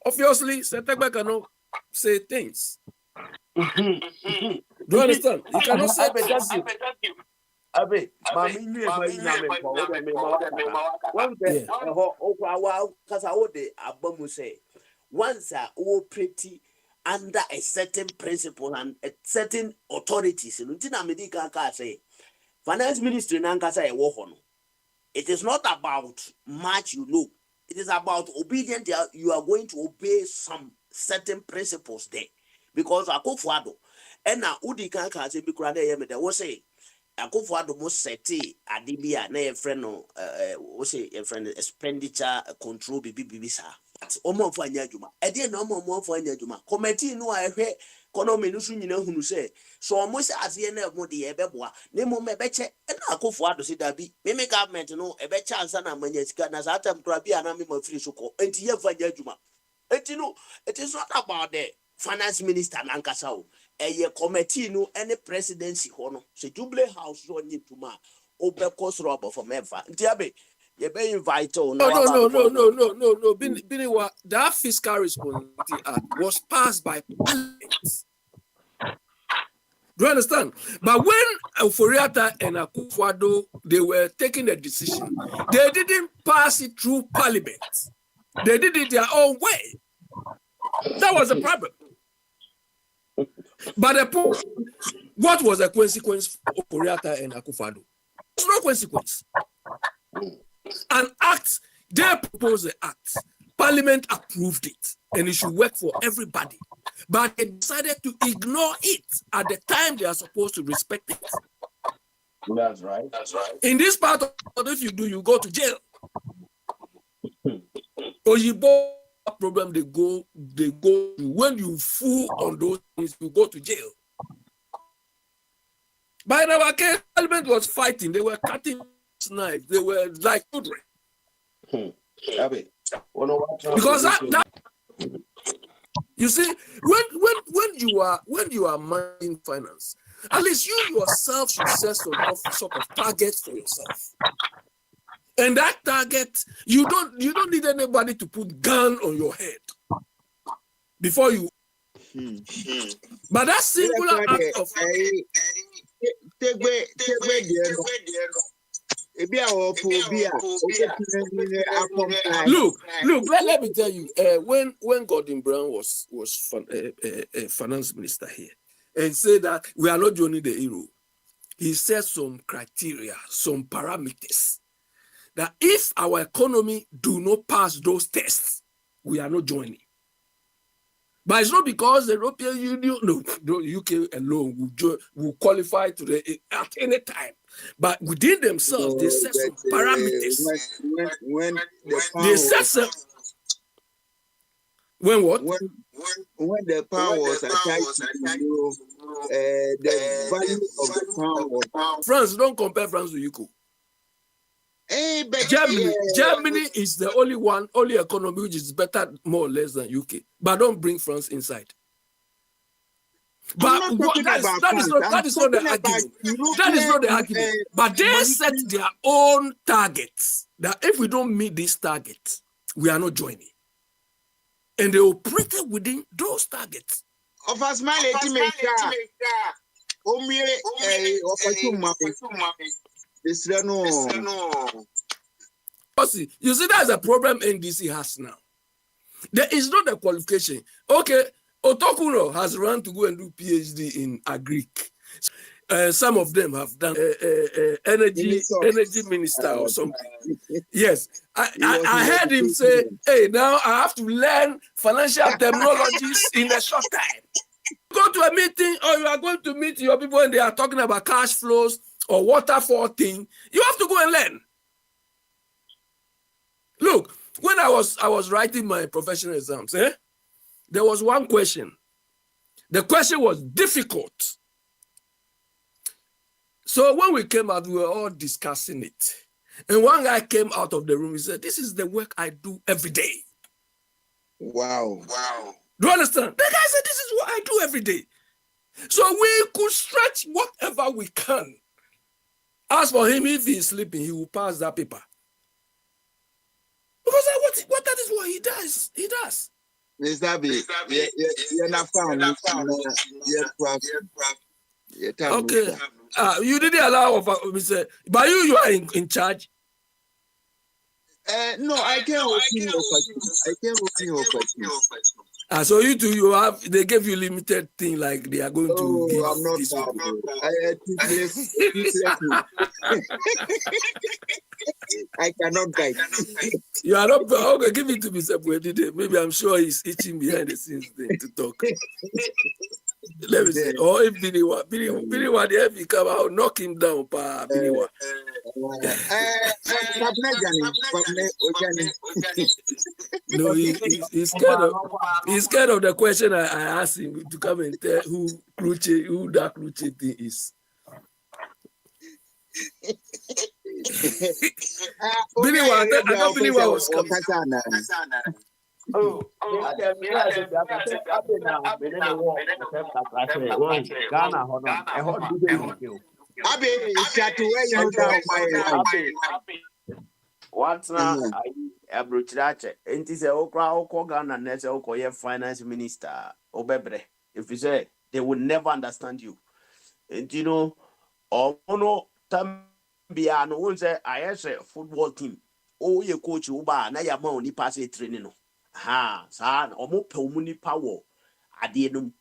obviously Setekbe cannot say things. Do you understand? He cannot say things. Abe, once I operate under a certain principle and a certain authorities, finance ministry it is not about much you know. It is about obedience. You are going to obey some certain principles there. Because Akufo-Addo, and now Udi Kanka say Bikrade Yeme, they will say Akufo-Addo must seti Adibia, na friend no, say a friend expenditure control BBBisa. Omo for Nyajuma. Edi no more for Nyajuma. Committee no I hear economy no soon who say so almost as ye na mo de ebeboa. Nemo mebeche and Akufo-Addo say that be me government no a better answer na manyesika na satam krabi anami mo free so ko. Enti ye for Nyajuma. Enti no, it is not about the finance minister nankasa a committee no any presidency hono se Jubilee House so nyituma obekos robo from ever ntiabe ye be invite no Biniwa, that fiscal responsibility act was passed by parliament. Do you understand? But when Ofori-Atta and Akufo-Addo they were taking the decision, they didn't pass it through parliament. They did it their own way. That was the problem. But the point, what was the consequence for Ofori-Atta and Akufo-Addo? There's no consequence. An act, they proposed the act. Parliament approved it, and it should work for everybody. But they decided to ignore it at the time they are supposed to respect it. That's right. In this part of if you do, you go to jail. Or you problem they go when you fool on those things, you go to jail. By in our case, Parliament was fighting, they were cutting knives, they were like children. Because that you see, when you are managing finance, at least you yourself should set some sort of target for yourself. And that target, you don't need anybody to put gun on your head before you. But that singular act of look. Let me tell you. When Gordon Brown was finance minister here, and said that we are not joining the euro, he set some criteria, some parameters. That if our economy do not pass those tests, we are not joining. But it's not because the European Union, no, the UK alone will qualify to at any time. But within themselves, they set some parameters. When they set some. When what? When the power was attached to the value of the pound. France, don't compare France to UK. But Germany is the only economy which is better more or less than UK. But don't bring France inside. But that is not the argument. That is not the argument. But they set their own targets. That if we don't meet these targets, we are not joining. And they operated within those targets. Of us, you see, that's a problem NDC has now. There is not a qualification. Okay, Otokuno has run to go and do PhD in Agric. Some of them have done energy minister or something. Yes, I heard him say, "Hey, now I have to learn financial technologies in a short time." Go to a meeting, or you are going to meet your people, and they are talking about cash flows. or waterfall thing, you have to go and learn. Look, when I was writing my professional exams, there was one question. The question was difficult. So when we came out, we were all discussing it. And one guy came out of the room, he said, "This is the work I do every day." Wow. Do you understand? The guy said, "This is what I do every day." So we could stretch whatever we can. As for him, if he's sleeping, he will pass that paper. Because what that is what he does. He does. Mr. B, you're not found. Okay. You didn't allow Mr. But you are in charge. No, I can't open your question. So you two, they gave you limited thing like they are going to give. I'm not this I cannot guide. You are not okay. Give it to Mr. Buedide. Maybe I'm sure he's itching behind the scenes then to talk. Let me see. Or if Biniwa, if he come out, knock him down, pa Biniwa. No, he's scared of the question I asked him to come and tell who that Kluche thing is. Biniwa, I thought Biniwa was coming. What's now? Abruchrache. And is a okra Ghana net finance minister Obebre. If you say they would never understand you. And you know, or no Tambiano will say I say football team. Oh, you coach Uba, na ya money pass a training. Ha, son, or more pulmonary power. I didn't.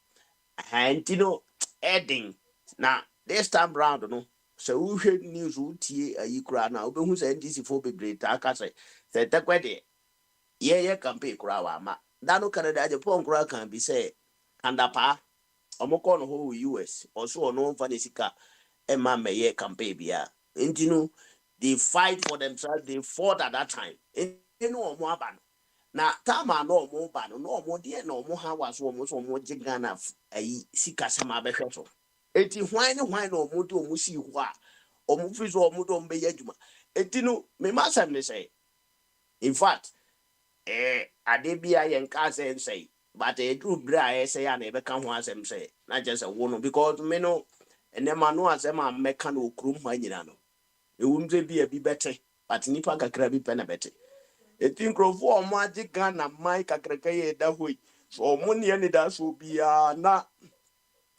And you know, adding now this time round, no. So we heard news uti a crowd now, but who's NDC for be Takase said that way. Yeah, campaign crowd. Dano Canada, the pong crowd can be said. And the pa, Omokon whole US, also known for the Sika, and mamma, yeah, campaign, yeah. And you know, they fight for themselves, they fought at that time. And you know, more ban. Now, Tama no more ban, no more dear, no more how was almost more jigana a Sika Sama Beheso. Eti wine no mudo musi wa o mufizo o mudo mbe yaduma eti no me masa me say in fact ade bia yen ka say but e do bra say ya na be ka ho asem say na just a wono because me no enema no asem a meka no okrum ma nyina no e wunje bia bi bete but nipa kakra bi pe na bete eti nkrofo o mo age Ghana mai kakra ka ye da hoi so o mo ne ne da so bia na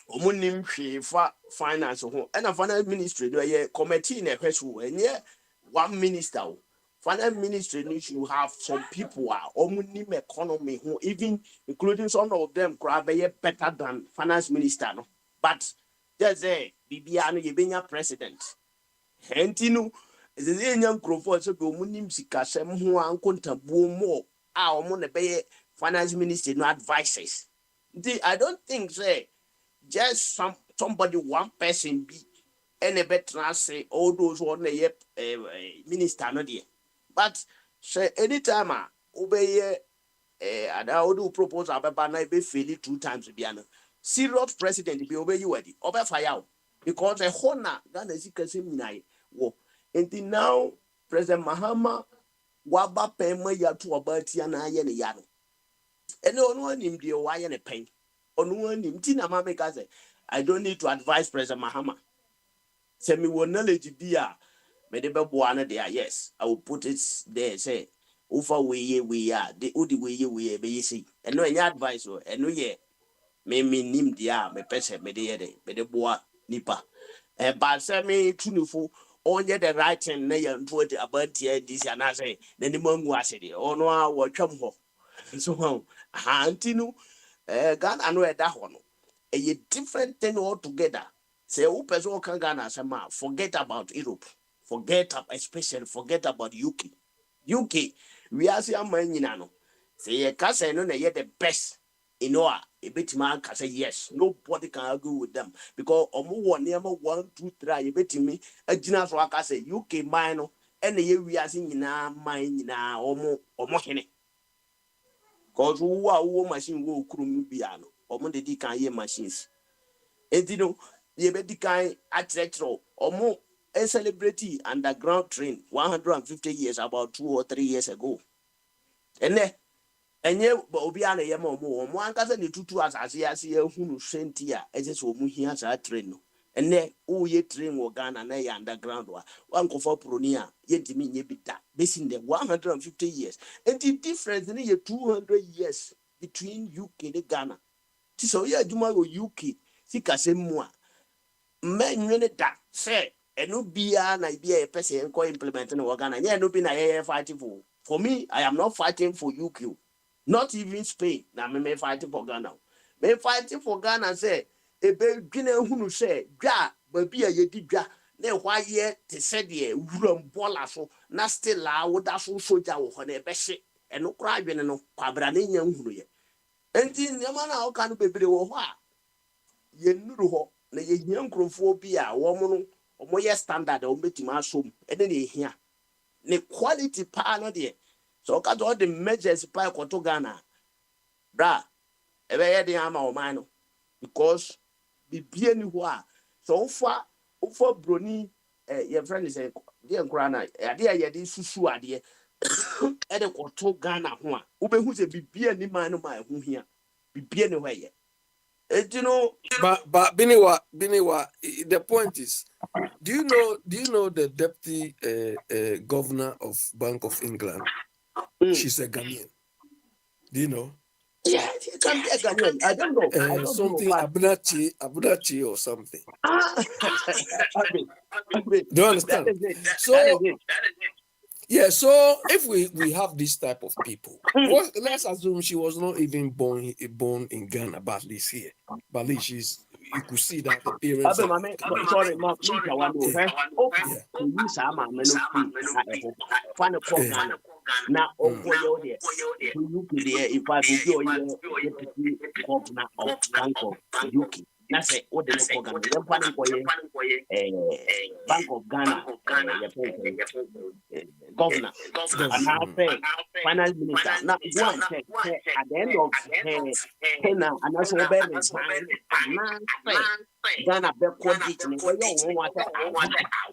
omunim hwe finance ho and finance ministry do ye committee na hweso enye one minister finance ministry needs you have some people omunim economy ho even including some of them could be better than finance minister no but there's a bibia no ye benya president hentinu ezeze nya nkrofo so be omunim sikasem ho ankontabuo mo omo ne be finance ministry no advices. I don't think say just somebody, one person be any better say all those one minister no there. But say anytime obey and I do propose about na be fail 2 times biano. Serious president be obey you ready. Obey fire because a honor Ghana is minai wo. And now President Mahama waba pema ya to about yana ye ne yano. And no him the why and pain. I don't need to advise President Mahama. Say me will knowledge be me de be there. Yes, I will put it there. Say, over we are the udi we be see. And no any advice or and no ye me nim dia me pese me de boa nipa. But say me tunifu only the right thing na ya put about here this and I say then the mongu asidi. Oh no, what chum ho. So antinu. Ghana no that one. A different thing altogether. Say who person can Ghana sama forget about Europe. Forget about UK. UK we are see man no. Say ye kasa no na ye the best. You know a bit man can say yes. Nobody can argue with them because one near 1, 2, 3. A bit me a genus rock I say UK minor and the year we are seeing mine now or more. Cause who are machine will crew piano or Monday can hear machines. And you know, the betty kind architectural or more a celebrity underground train 150 years, about 2 or 3 years ago. And then, and yet, Obiana Yamo, one cousin, the 2 as I see a who sent here as a woman here as a train. And then, oh, ye train or gun and a underground one go for Pronia, yet me ye bit that, basing the 150 years. And the difference in 200 years between UK and Ghana. So, yeah, you might go UK, think I say more. Men, that say. And no be a person implementing Ghana. Yeah, no be fighting for. For me, I am not fighting for UK. Not even Spain. Now me fighting for Ghana. Me fighting for Ghana say e be Guinea who say dwa baby a yedi dwa na why ye te said ye wuram bola so na still la wo da so soja wo ho na e be hye. E no kra adwene no kwabra na nya nhuru ye. Enti nyama na o ka no bebre wo ho a ye nuru ho na ye hia nkrofo bi a wo mo no omo ye standard o betima asom ene ne hia ne quality pa no de so ka do the measures pa ko Ghana bra e be ye de ama o man no because bibie ni ho a so ufa broni your friend is de nkra na ade a ye de susu ade e de ko Ghana ho a ubehu se bibie ni man no ma ho hia bibie ni ho ye. You know, but Biniwa, the point is, do you know the deputy governor of Bank of England? She's a Ghanaian. Do you know? Yeah, she can be a Ghanaian. I don't know. Something Abunachi or something. Do you understand? So yeah, so if we have this type of people, let's assume she was not even born in Ghana, but at least here. But at least you could see that the parents. Now, that's it. What the Bank of Ghana, governor, and now finance minister. Now, go and check at the end of Kenya, and also Ghana,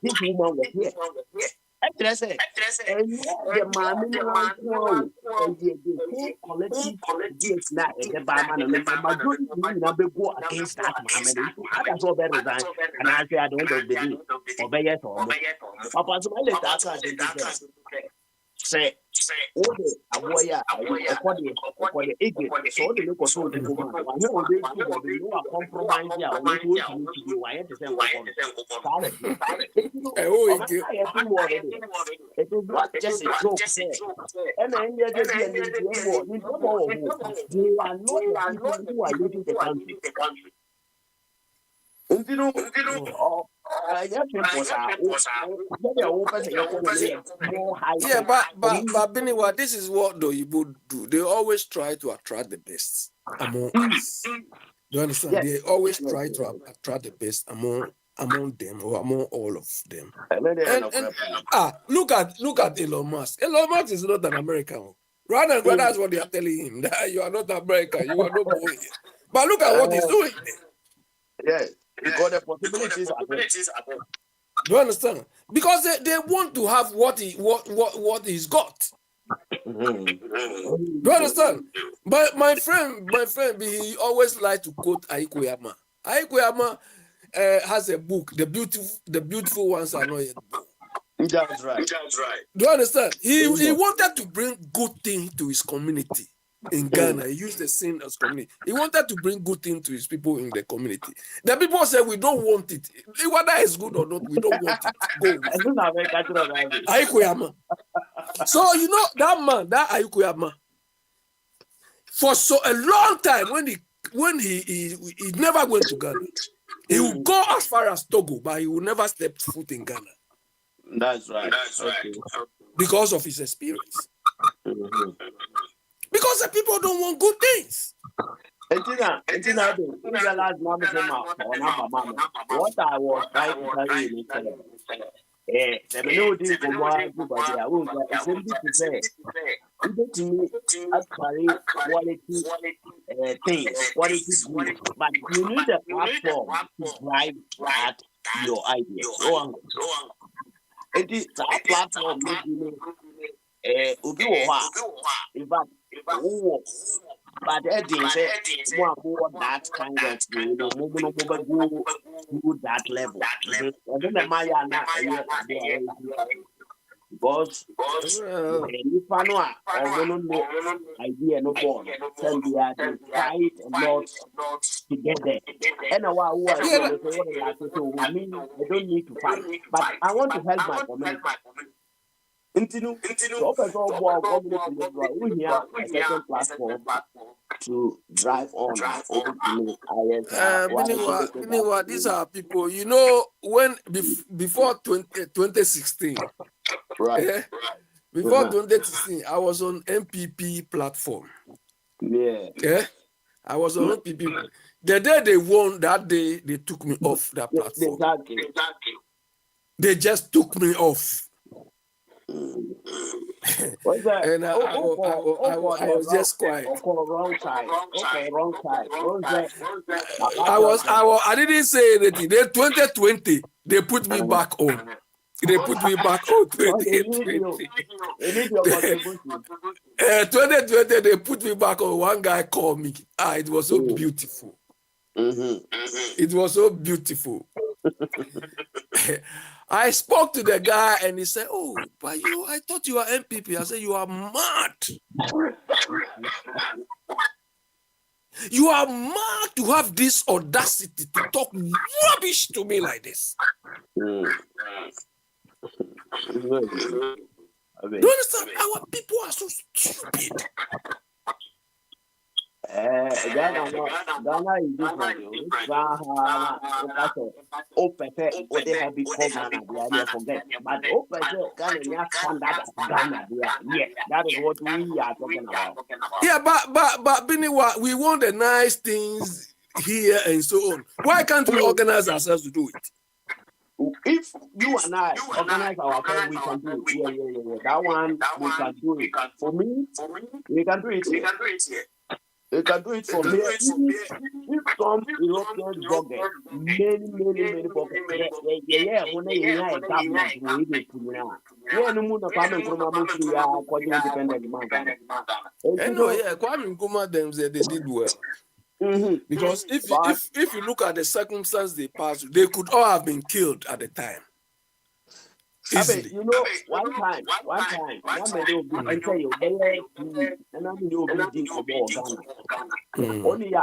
this woman was here. The collective now the barman go against that that's all better than and I say I don't know the day obey it or say what a boy according so the local so the compromise it is not just a joke. And then they are not the people who are leading the country. Yeah, but Biniwa, this is what the Igbo do. They always try to attract the best among us. Do you understand? Yes. They always try to attract the best among them or among all of them. Look at Elon Musk. Elon Musk is not an American. Rather, that's what they are telling him. That you are not American. You are not born here. But look at what he's doing. Yes. Because the possibilities are there. Do you understand? Because they want to have what he's got. Do you understand? But my friend, he always like to quote Aiko Yama. Aiko Yama has a book. The beautiful ones are not yet born. That's right. Do you understand? He wanted to bring good things to his community. In Ghana, he used the same as community. He wanted to bring good things to his people in the community. The people said, we don't want it. Whether it's good or not, we don't want it. Go. Aiko. So, you know, that Aiko, for so a long time, when he never went to Ghana, he would go as far as Togo, but he would never step foot in Ghana. That's right. Because of his experience. Because the people don't want good things. Until do realize number or number mama. What I was trying to tell you is the menu did go one, but I won't get something to say. Even to me, actually, quality things, quality good, but you need a platform to drive that your idea. So, it is that platform Ubi in fact, but Eddie said, that kind of go that level. And then Maya because if I know or idea no more, then we are fight a lot to get there. And I don't need to fight, but I want to help my community. So we have a certain platform to drive on. These are people, you know, when before 2016, right? Before 2016, I was on MPP platform. Yeah. I was on MPP. The day they won, that day they took me off that platform. Exactly. They just took me off. And I was just quiet. Wrong side. I didn't say anything. Then 2020, they put me back on. They put me back on 2020. 2020, they put me back on. One guy called me. It was so beautiful. It was so beautiful. I spoke to the guy and he said, "Oh, but I thought you were MPP." I said, "You are mad. You are mad to have this audacity to talk rubbish to me like this." Do you understand? Our people are so stupid. Ghana is different. They have become Ghana, forget. But Ghana standard Ghana. Yes, that is what we are talking about. Yeah, but Biniwa, we want the nice things here and so on. Why can't we organize ourselves to do it? If you and I organize ourselves, we can do it. Yeah. That one, we can do it. For me, we can do it here. We can do it from here. If some European bloggers, many bloggers, when they are government, we need to know. Yeah, no more coming from a country, independent man. And no, yeah, Kwame Nkrumah them said they did well. Because if you look at the circumstances they passed, they could all have been killed at the time. Easily. You know, one time, only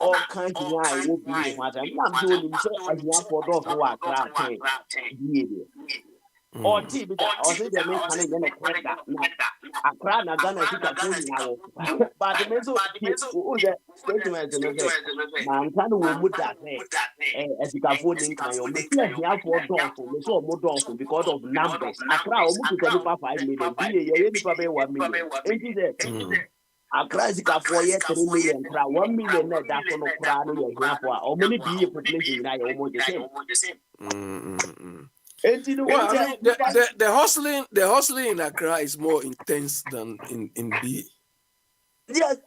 all kinds of will be what I'm doing for those who are crying. Or TV that or say they make money in a credit that a crown are gonna take a phone now. But the meso who the statement man can will that as you can phone in kind of make here for dollars so more dollars because of numbers. A crowd to 5 million, be 1 million. And Accra is 4 years 3 million, 1 million that for no crown or many be a population almost the same. And you know the hustling in Accra is more intense than in B. Yes,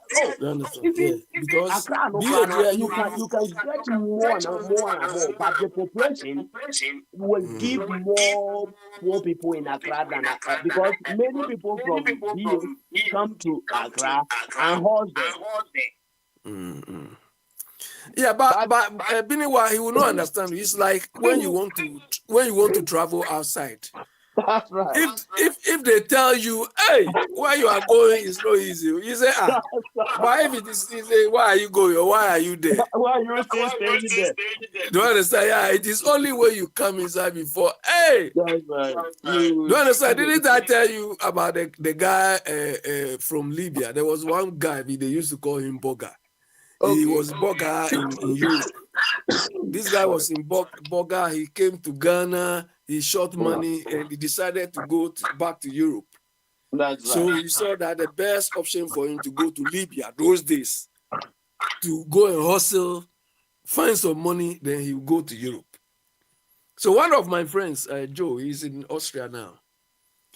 because you can get more and more, but the population will give more poor people in Accra than Accra because many people from B come to Accra and hustle. Yeah, but Biniwa, he will not understand. It's like when you want to travel outside. That's right. If they tell you, hey, where you are going is not easy. You say, why if it is easy, why are you going or why are you there? Why are you still staying there? Do you understand? Yeah, it is only when you come inside before. Hey, that's right. Do you understand? Didn't I tell you about the guy from Libya? There was one guy, they used to call him Boga. Okay. He was Boga in Europe. This guy was in Boga. He came to Ghana. He shot money and he decided to go back to Europe. That's So right. he saw that the best option for him to go to Libya those days, to go and hustle, find some money, then he would go to Europe. So one of my friends, Joe, he's in Austria now.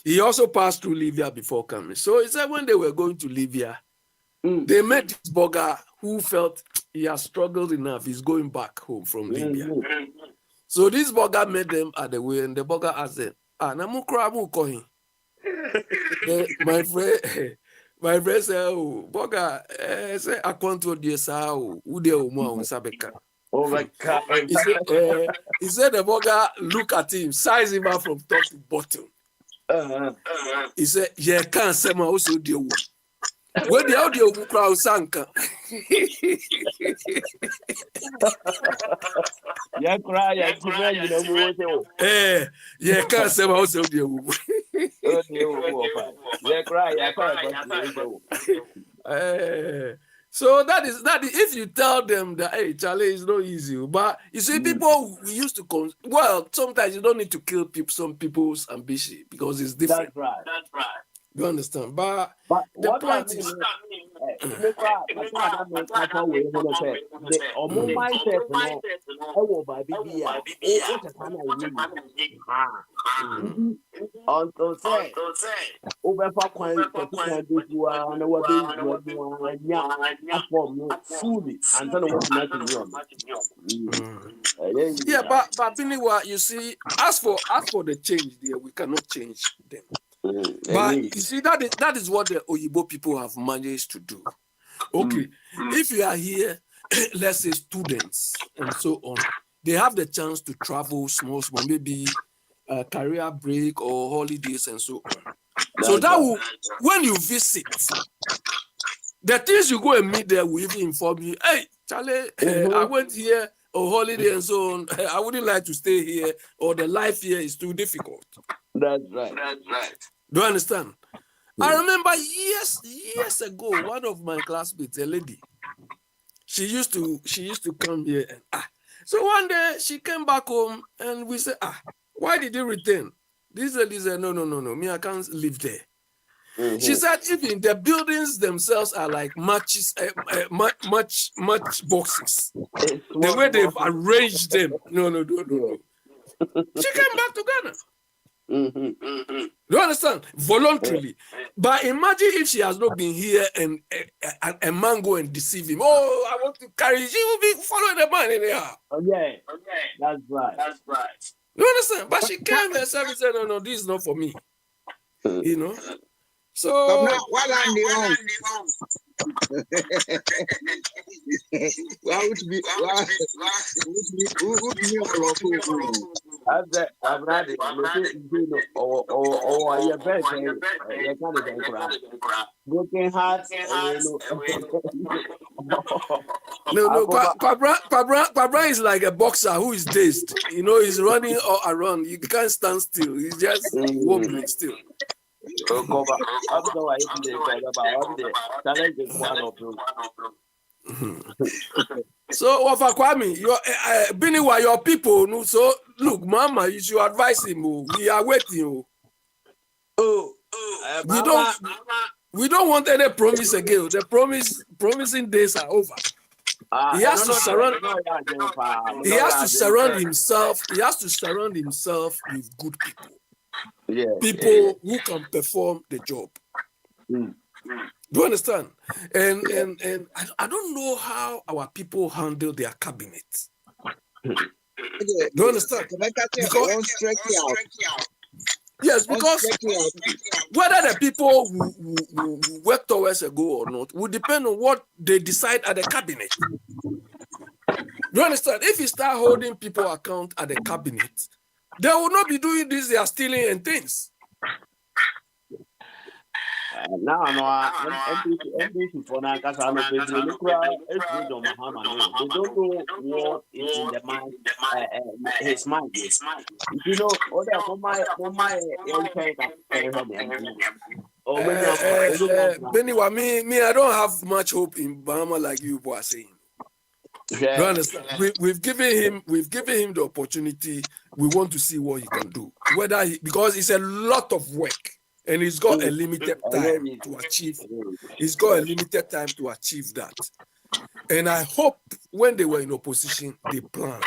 He also passed through Libya before coming. So he said when they were going to Libya, they met this burger who felt he has struggled enough. He's going back home from Libya. So this burger met them at the way, and the burger asked them, my friend said, oh, burger, say I control this how who they on Sabeka. Oh my God. He said the burger look at him, size him out from top to bottom. He said, yeah, can't say my also deal. Where the audio crowd sank. Yeah, cry, you know, yeah, can't say my also deal. Yeah, cry, So that is if you tell them that hey Charlie is not easy, but you see people we used to sometimes you don't need to kill some people's ambition because it's different. That's right. You understand? But the what point I is until say over fully and tell what yeah, but anyway, you see, as for the change there, we cannot change them. But you see, that is what the Oyibo people have managed to do. Okay, if you are here, let's say students and so on, they have the chance to travel small, maybe career break or holidays and so on. So that will, when you visit, the things you go and meet there will even inform you, hey, Charlie, I went here on holiday and so on. I wouldn't like to stay here, or the life here is too difficult. That's right. Do you understand? I remember years ago, one of my classmates, a lady, she used to come here and so one day she came back home and we said, why did you return? This lady said, no, me, I can't live there. She said, even the buildings themselves are like much boxes. The way they've arranged them. No. She came back to Ghana. Do you understand? Voluntarily. But imagine if she has not been here and a man go and deceive him. Oh, I want to carry. She will be following the man in there. Okay. That's right. You understand? But she came herself and said, no, this is not for me. You know? So what are the Pabra is like a boxer who is dazed. You know, he's running all around. You can't stand still. He's just wobbling still. So, Wafa Kwame, Biniwa, your people. So, look, Mama, you should advise him. We are waiting. We don't want any promise again. The promising days are over. He has to surround. He has to surround himself. He has to surround himself with good people. People who can perform the job. Do you understand? And I don't know how our people handle their cabinet. Do you understand? Yes, because whether the people will work towards a goal or not will depend on what they decide at the cabinet. Do you understand? If you start holding people account at the cabinet, they will not be doing this, they are stealing and things. NDC for now, because I'm a bit they don't know what is in the mind, his mind. You know, for my Anyway, me, I don't have much hope in Bahama like you are saying. You understand? We've given him the opportunity. We want to see what he can do. Because it's a lot of work. and he's got a limited time to achieve. He's got a limited time to achieve that. And I hope when they were in opposition, they planned.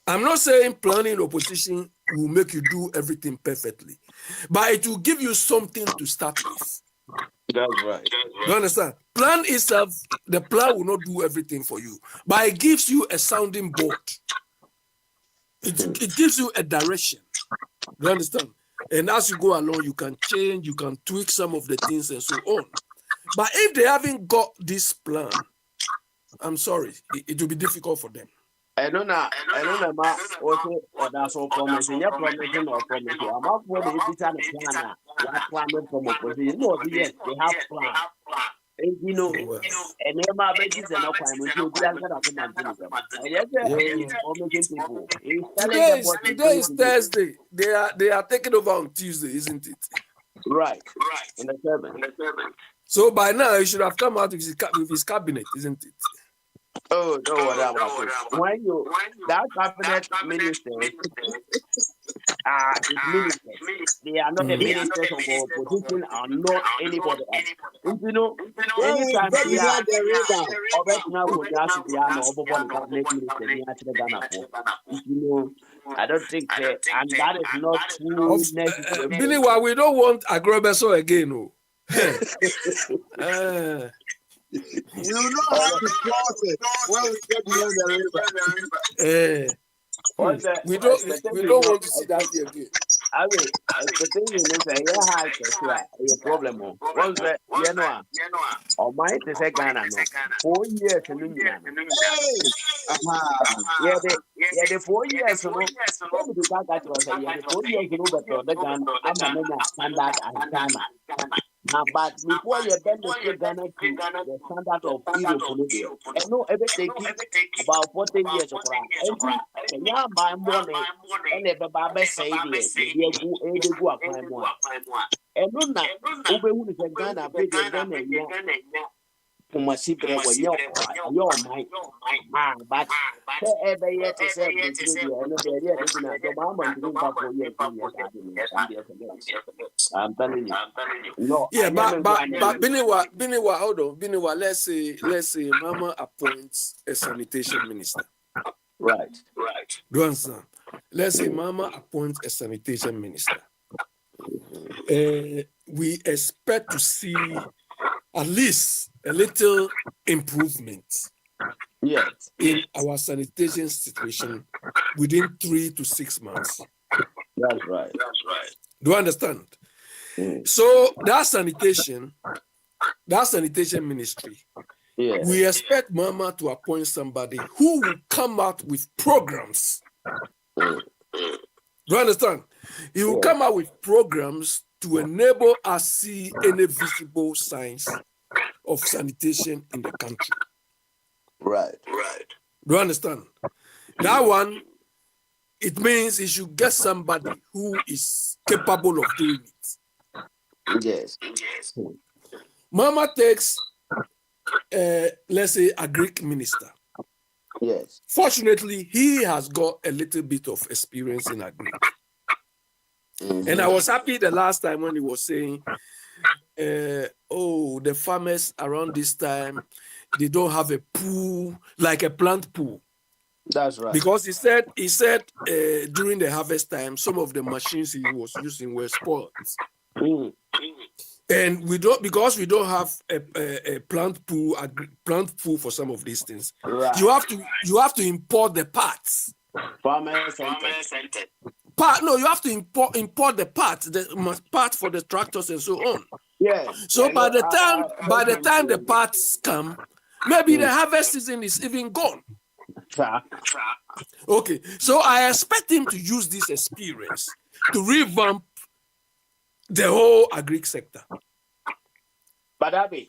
I'm not saying planning in opposition will make you do everything perfectly, but it will give you something to start with. That's right. You understand? Plan itself, the plan will not do everything for you, but it gives you a sounding board. It gives you a direction. You understand? And as you go along, you can change, you can tweak some of the things and so on. But if they haven't got this plan, I'm sorry, it will be difficult for them. I don't know, ma. Also, or that's all promising. You're promising or promising. I'm not for the plan. What plan from opposition? No, yes, they have plan. And you know, and my babies are not coming to be Today is Thursday. They are taking over on Tuesday, isn't it? Right. On the 7th. So by now he should have come out with his cabinet, isn't it? Oh, no, whatever. When you that cabinet minister is ministers. They are not the ministers of opposition, are not anybody else. You know, anytime they are I don't think and that is not true necessary. Billy, we don't want Agrobeso again. Oh. You don't have to cross it when we get near the river. We don't want to see that here again. I mean, the thing is, a problem. Once you know, or might is a Ghana 4 years in India. Yeah, the 4 years. So, the Ghana 4 years in the Ghana, I'm a standard and Ghana. But before you bend the Ghana to the standard of Europe, I know everything about 40 years of and now my money and the Baba say, go up my one. And no, who is a Ghana bigger than a young Kumasibre when you're mine. But every year to say, I'm telling you. No, yeah, but Biniwa, hold on. Biniwa, let's say Mama appoints a sanitation minister. Right. Do you understand? Let's say Mama appoints a sanitation minister. We expect to see at least a little improvement in our sanitation situation within 3 to 6 months. That's right. Do you understand? So that sanitation ministry, we expect Mama to appoint somebody who will come out with programs. Do you understand? He will come out with programs to enable us see any visible signs of sanitation in the country. Right. Do you understand? That one, it means he should get somebody who is capable of doing it. Yes. Mama takes, let's say, a Greek minister. Yes. Fortunately, he has got a little bit of experience in agri. And I was happy the last time when he was saying, the farmers around this time, they don't have a pool, like a plant pool. That's right. Because he said during the harvest time, some of the machines he was using were spoiled. And we don't have a plant pool for some of these things. Right. You have to import the parts. You have to import the parts for the tractors and so on. Yeah. So by the time the parts come, maybe the harvest season is even gone. Okay. So I expect him to use this experience to revamp the whole agri sector. But Abby,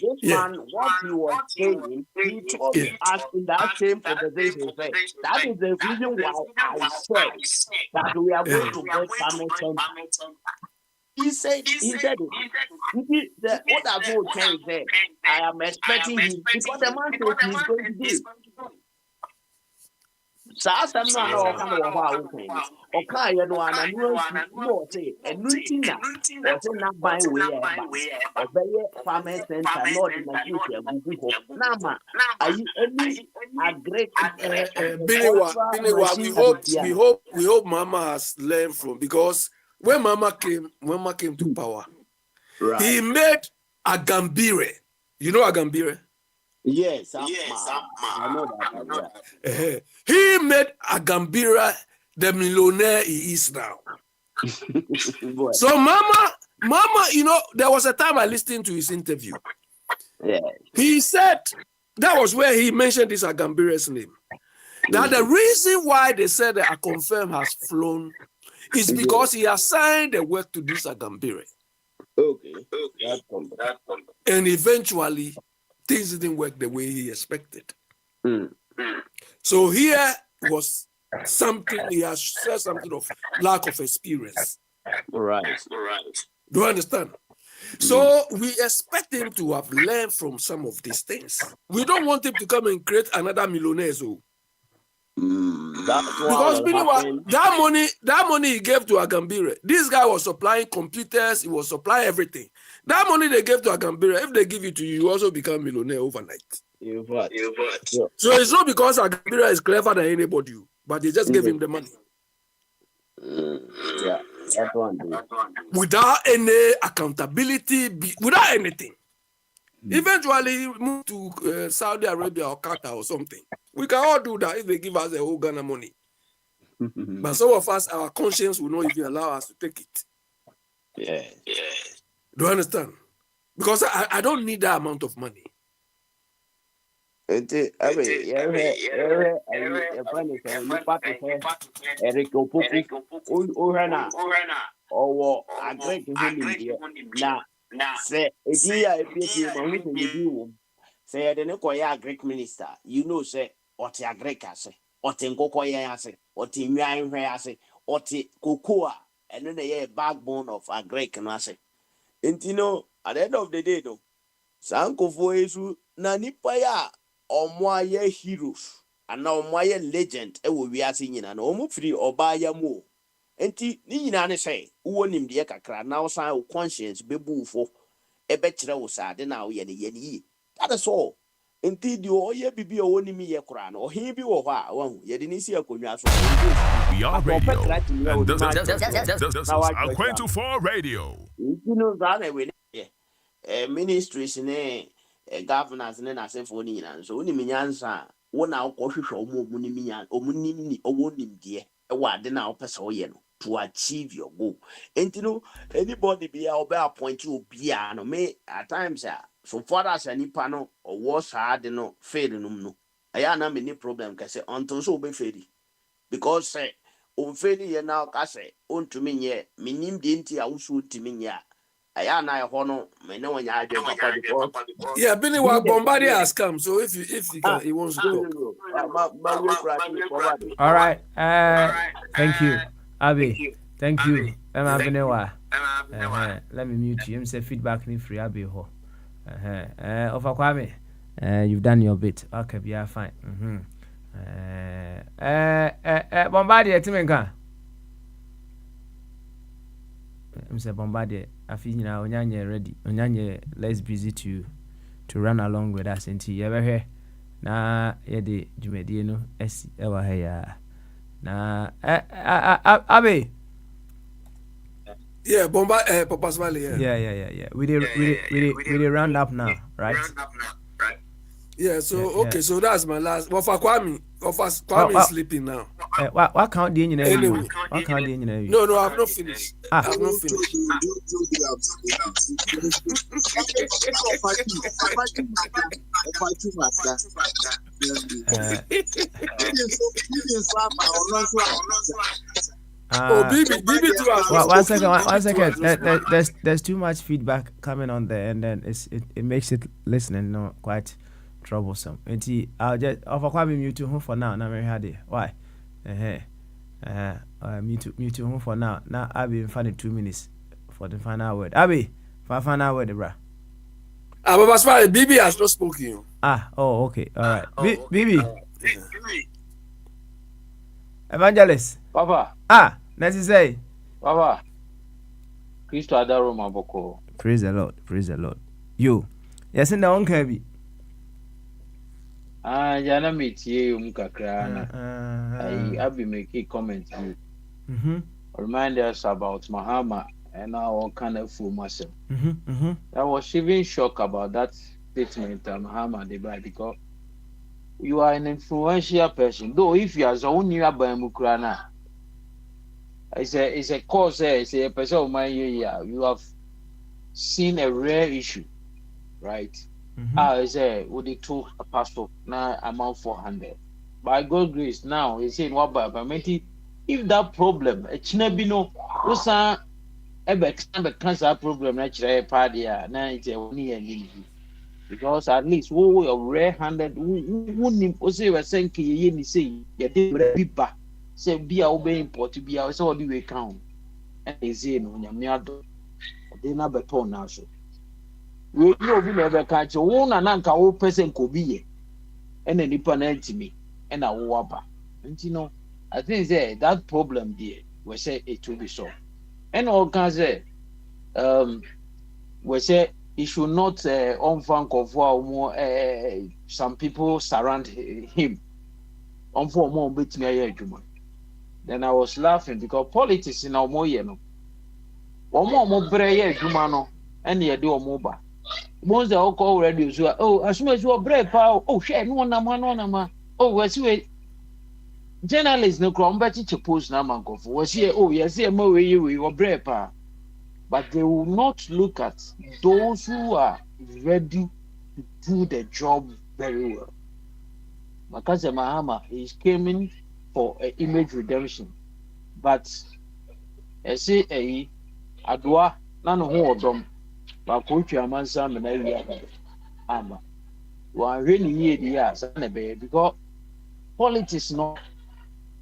this man, what he was saying, he told us in that same conversation, that is the reason why I said that we are going to get farmers center. He said it. What I go tell is that I am expecting him because the man said he's going to do. saa asɛm no a na ɔka no wɔ hɔ a wokan no ɔkaeɛ no ana no asi na ɔse ɛno nti na ɔse n'aban wei a ɛba ɔbɛyɛ farmers center na ɔde machinery agugu hɔ na ama ayi ani agrek we hope Mama has learned from, because when Mama came to power, right, he made Agambire. You know Agambire? Yes, I know that. He made Agambira the millionaire he is now. So Mama, you know, there was a time I listened to his interview. Yeah. He said, that was where he mentioned this Agambira's name. That the reason why they said that Akonfirm has flown is because he assigned the work to this Agambire. Okay. And eventually, things didn't work the way he expected. So here was something, he has said something of lack of experience. Right. Do you understand? So we expect him to have learned from some of these things. We don't want him to come and create another millionaire. So. Because that money he gave to Agambire, this guy was supplying computers, he was supplying everything. That money they gave to Agambire, if they give it to you, you also become millionaire overnight. You're right. So it's not because Agambire is clever than anybody, but they just gave him the money. Yeah, that's one thing. Without any accountability, without anything. Eventually, he moved to Saudi Arabia or Qatar or something. We can all do that if they give us the whole Ghana money. But some of us, our conscience will not even allow us to take it. Yeah. Do you understand? Because I don't need that amount of money. Eric Opoku, or agree to him now. Say, say, I don't know, Greek minister, you know, say, or the Greek, say, or Tenkoya, say, or Timian, say, or the Cocoa, and then the backbone of a Greek, and I say, and you know, at the end of the day, though, Sanko Foesu, Nanipaya, or Moya heroes, and now Moya legend, and we are singing, and almost free or buy a more. Enti ni nyina ne say wo nim de kakra na wo san conscience bebu fo e be kire wo sa de na wo ye ne yi. That is all. Enti di o ye bibi o nim ye kura no he bi wo ho a wo ye de ni si akonwa so. We are radio. And this is Akwentu 4 Radio. You know that we ministries ne governors ne na sefo ni nyina so oni nyansa wo na wo hwehwe omo nim nyan omo nim ni owo nim de e wa de na wo pese wo ye no to achieve your goal. And you know, anybody be appoint you be no me at times so far as any panel or was hard no fail no. I am not any problem can say until so be fail. Because say on fail ye now can say on to me ye minim dinti a usu to me ya. I am not hono me no one ya yeah, Billy Bombardier has come, so if he can, he wants to talk. All right. Thank you. Abi, thank you. Let me mute you. Say feedback ni free Abi ho. Ofa Kwame, you've done your bit. Okay, we are fine. Bombardier timenka. Say Bombardier. I feel now Onyanye ready. Onyanye less busy to run along with us until you ever hear. Na yede jumedie no esi ewa he ya. Na Abe. Yeah, Papa Smiley, yeah. We round up now, right? Yeah, so okay, so that's my last. Well, for Kwame is sleeping now. What count the engineer? Anyway. What count the engineer? No, I've not finished. I've not finished. BB too. One second. There's too much feedback coming on there, and then it makes it listening quite troublesome. And I'll just offer mute to home for now. Now very hard. Why? Mute to home for now. Now I'll be in funny 2 minutes for the final word. Abby, for final word, bruh. But as far as BB has not spoken. Oh, okay, all right. BB. Evangelist. Papa. Necessary. Papa. Christo Adaro Maboko. Praise the Lord. Praise the Lord. You. Yes, in the own cabin. Jana metie kakra I be making comments. Remind us about Mahama and our kind of fool myself. I was even shocked about that statement Mahama Deba because you are an influential person. Though if you are so new about Mukrana, it's a cause, it's a person of my year. You have seen a rare issue, right? I say, would it took a pastor now amount 400? By God's grace, now he's saying what by if that problem, a chinabino, what's a cancer problem, naturally, party, now it's a near because at least we are rare handed, who say, we're saying, you say, you did people say, be our obeying port to be our so do we count. And they say, no, you're they never torn now. So we never catch a one and anchor old person could be and then the me and a whopper. And you know, I think that problem there, we say it will be solved. And all can say, we say he should not on funk of more some people surround him on for more bit me. Then I was laughing because politics in our more one more prayer, Jumano, and you do a mobile. Most of all radio, oh, as soon as you are brave, oh, share no one, oh, what's it? Journalists no crumb, but it's a post now, was here, oh, yes, here, more you were brave, but they will not look at those who are ready to do the job very well. Because Mahama is coming for an image redemption, but I say, Adwa, none of who but coach your man some and area. Well, really years because politics no,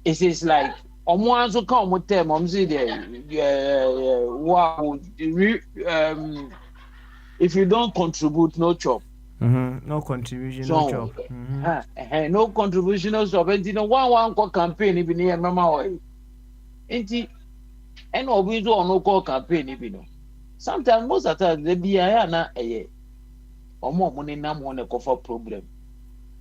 it is like ones who come with them, if you don't contribute, no job. No contribution, no job. No contribution, no job. And you know, one campaign, even near Mama. And always no call campaign, even know. Sometimes, most of the time, they be a or more money, no one a cover problem.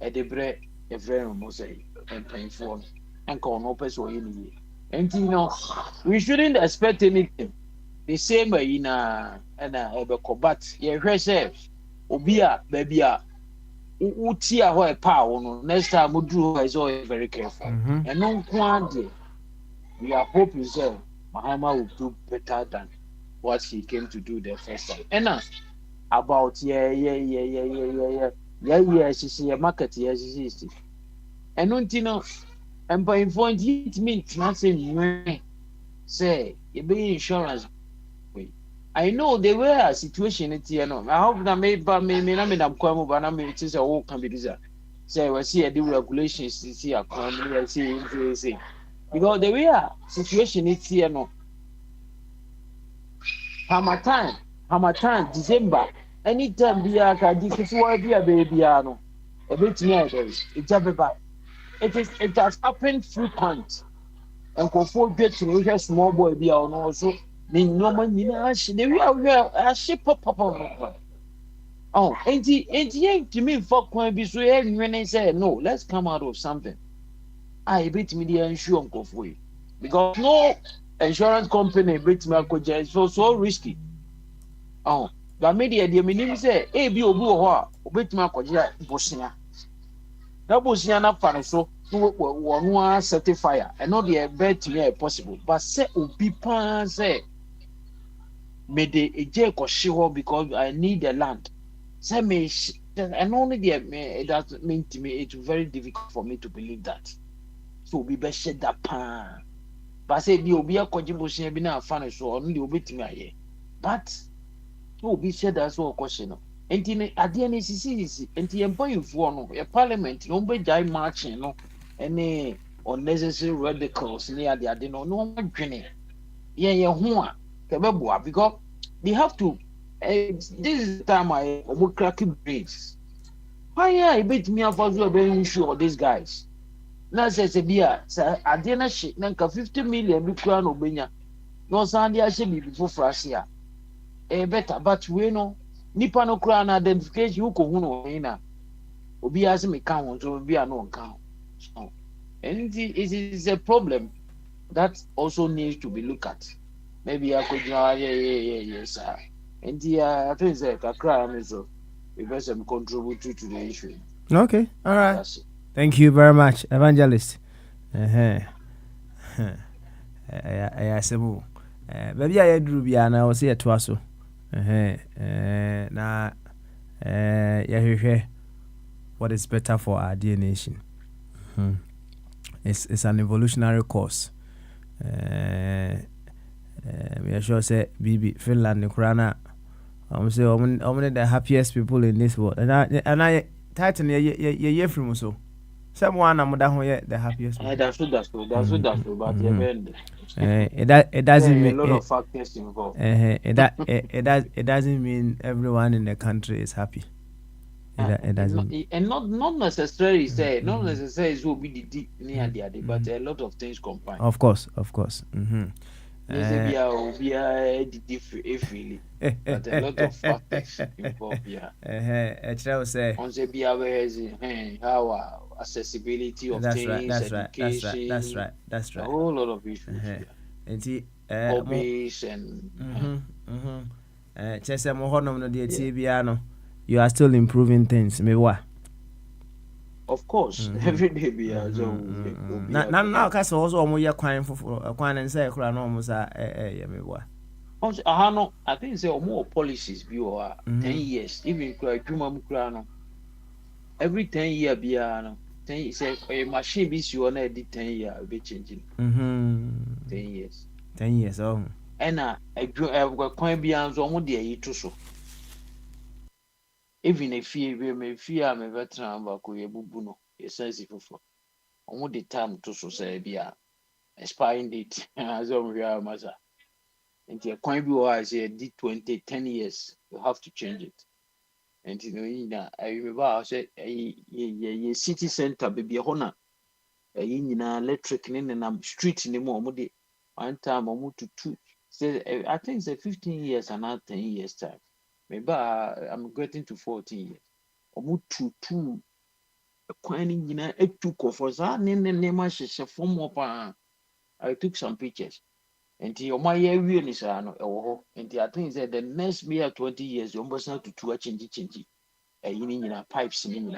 At the bread, a very most and painful and call no person any. And you know, we shouldn't expect anything. The same in a combat. Yeah, say, Obia, baby, Utia, who a power. Next time, we do is always very careful. And no quantity. We are hoping, sir, Mahama will do better than what he came to do the first time. And about she see a market, she see. And don't you know, and by informed it means nothing. Say, you be insurance. I know they were a situation at the end. I hope that maybe I'm coming, but I'm going to say, oh, can be this. Say, we see a new regulations, see a crime, see, because the way a situation is here, no. Hamatan, December, anytime be a this will be a baby, no. A bit near it's it has happened frequent. And for get to a small boy be on also. Mean no man, a ship pop. Oh, ain't he to me for coin be so when they say no, let's come out of something. I beat me the insurance go for you. Because no insurance company beat me it's so risky. Oh, but media the minimum say, A be obu beat me Bosia. That Bosia na fan so one certifier and not the bet me possible. But say Obi Pan say me de eje ko shiwo because I need the land. Say me and only the that mean to me it's very difficult for me to believe that. So we be shed that pan. But say be obi akojibosia bi na fan so on the obetimi aye. But so be shed that so question no. Enti ade na sisi enti employfo no e parliament no be jai marching no any unnecessary radicals near the ade no dwene. Ye ho a kebeboa because they have to this is the time I crack brains. Why I bet me for so be sure these guys. na se bia sa ade na hye na nka 50 million bi kura no obenya no san de ahye bibi foforo ase a better but we no nipa no kura na identification wo ko hu no na obi ase me ka ho so obi a no nka ho so and it is a problem that also needs to be looked at maybe I could yes and I think that kakra so we best contribute to the issue. Okay, all right. Thank you very much, Evangelist. Sebu. Baby, I drew Biana, I was here to us. Na, what is better for our dear nation? It's an evolutionary course. We are sure say Bibi Finland, Ukraine. I'm say I'm the happiest people in this world, and I tighten ye from so. Someone I'm the happiest. That's true, but it doesn't mean a lot of factors involved. It doesn't mean everyone in the country is happy. It doesn't, and not necessarily say not necessarily it will be the deep near the other, but a lot of things combined. Of course. But a lot of factors involved. How accessibility of things, education. That's right. A whole lot of issues. Hobbies and. You are still improving things. Maybe what? Of course, every day we are. Now, cause also we are crying for and say, "Cry no more." Maybe what? I think say more policies. Be 10 years. Even cry, every 10 year be 10 years. A machine be you on 10 year be changing. 10 years. 10 years. Oh. And I coin be on so much too so. Even if you may fear me veteran back with a bubuno, a sensitive for almost the time to so say be expiring date as of real matter. And your coin be was a D20 10 years, you have to change it. And you know, I remember I said a city center baby a honor a electric and street in the moment. One time I moved to 2 say I think it's 15 years and not 10 years time. Maybe I'm getting to 14 years. Almost two. Acquiring took for that form of I took some pictures. And your my area is and I think that the next year 20 years, you almost have to change. A pipes in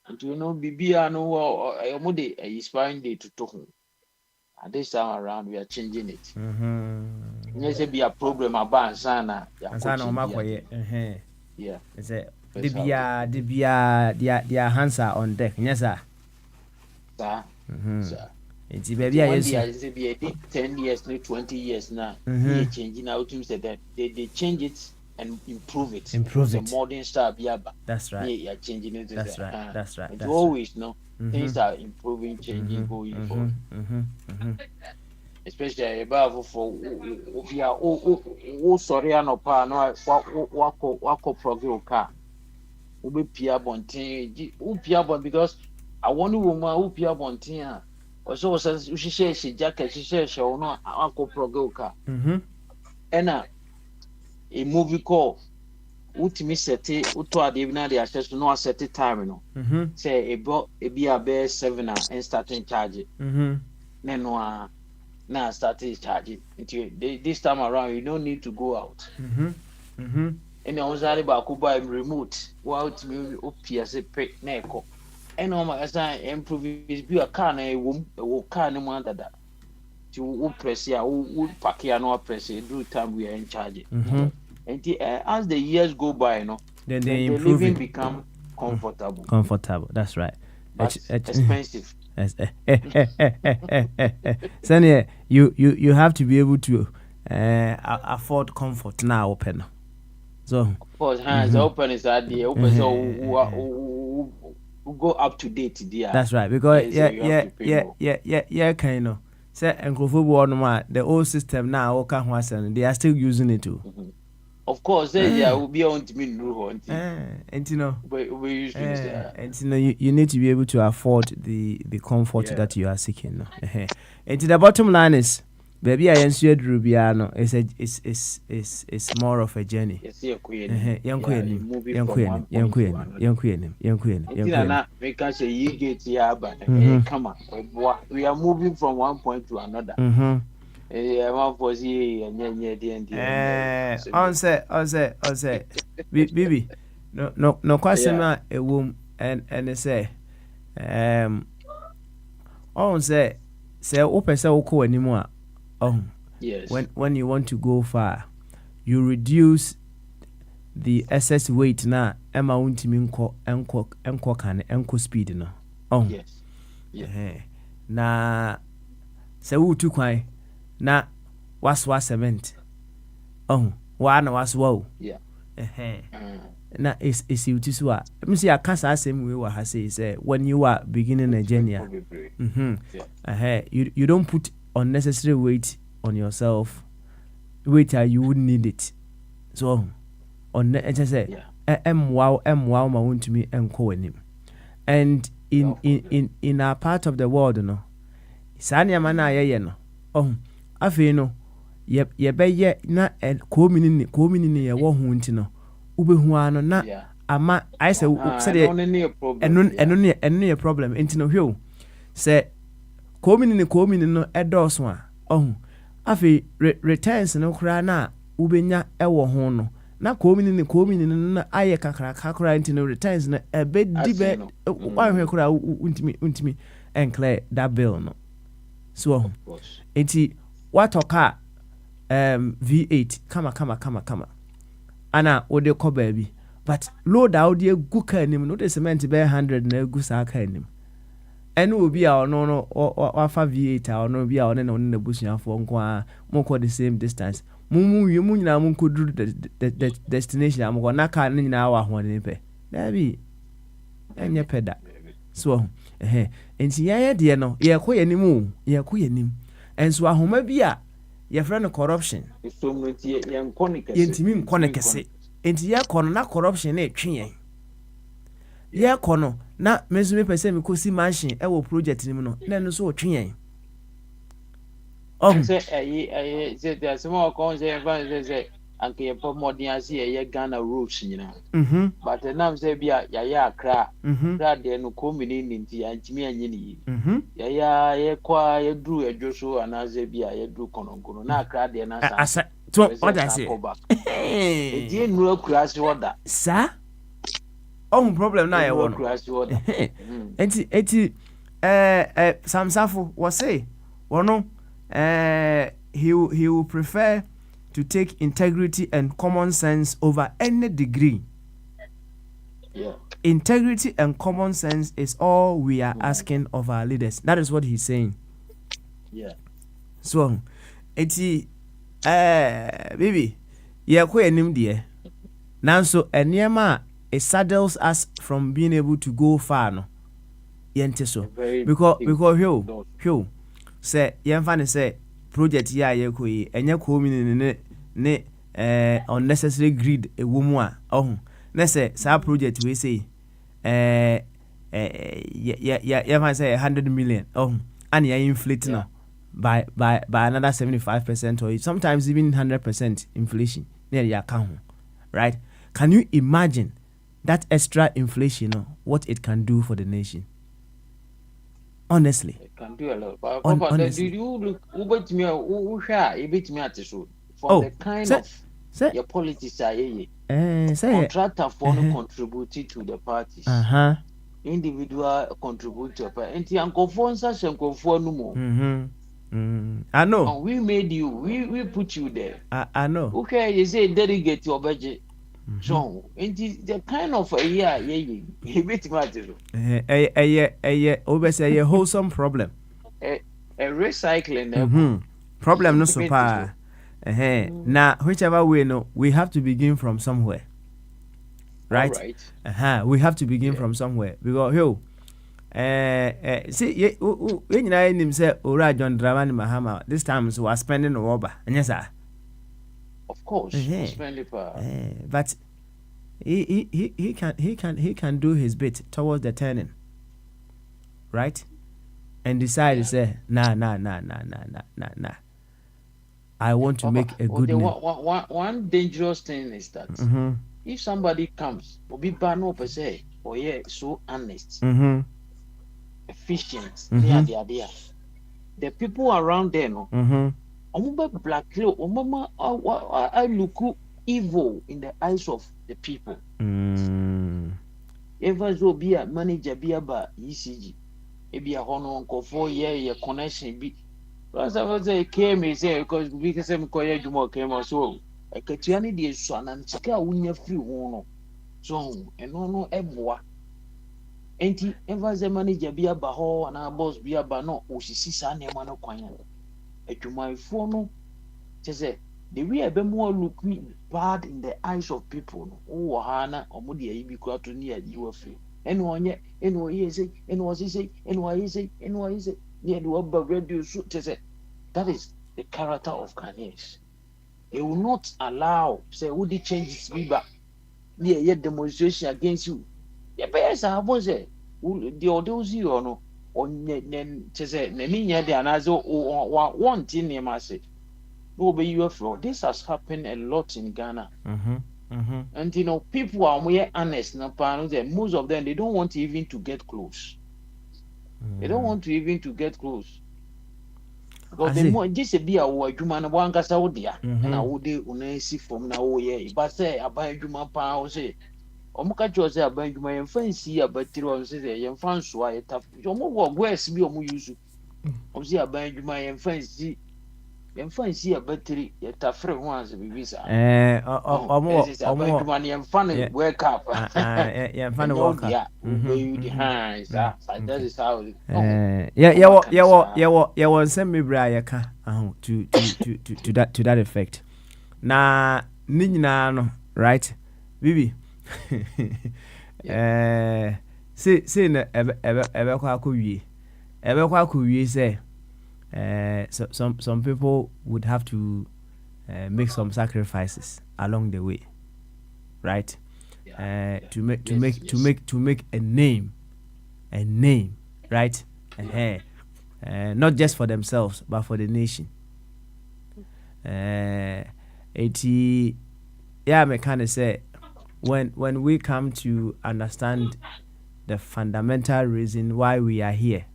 and you know, Bibi, I know a mode a inspiring day to talk. At this time around, we are changing it. Yes, it be a problem about Sana. Yeah. It's their hands are on deck. Yes, sir. Sir. It's baby, I be 10 years, 20 years now. They changing out to say that they change it and improve it. The modern style, that's right. Yeah, changing it. That's right. That's right. It's always no. Things are improving, changing, going forward. Especially about for we are sorry no pa no wako program car. Ube pia bontin, pia bon because I want woman who pia bontin. Also says she says she jacket she says she no wako program car. And a movie call. Ultimate set it, na the access to no set it time no. Say a be a bear 7 and starting charge it. Then now starting charging. This time around you don't need to go out. And I was about to buy remote. Wow, to me PS pick neko. And my assign improve is be a car a car no one that. To press here, who pack here no press do time we are in charge. And as the years go by, then the living become comfortable. That's right. But expensive. Sanya, you have to be able to afford comfort now. Open. So of course, hands open is idea. Open so who go up to date there. That's right. Because yeah, kind of. Say and the old system now, they are still using it too. Of course, yeah, will be on to me and you know, we used to and you know, you need to be able to afford the comfort that you are seeking. No? And the bottom line is, baby, I answered Rubiano. It's more of a journey. Yes, young queen. Come on, we are moving from one point to another. On say, baby, no question a womb and say, on say open say oko anymore. Yes. When you want to go far, you reduce the excess weight na ema untimi enko kan enko speed no. Yes. Yeah. Na se wutu kwan na waswa cement. Wa na waswa. Yeah. Na is you so a me say akasa asem we wa ha say when you are beginning a journey. You don't put unnecessary weight on yourself. Weight you wouldn't need it. So on say wow ma want to me enko anim. And in our part of the world no. Sanya mana ye no. Afi no ye be na komini ne ye wo hu nti no ubehu ano na ama I say say eno ne problem nti no hwe say komini no edoso a afi returns no kra na ubenya ewo ho no na komini no na aye kakra nti no returns no ebe dibe wanhwe kra untimi enclear that bill no so nti what occur V8 kama ana ode ko baby but load out the gu ka nim no the cement be 100 na gu sa ka nim ene obi a ono wafa V8 a ono bi a ono na busuafo nko a mo the same distance mu nyina mu koduru the destination am ko na ka nyina wa ho ne pe baby enye peda so enti ya de no ye ko yanim enso ahoma bi a your friend corruption yentimi nkone kese enti ya kono na corruption na etwen ya kono na mezume pese me kosi machine e wo project ni no na no so otwen say there some ko say anke ye modern asi ye Ghana rules nyina but now say bia ya akra de no komini nti antimi anye ni ye kwa ye dru edwoso anaze bia ye dru konokono na akra de na asa to order say e nu akura se order sa problem na ye wono enti Samsafo was say wono he will prefer to take integrity and common sense over any degree. Yeah. Integrity and common sense is all we are asking of our leaders. That is what he's saying. Yeah. So, eti baby, ye ko enim de. Nanso enema it saddles us from being able to go far no. Yente so. Because hyo say yemfa ne say project ya ye ko yi enye community ne unnecessary greed ewomu a na say sa project we say ya fan say 100 million and ya inflate no by another 75% or sometimes even 100% inflation near your account, right? Can you imagine that extra inflation what it can do for the nation? Honestly, it can do a lot. But did you look from the kind of your politics contractor for contributed to the parties. Individual contribute to a party. And the uncle such and for no more. I know. And we made you, we put you there. I know. Okay, you say delegate your budget. So, the kind of a year, a bit matter. A wholesome problem. A recycling problem no so far. Now, whichever way, no, we have to begin from somewhere. Right? We have to begin from somewhere. Because, see, when you him say, Ora John Dramani Mahama, this time so was spending over. And yes, sir. Of course, but he can do his bit towards the turning, right? And decide to say, nah. I want to make a good name. One dangerous thing is that if somebody comes, Obi Bano per se, or so honest, efficient, the people around there, no, black I look evil in the eyes of the people. Ever so be a manager, be about ECG, maybe a honor for your connection be. Because I was a came say because we can say Jumo came or so. A Katiani de son and Chica Unia free one. So and no eboa. Ain't he ever the manager be a baho and our boss be a bano or she sees an emano quine. A to my phone, she said, the way a be more look bad in the eyes of people. Oh, Hana or Moody, you be quite near you are free. And one yet, and what he say, and what he say, and why he say, and why he say. Yeah, that is the character of Ghanaians. They will not allow, say, would they change his back? Yeah, yet demonstration against you. Yeah, but yes, I was there. The audio zero no, on then, say, Neminia, the Anazo, or one thing, they must say. No, but you have this has happened a lot in Ghana. And you know, people are more honest, most of them, they don't want even to get close. They don't want to even to get close. Because they more just be a woman one gas out there and I would do see from now. Yeah, but say I buy Juma pound say Omuka chose a bank my fancy a battery say young fans why tough. Your more west be use. Obviously, a bank my fancy. And fancy a battery, yet a friend once be visa. Money and funny wake up. Yeah, funny walk up. The hands. That is how. Yeah, one send me Briaka to that effect. Na Nina, right? Bibi. Say, ever say. So some people would have to make some sacrifices along the way, right? To make a name, right? Not just for themselves but for the nation. Me kind of say when we come to understand the fundamental reason why we are here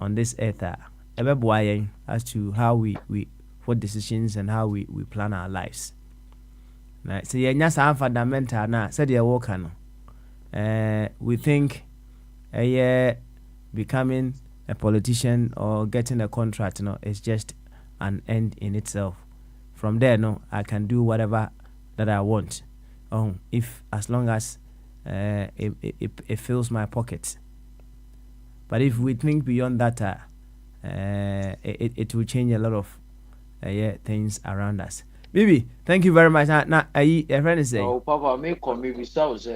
on this earth. As to how we what decisions and how we plan our lives. Right. So yeah, that's fundamental now. Said you work we think becoming a politician or getting a contract, is just an end in itself. From there, I can do whatever that I want. If as long as it fills my pockets. But if we think beyond that, it will change a lot of things around us. Bibi, thank you very much. Now, a friend is saying, "Oh, Papa, make me sound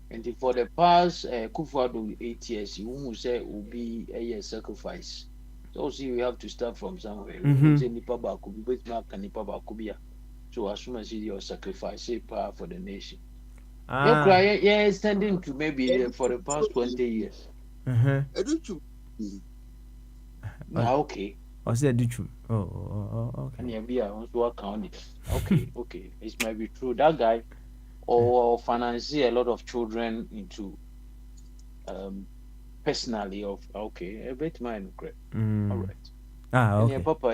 and for the past Kufuor 8 years, you won't say will be a sacrifice. So see, we have to start from somewhere. So as soon as you sacrifice power for the nation, extending to maybe for the past 20 years. Okay. I said, okay. And okay. It might be true. That guy or finance a lot of children into personally of a bit mind correct. All right. Okay. Papa,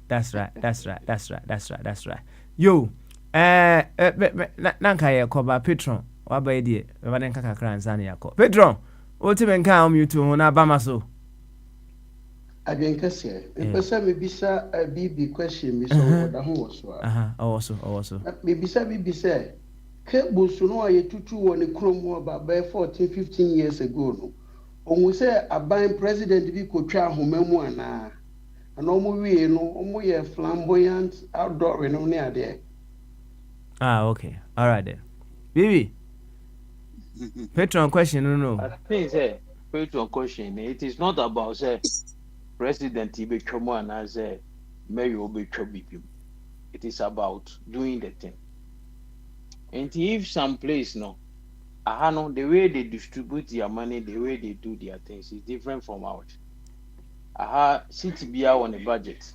That's right. Yo, Nanka Koba Petron. Waba idie wabane nkaka kransani yako Pedro ultimate nka mute na bama so Agenkase mpesa mebisa bibi question mi so da ho so owo mebisa bibi say ke bosu no ayetutu woni kromo ba 14-15 years ago no ohun say aban president bi ko twa ahomemu ana omo wie no omo ye flamboyant outdoor no ne ade okay, all right then bibi Patron question, no. I think Patron question. It is not about say president ibetwa and as a mayor obetwa bibi. It is about doing the thing. And if some place no, the way they distribute their money, the way they do their things is different from ours. City be on a budget,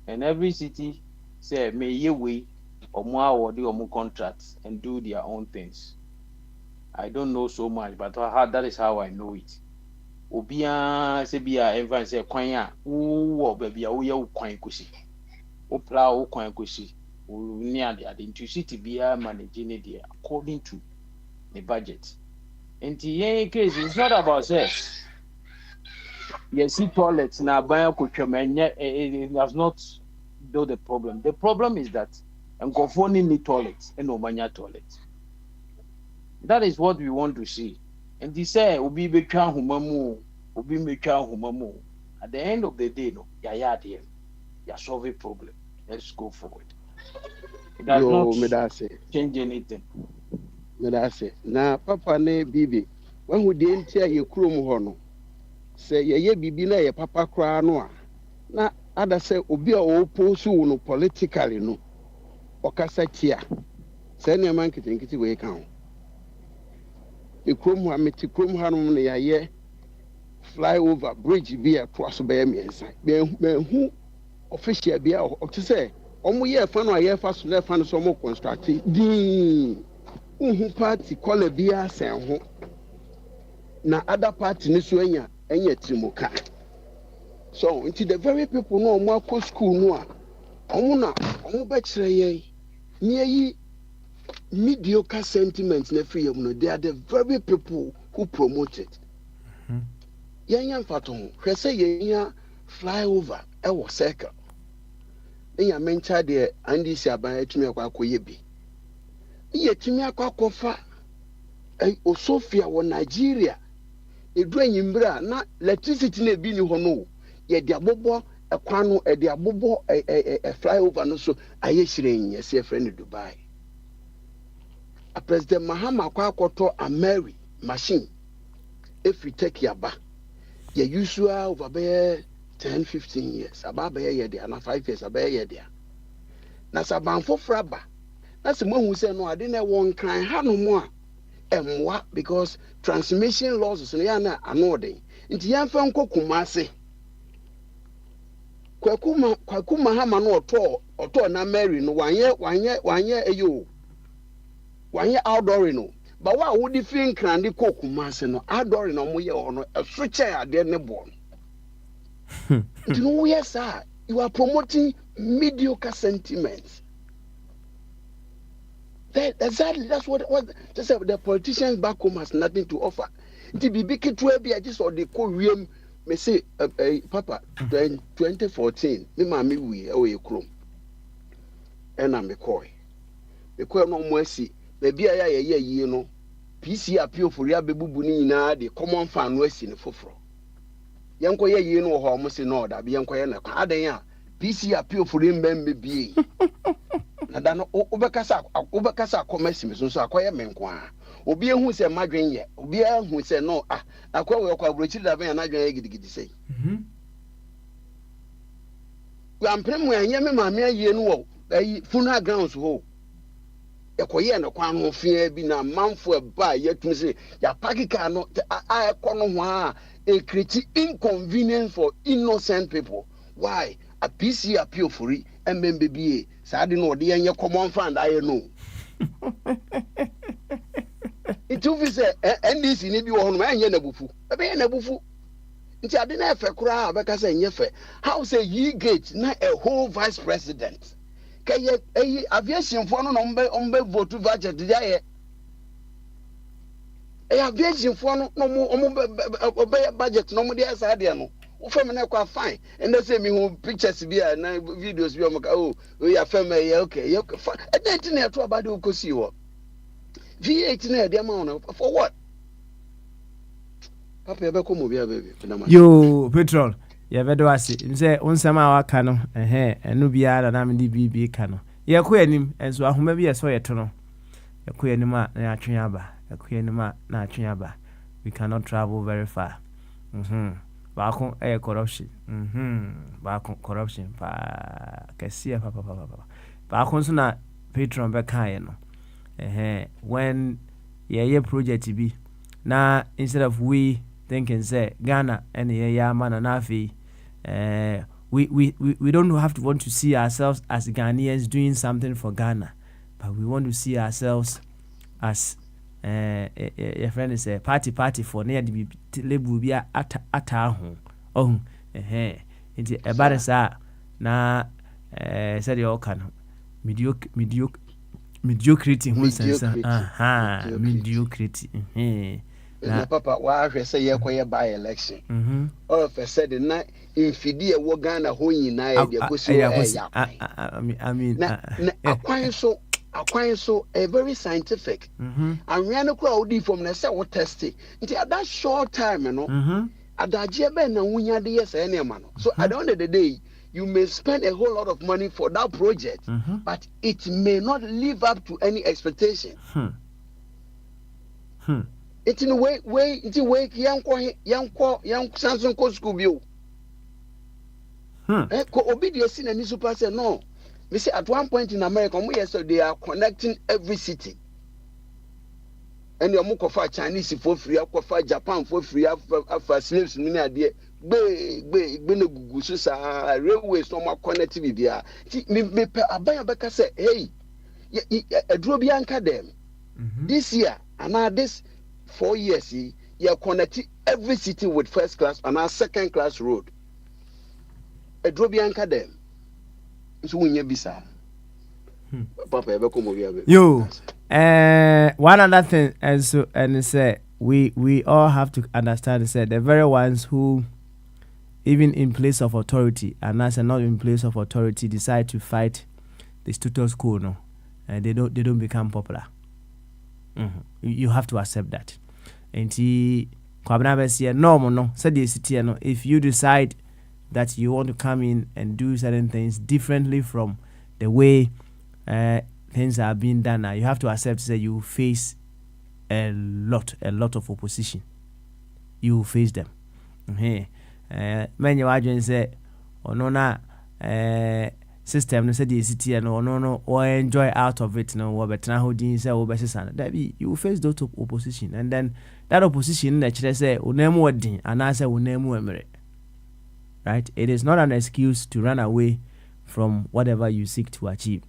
and every city say may ye way or more or the more contracts and do their own things. I don't know so much, but that is how I know it. Obia se bia everyone say kwanya wo baby a wo ye kwan kosi. O pla wo kwan kosi. O ni ade into city bia managing it according to the budget. And in case it's not about sex. Yes, see toilets now buy it does not do the problem. The problem is that and conforming the toilets and no mania toilets. That is what we want to see. And they say ubi betwa humamu, ubi betwa humamu. At the end of the day, no, ya solve a problem. Let's go forward. It does not change anything. Medase. Na papa ne bibi. When we didn't hear you krum hono. Say ye bibi na ye papa kra no a. Na ada say obi a opose no politically no. Okasa tia. Say na man kiti we kan. E krum ho ameti krum hanom na ye flyover bridge bi across be miensa. Be hu official bi a to say omo ye fa no aye fa so na fa no so mo construct din party kola bia sen ho na other party ni so anya trimuka. So into the very people no mo akọ school no a omo be kire ye yi mediocre sentiments na free no, they are the very people who promote it. Yan fato ho hwese yan flyover e wo circle enya mencha de andi si aban atumi akọ bi yetumi akwakofa Osofia wo Nigeria edu anyimbra na electricity na bi ni ho no ye de abobo ekwan no de abobo flyover no so aye hyiren ye se friend Dubai. A President Mahama akwakoto a Mary machine if we take yaba ye usual over there 10-15 years ababa ye there na 5 years ababa ye there na sabanfo fraba. That's the one who said no, I didn't want crying ha no more. And what because transmission losses no ya na anode. Nti yan fa nko Kumasi. Kwakuma ha ma no oto na Mary no wanye eyo. Wanye outdoor no. But wa wo di fin krande ko Kumasi no outdoor no mo ye ono switch ade ne bon. Nti no yes sir, you are promoting mediocre sentiments. Exactly, that's what just the politicians back home has nothing to offer. The BBK 12 just or the Korean may say Papa 2014, me mammy we away chrome. And I'm a coy. The coy no mercy, maybe you know. PC appeal for ya baby bunina, the common fan west in the fofro. Yanko ye know how much in order, be yanko yana. Adaya, PC appeal for him, baby. Nadano obekasa commerce so akoye menkwa obi ehu se madwen ye obi ehu se no akwa we kwa brochi da ben na dwen ye gidigidi sei ya mpem anya me maame aye no wo funeral grounds ho ekoye no kwa no fia bi na manfo eba ye tumi se ya pakika no ekọ no ho a create inconvenience for innocent people. Why a PC appeal for it and baby sad no the any common fund I know. It will be said NDC ni bi wo no anya na bufu ebe na bufu nti ade na efe kura abeka say nyefe how say ye gate na a whole vice president kay aviation for no ombe vote budget dia ye aviation for no ombe budget no mo dia sa de no wo fam na kwa fine and they say me who pictures bi na videos bi o oh you fam okay you fine and then na to about the kosi wo V8 na de ma no for what papa ebe ko mo bia baby yo petrol ye bedo ase nse onsema waka no enu bia na me di bibi ka no ye ko anim enso ahoma bi eso ye to no ye ko anim a na atwen aba ye ko anim a na atwen aba we cannot travel very far baako ɛyɛ corruption baako corruption paa kɛseɛ papa baako nso na patron bɛkaeɛ no when yɛyɛ project bi na instead of we thinking say Ghana and yɛyɛ ama na afei we don't have to want to see ourselves as Ghanaians doing something for Ghana, but we want to see ourselves as your friend is a party for near the label be ata ho into a barisa na said you can mediocrity mediocrity papa wahwɛ sɛ yɛkɔyɛ by election ɔfɛ sɛ de na mfidi ɛwɔ Ghana hɔ nyinaa yɛ deɛ kɔsi akwan so a very scientific anwea no kora wodi fam na sɛ wo test nti at that short time no adagye bɛn na wonya de yɛ sɛ nneɛma no so at the end of the day you may spend a whole lot of money for that project but it may not live up to any expectation. It's in a way, young Samson co school view. Obedience in a new super say no. We say at one point in America, they are connecting every city. And your muko for Chinese for free, for Japan for free, for slaves, railways, no more connectivity. Me Abaya say, hey, a Drobianca them this year, and now this 4 years, you are connecting every city with first class and our second class road. A Drobianca them. So when you bisa, Papa, yo, one other thing, and say we all have to understand. Say the very ones who, even in place of authority, and as not in place of authority, decide to fight the status quo, no, and they don't become popular. You have to accept that. And no, said the city, no. If you decide that you want to come in and do certain things differently from the way things are being done now, you have to accept that you face a lot of opposition. You face them. Many agents say, "Oh no, na system no said the city and no or enjoy out of it no but now holding say that you face those opposition, and then that opposition that say unemu wedding and I say unemu emere." Right? It is not an excuse to run away from whatever you seek to achieve.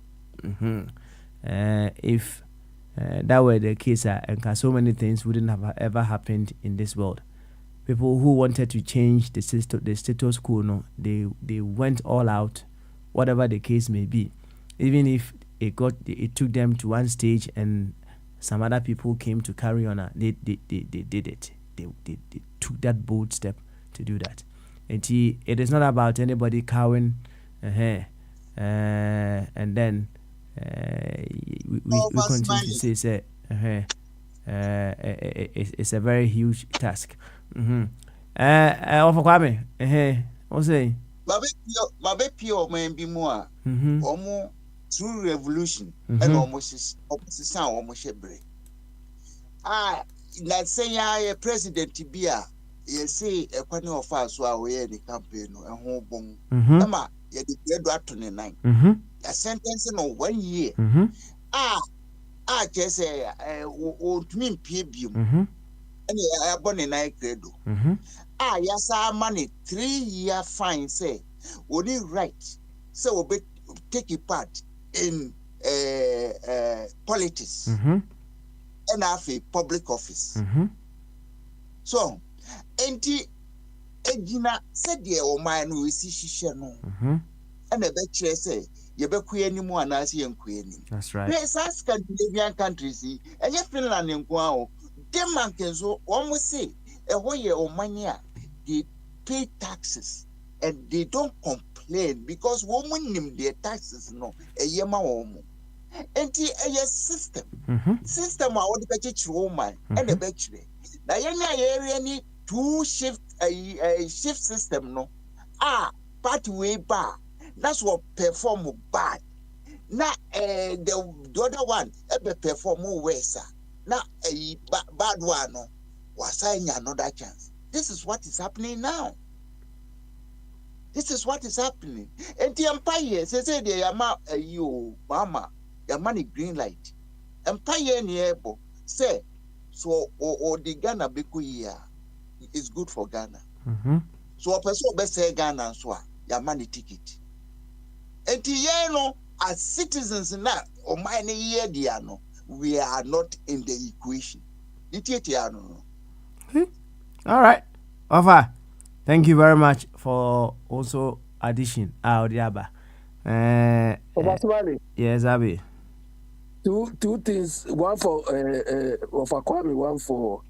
If that were the case, and so many things wouldn't have ever happened in this world. People who wanted to change the status quo, no, they went all out, whatever the case may be. Even if it took them to one stage and some other people came to carry on, they did it. They took that bold step to do that. And it is not about anybody cowing, and then we continue to say it's a very huge task. Offer Kwame, what's say? Mabe pure man be more. Omo through revolution and almost sound almost break. Let's say a president to be you say a quantity of us who are in the campaign and home bomb. Ama, you declared that 29. A sentence in 1 year. Just say, old mean PBU. And I born in I credo. Yes, our money 3-year fine say, would it right? So we take a part in politics and have a public office. So, enti ejina said ye o man no isi hihye no and e be kire say ye be kuye ni mu anase ye nkuye ni. That's right. Yes, Scandinavian countries e Finland nko a o Denmark nso omo say e ho ye o mania they pay taxes and they don't complain because women nim their taxes no e ye ma womo enti e ye system a wo de be kire woman and e be kire na ye area ni two shift shift system no part way bad that's what perform bad na the other one perform worse na bad one no was sign another chance. This is what is happening now. This is what is happening. And the empire say they yama you mama yama ni green light. Empire ni ebo say so or the Ghana beku here is good for Ghana. So a person be say Ghana so yama ni ticket. And the no as citizens na o mine year dia no we are not in the equation. All right, Ofa. Thank you very much for also addition. Odiaba. Yes, Abi. Two things. One for Ofa Kwame, one for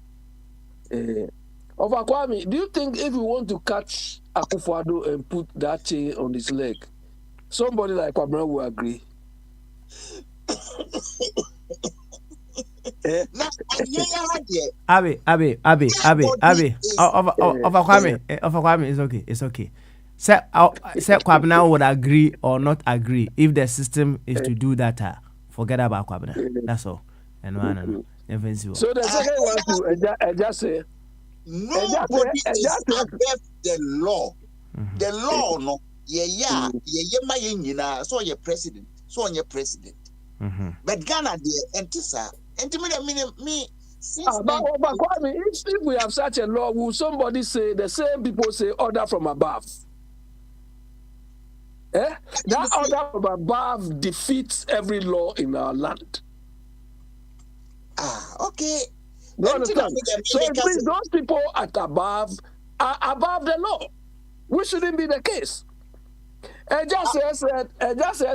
Ofa Kwame. Do you think if we want to catch Akufo-Addo and put that chain on his leg, somebody like Kwabena will agree? Abi. Ofa Kwame, it's okay. Say Kwabena would agree or not agree if the system is to do that. Forget about Kwabena. That's all. And no. So the second one to just say nobody is above the law. The law no so your president. But Ghana there entisa. Me but Kwame, if we have such a law, will somebody say the same people say order from above? That order from above defeats every law in our land. Okay. You understand? So it means those people at above are above the law, which shouldn't be the case. And just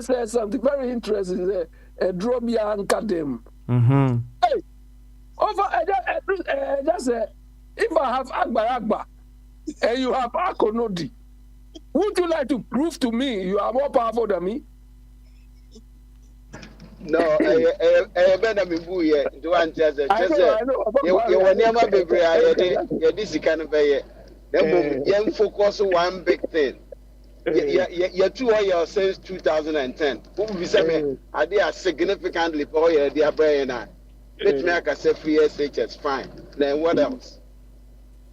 said something very interesting there. Drobia and Kadem. Hey, just say, if I have Agba and you have Akonodi, would you like to prove to me you are more powerful than me? No, better be boo here. Do I just say, you were never be brave. This kind of a young focus on one big thing. You're 2 years since 2010. Who will be saying, I did significantly for your dear brain. Let me make a say 3 years, it's fine. Then what else?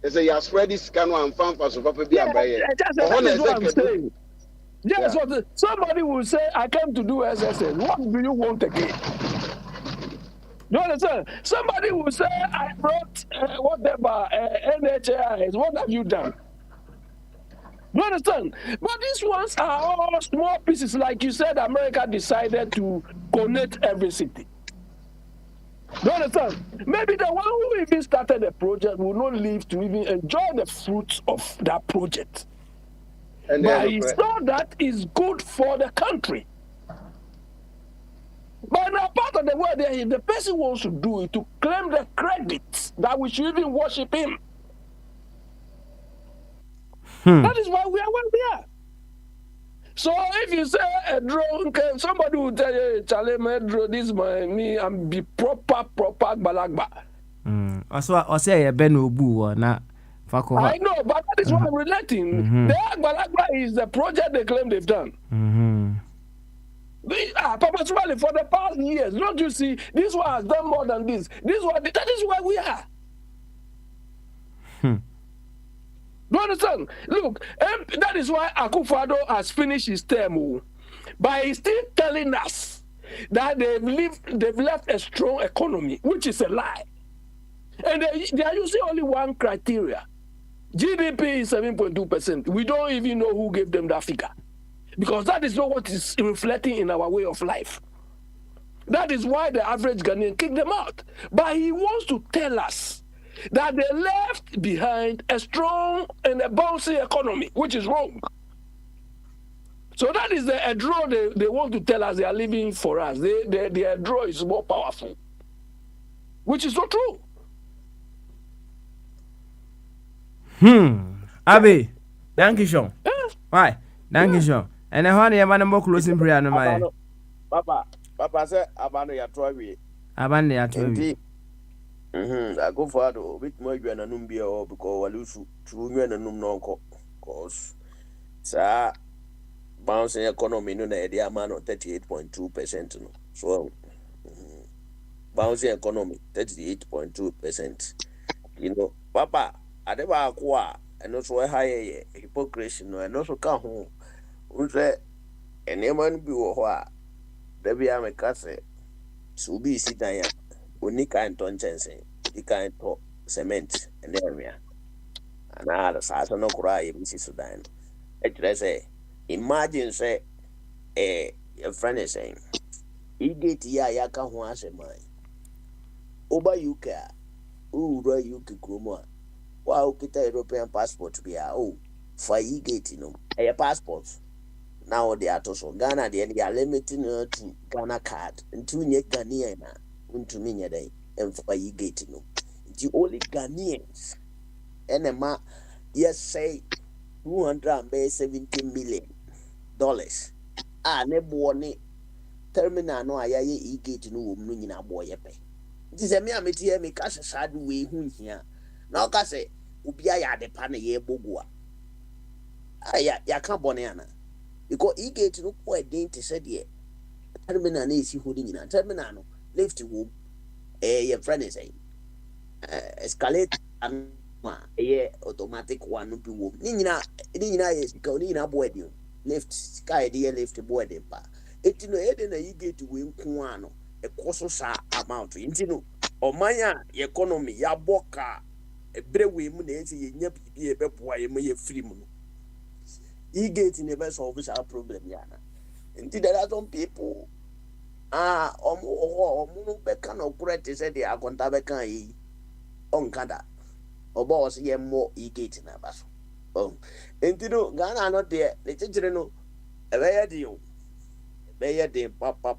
They say you are spreading scan and fan for so be a brain. That's what I'm saying. Yes, somebody will say, I came to do SSS. What do you want again? You understand? Somebody will say, I brought whatever, NHIS. What have you done? You understand? But these ones are all small pieces. Like you said, America decided to connect every city. You understand? Maybe the one who even started the project will not live to even enjoy the fruits of that project. But he saw that is good for the country. But now part of the word there, if the person wants to do it, to claim the credit that we should even worship him. That is why we are where we are. So if you say a drone, somebody will tell you, Charlie, this is me, I'm be proper balagba. I say a Ben Ubu na. I know, but that is what I'm relating. The Agbalagba is the project they claim they've done. Purposefully for the past years, don't you see? This one has done more than this. That is where we are. Do you understand? Look, that is why Akufo-Addo has finished his term. But he's still telling us that they've left a strong economy, which is a lie. And they are using only one criteria. GDP is 7.2%. We don't even know who gave them that figure. Because that is not what is reflecting in our way of life. That is why the average Ghanaian kicked them out. But he wants to tell us that they left behind a strong and a bouncy economy, which is wrong. So that is a draw they want to tell us they are living for us. Their draw is more powerful, which is not true. Abi, thank you, Sean. Why? Thank you, Sean. And I want to have a more closing prayer. Papa said, Abano ya Troy. Abano ya Troy. I go for a bit more than a numbia or because I lose to and a num cause. Sir, bouncing economy no idea man of 38.2%. So, bouncing economy 38.2%. You know, Papa. Adeba kwa and also a high hypocrisy, no, and also come home. Who's there? And a man be what? There be a cassette. So be sit down. Unika and Tonchensing, you can't talk cement and area. And I had a no cry, Mrs. Sudan. I say, imagine, say, your friend is saying, he get yaka once a mine. Oba Yuka, Ura Yuki Kruma. Wow, get a European passport to be a for ye getting a passport. Now they are to Ghana, they are limiting her to Ghana card and 2 year Ghanaian into me a day and for ye getting the only Ghanaians and a ma yes say $270 million. Ne terminal no aya ye gate no wo mu nyina boy ye pe. Nti se me ameti me ka sesade we hu hia. Na o ka se obi aya de pa na ye bogua. Ya ka bone ana. Because gate no ko edin te se de terminal na esi hodi nyina. Terminal no lift wo your friend is saying escalate and ye automatic one no bi wo. Ni nyina yes ka ni nyina boy de lift sky de lift boy de pa. Etino na you get to win kuano a coso sa amount intino or maya economy ya boka a brewe munezi ye be boy ye free mono. You get in the best office our problem yana. Indeed there are some people omu beka no kurete said they are contabeka yi on kada or boss ye more you get in a basso. Intino Ghana not there, the children no a very deal. Bɛyɛ den papa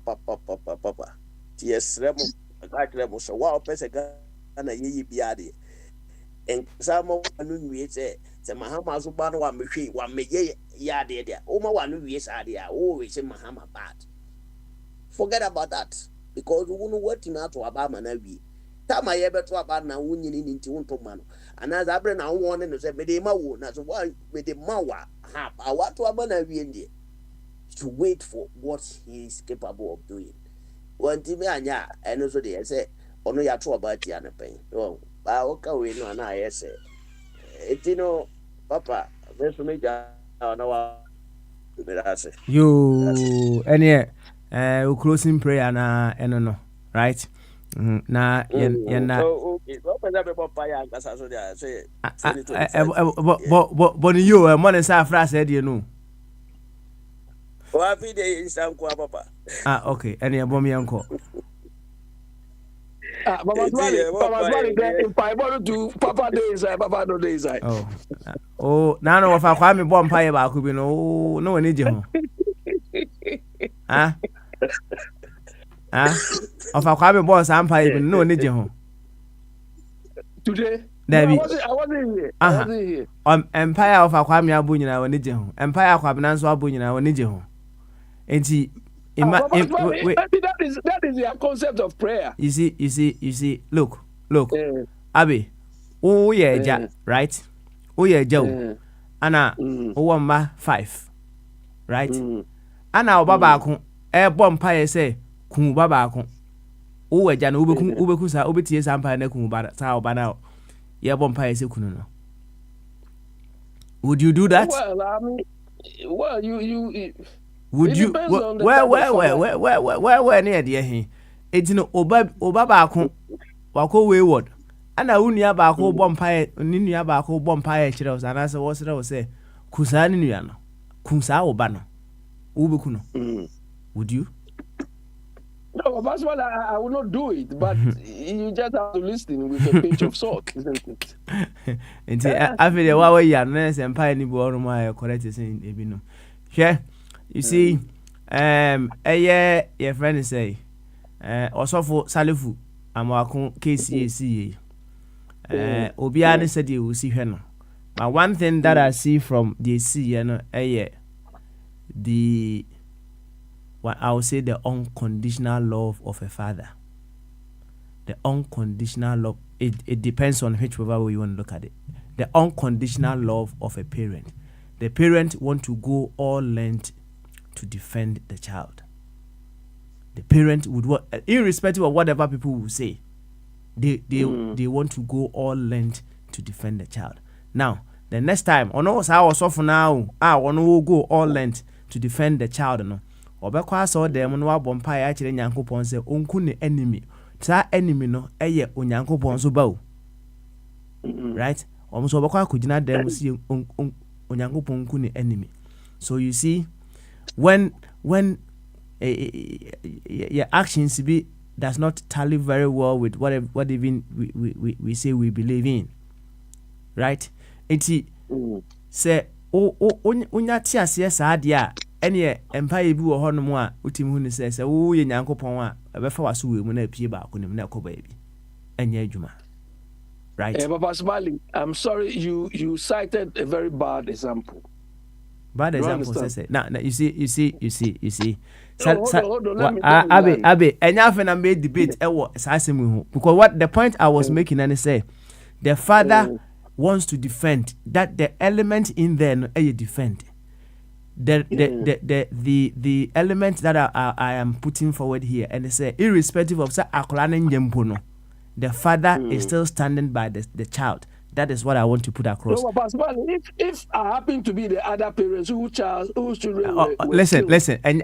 ti yɛsrɛ mo akakyerɛ mo sɛ wa ɔpɛ sɛ Ghana yɛyi bia deɛ nkasa ma wano nwie sɛ Mahama so ba no wamɛyɛ yɛ adeɛ deɛ woma wano wie saa adeɛ a wowɔ sɛ Mahama bad. Forget about that because wo no watumi ato aba ama no awie tama yɛbɛto aba na wonyini ne nti wonto ma no anaasɛ aberɛ na wowɔ no sɛ mede ma wo na so mede ma wa ha awato aba na awie deɛ to wait for what he is capable of doing. One thing anya and also they say ono ya to about the other pain. Oh, but okay we no na I say. Etino papa best me ja na you any closing prayer na no right. Na na okay papa na be papa ya nkasa so dia say but you mo ne sa fra say dey no. Wa fi de instant kwa papa. Okay. Any abom yanko. Papa do Papa days Papa no days. Oh, now no fa kwa me bom paye ba ku bi no no woni je ho. Ofa kwa me bom sa paye bi no woni je ho. Today Dabi. I wasn't here. Empire ofa kwa me abu nyina woni je ho. Empire kwa bi nanso abu nyina woni je ho. Enti that is your concept of prayer. You see. Look. Abi, oh yeah, right? Oh yeah, Joe. Ana, oh ma 5, right? Ana obaba kun, bom pa say kun baba kun. Oh yeah, no ubeku sa ubetie sa mpa na kun ba sa oba na. Yeah, bom pa say kun no. Would you do that? Well, I mean, you would you where near the he etino oba ba ko wako wayward ana unua ba ko bompae ni nua ba ko bompae kire o sana se wo sere o se kusa ni nua no kusa oba no ubeku no would you? No, that's what I will not do it, but you just have to listen with a pinch of salt, isn't it? Nti after the wa ya no se mpa ni bo no ma correct say ebi no hwe. You see, your friend say, Osofo Salifu, Amwakun KCAC. Obiane said you will see her no. But one thing that I see from the what I would say the unconditional love of a father. The unconditional love, it depends on whichever way you want to look at it. The unconditional love of a parent. The parent want to go all length to defend the child. The parent would irrespective of whatever people will say, they want to go all length to defend the child. Now, the next time ono sa wo sofo now ono will go all length to defend the child no obekwa asa dem no wabɔ mpa ya kire Nyankopɔn sɛ onku ne enemy sa enemy no eye Onyankopɔn so ba o right so obekwa akugina dem si Onyankopɔn ku ne enemy. So you see when your actions be does not tally very well with what even we say we believe in, right? Enti say onya ti ase saa de a ene empire bi wo honom a utim hu ne say wo ye Nyankopɔn a ebefa waso we mu na apie ba ko nim na koba bi enya adwuma, right? Papa Smiley, I'm sorry you cited a very bad example. Bad example, say. Now, you see. Hold on. Abe, enough and made debate. Because what the point I was making, and say, the father wants to defend that the element in there, defend. The element that I am putting forward here, and they say, irrespective of the father is still standing by the child. That is what I want to put across. No, but if I happen to be the other parents whose children listen, and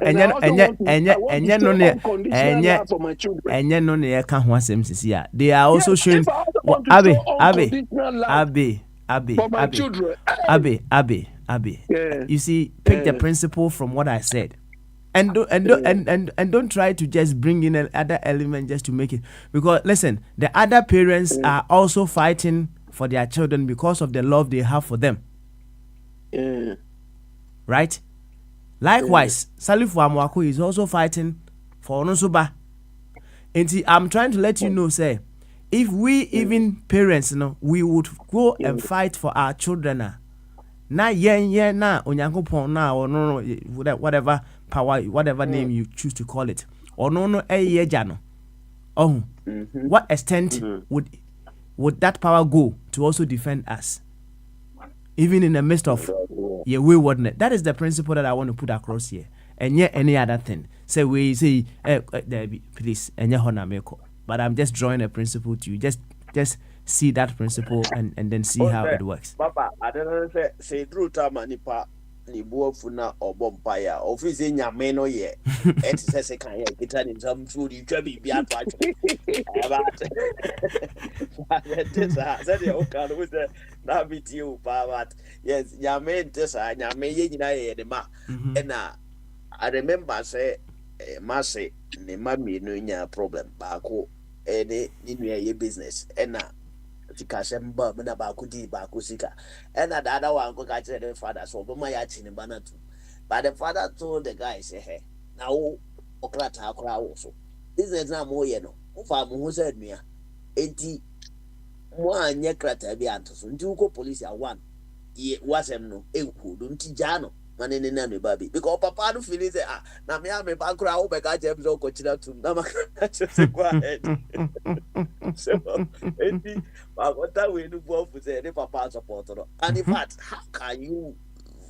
they are also showing Abe. You see, pick the principle from what I said. And don't try to just bring in another element just to make it, because listen, the other parents are also fighting for their children because of the love they have for them. Right? Likewise, Salifu Amwako is also fighting for Onosuba. And I'm trying to let you know, say, if we even parents, we would go and fight for our children. Na Onyankopon na or no whatever power, whatever name you choose to call it. Or no jano. Oh, what extent would that power go to also defend us, even in the midst of your waywardness? That is the principle that I want to put across here. And yet any other thing. Say we say, please, and but I'm just drawing a principle to you. Just see that principle and then see how it works. Papa, I don't know say through time nipa ni buofuna obompaya office nyame no ye et say kan ye kita ni some food you twa bibia to atwe this said you can with the na bitiu but yes nyame this nyame ye nyina ye de ma and I remember say mase ne mami no nya problem baako ni nua business and Tikashemba, Mena Bakudi, Bakusika, and the other one go catch the father, so Bomayachi in Banatu. But the father told the guy, say, hey, now Okrata also. This is not more, who said me, 80 one yekrata biantos, and two police are one. Ye was no, don't Tijano. Man in the baby because Papa no feel say na me am bankra wo be ka James o kochira tu na ma just go ahead so enti ba wata we no go for say the Papa support no, and in fact how can you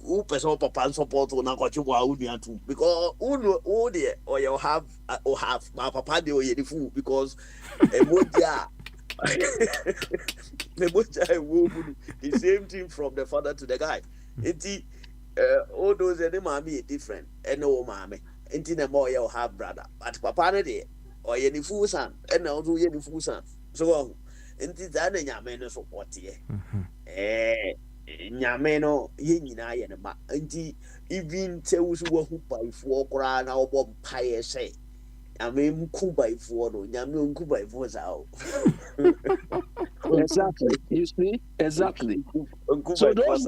who person Papa support na ko chi wa unu atu because who there or you have my Papa dey o ye fu because emoja the same thing from the father to the guy enti all those any mommy different and no mommy. Ain't no more you have brother. But papa no dey or any fool son and also any fool son. So ain't that nyame support here. Nyame no ye nyina ye ma. Ain't even tell us who by for kra na obom paye say. Nyame mku by for no nyame mku by for sao. Exactly. You see? Exactly. So those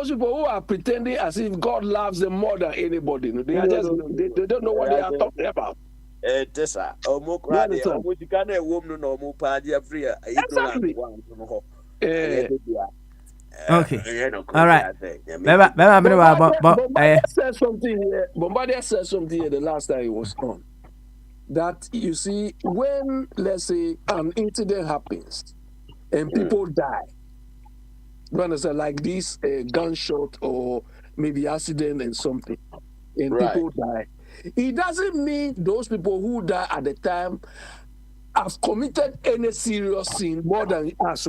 people who are pretending as if God loves them more than anybody, they are just they don't know what they are talking about. Tessa, exactly. Okay. All right. Bombardier said something here the last time he was on. That you see, when let's say an incident happens and people die, you understand, like this gunshot or maybe accident and something, and people die. It doesn't mean those people who die at the time have committed any serious sin more than us.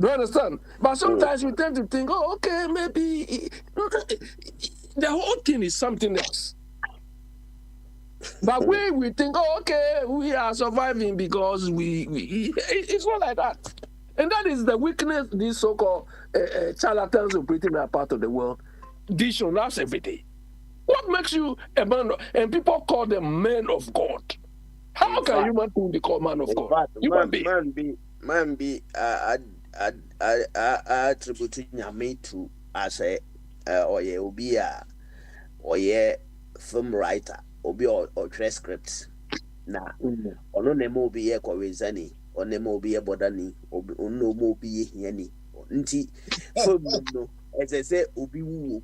Do you understand? But sometimes we tend to think, oh, okay, maybe the whole thing is something else. But we think, oh, okay, we are surviving because it's not like that. And that is the weakness these so-called charlatans operating that part of the world dish on us every day. What makes you a man? And people call them men of God. How can human being be called man of God? Man be attributing Nyame to as a or film writer or transcripts. Na ono nemo be ye kwezani onemo be ye bodani ono mo be ye hiani nti film no as I say obi wu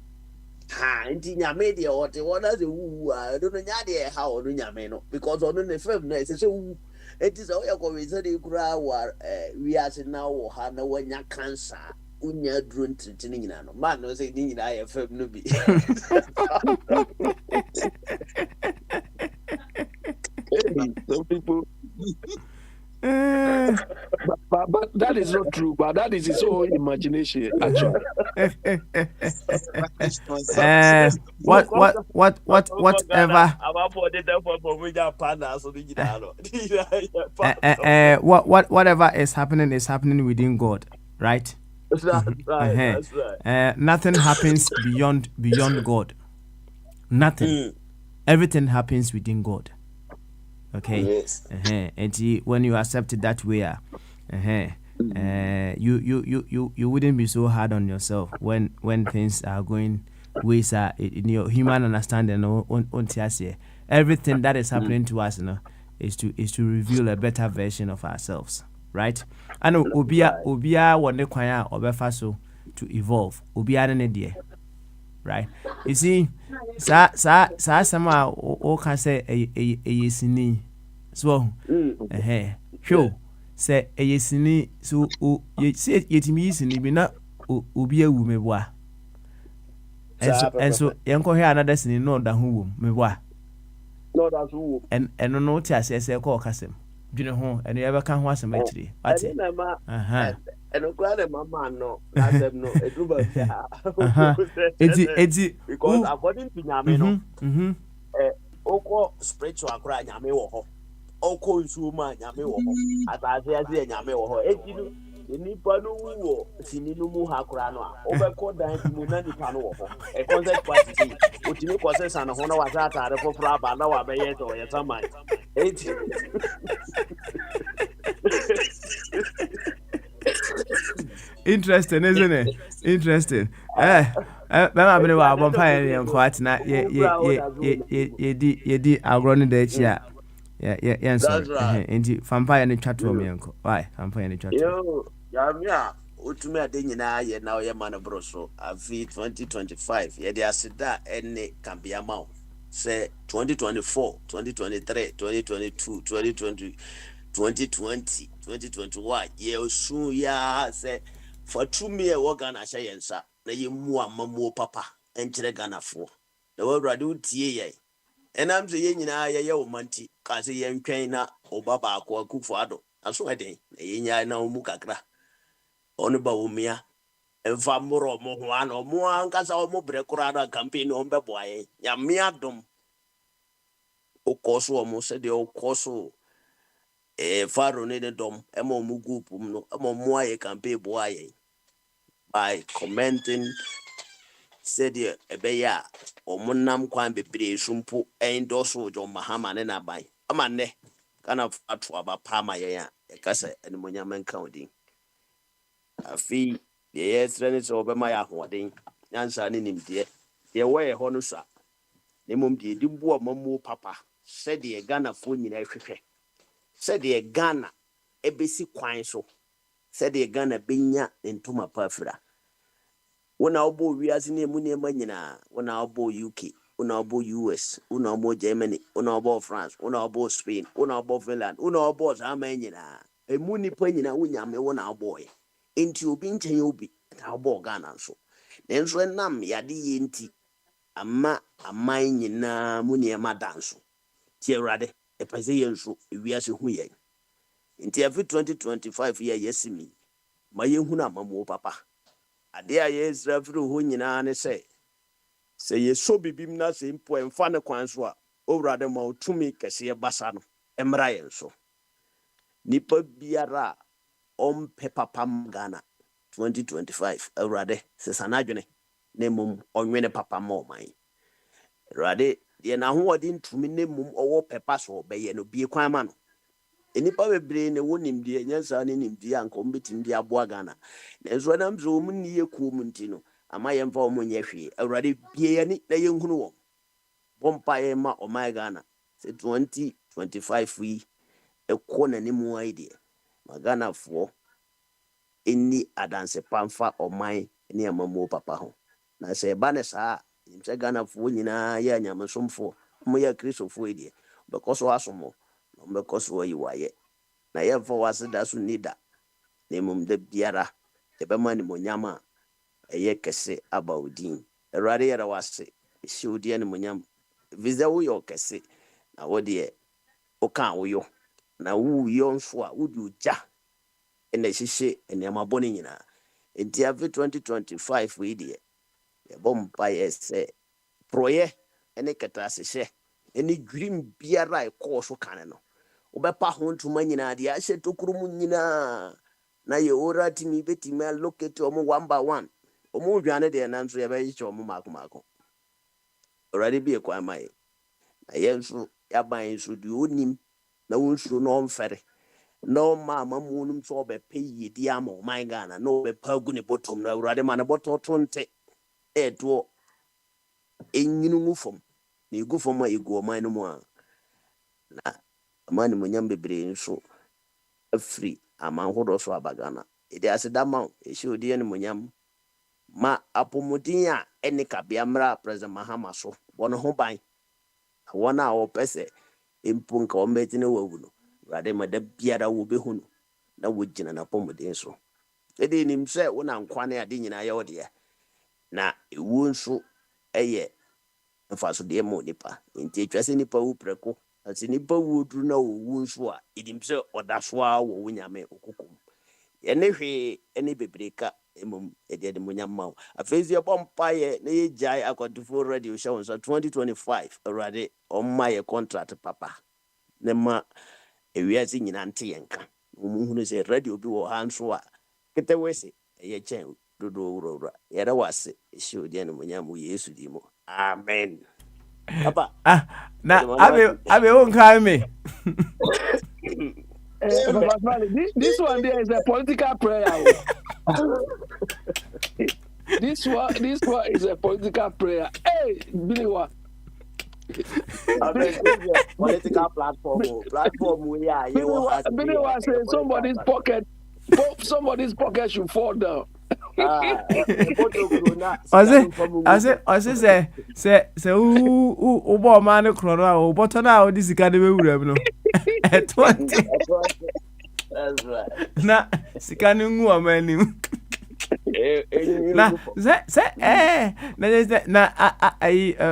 ha nti Nyame de o te wona se wu a do no nya de ha ono Nyame no because ono ne film no as I say wu enti so ya kwezani kura wa we as now wo ha na wanya cancer unya duro ntintini nyina no man no say ni nyina ya film no bi some people but that is not true, but that is his own imagination actually. Whatever is happening within God, right? That's right. Nothing happens beyond God. Nothing. Everything happens within God. Okay. Yes. And when you accept it that way, you wouldn't be so hard on yourself when things are going ways in your human understanding. Everything that is happening to us, is to reveal a better version of ourselves, right? And obia wonde kwanya obefa so to evolve. Obia ne de, right? You see, sama o can say a yesini. So show say a yesini so ye say yetimi yesini bi na obi awu meboa. And so yanko here another sini no da hu meboa. No, that's who. And no ti asese ko kasem. Dwene ho eno ye beka ho asem atire. Ati. And glad mama no, asem no, eduba eti because according to Nyame no, oko spiritual kra Nyame wo ho. Oko nsuma Nyame wo ho. Atase ase Nyame wo ho. Eti no nipa no wo sini no mu ha kra no a obekọ dan ti mu na nipa no wo ho e concept party si otimi process na ho na wa za atare foforo aba na wa be ye so ye saman eti interesting, isn't it? Interesting. Mama bene wa bompa ye nko atina ye di agroni de chia yeah so enti vampire ne twato me nko why vampire ne twato yo ya utumi ade nyina ye na ye man broso afi 2025 ye de asida ene kambia mawo say 2024 2023 2022 2020 2020 2021 ye osu ya say for 2 years we Ghana sha yensa na ye mu amamuo papa enkyere Ghana fo na we brade utie ye enam se ye nyina ye o manti ka se ye ntwen na obaba akọ akufo ado aso eden na ye nya na omu kakra onu ba omia emfa moro mo ho ana mo ankasa o mo bre kura na campaign o mbebo aye ya mia dom okoso o mo se de okoso faro ne dom e mo mu group no e mo aye campaign bo aye by commenting said ebeya omunam kwan bebre sumpo endoso jo mahama ne na ban amane kana atu aba pama ye ya kasa enimonya menka odin afi ye yesrene so obema ya hoden nyansa ne nimde ye we ho no sa ne mom de dibu amamu papa said ye Ghana fo nyina hwehwe said ye Ghana ebesi kwan so said ye Ghana benya entuma pafra wona obo wiase ne mu ne manyina wona obo UK wona obo US wona obo Germany wona obo France wona obo Spain wona obo Finland wona obo zamanyina emu ni panyina wunyame wona obo ye enti obi nchen obi ta obo Ghana so nenso enam yade ye enti ama amanyina mu ne madanso ti Ewrade epese ye nso wiase hu ye enti afi 2025 ye yesimi ma yehunu amamu papa ade a Israel firi ho nyinaa ne sɛ yeso bibim na sɛ mpo emfa ne kwan so a owurade ma otumi kɛse basa no emra yɛn so nipa biara ompe papa Ghana 2025 owurade sesana adwene ne mum onwene papa ma oman owurade ye na ho odi ntumi ne mum owo pepa so bɛyɛ no bie kwan ma no enipa bebre ne wonimdie nyansa ne nimdie anka ombetim di aboa Ghana nenso nam zo mu ni yekuo mu ntino ama yɛmfa wo nyɛ hwee awurade bie yɛni na yɛnhunu wɔ bompa yɛ ma oman Ghana sɛ 2025 yi ekɔ n'animu ayi deɛ Ghana fo eni adanse pamfa oman ne amamu papa ho na sɛ ba ne saa nimsɛ Ghana fo nyinaa yɛ anyamesomfo mo yɛ kristofo yi deɛ bɛkɔso asomo no bɛkɔso ayi waye na yɛmfa wase da so nida na mum da biara yɛbɛma ne monyama ɛyɛ kɛse aba odin awurade yɛra wase ɛhyɛ odi ne monyam visa wo yɛ kɛse na wo deɛ oka wo yo na wo yo nso a wo du ja ene hyehyɛ nneɛma bɔne nyinaa enti ave 2025 we deɛ yɛbɔ mpa yɛ sɛ proyɛ ene kɛtasehye ene dwirim biara ɛkɔɔ so kane no wobɛpa ho ntoma nyinaa deɛ ahyɛ tokuro mu nyinaa na yɛ ora timi betimi allocate omo one by one omo dwane deɛ nanso yɛbɛyɛ omo maako already be kwa mai na yɛnso yaban so de onim na wonsuro no mfere no mama munum so bɛpɛ yidi ama o my Ghana no bɛpa gu ne bottom na awurade ma ne bottom tonte ɛdo enyinu mu fam na egu fam a egu o man no mu a na amani munyam bebre nso afri amanhodo so abagana ede asedama ehye odi ne munyam ma apomodin a ene kabia mra president Mahama so wono ho ban wona o pese empunka o metine wawu no rade ma da biara wo behunu na wogina na apomodin so ede nim se wona nkwane ade nyina ye ode na ewu nso eye mfa so de mo nipa nti etwase nipa wu preko ati nipa wu duru na wo nso a edim se odaso a wo nyame okukum ene hwe ene bebreka emum ede munyamma afezi bompa ye na ye jai akwadufo radio show so 2025 already on my contract papa ne ma ewiase nyina nte yenka muhunu se radio bi wo hanso a kete wese ye chen dodo wura yera wase show de munyamu Yesu dimo amen papa na abe won kai me this one there is a political prayer. This one is a political prayer. Hey, Billy, what? Political platform we are. Billy was saying somebody's pocket should fall down. Say who bought man chrono but now this is kind of no at 20. That's right. Na sikanu amani na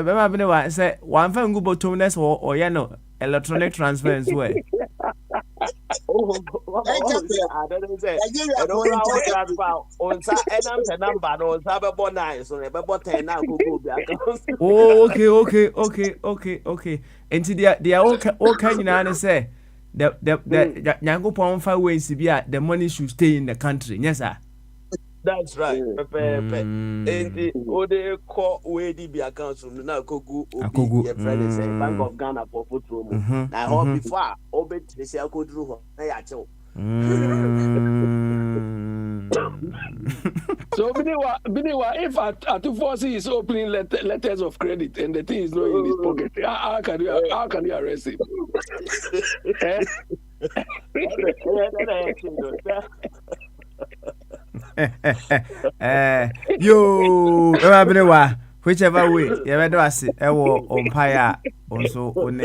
bema bene wa say one fan go bottom ness or ya no electronic transfer way. Oh, I don't say. I don't know how transfer on sa enam number on sa be bonai so be boten na go be account. Oh, okay. Enti they are all kind na say the Nyango Pon fa ways bia the money should stay in the country. Yes, sir. That's right. Enti ode ko we di be account so na kogu obi your friend say Bank of Ghana for photo mu. Na ho before obetire say akoduru ho na ya chew. So Biniwa, if Atufosi is opening letters of credit and the thing is not in his pocket, how can you arrest him? Yo, Biniwa, whichever way, you better ask it. Umpire also one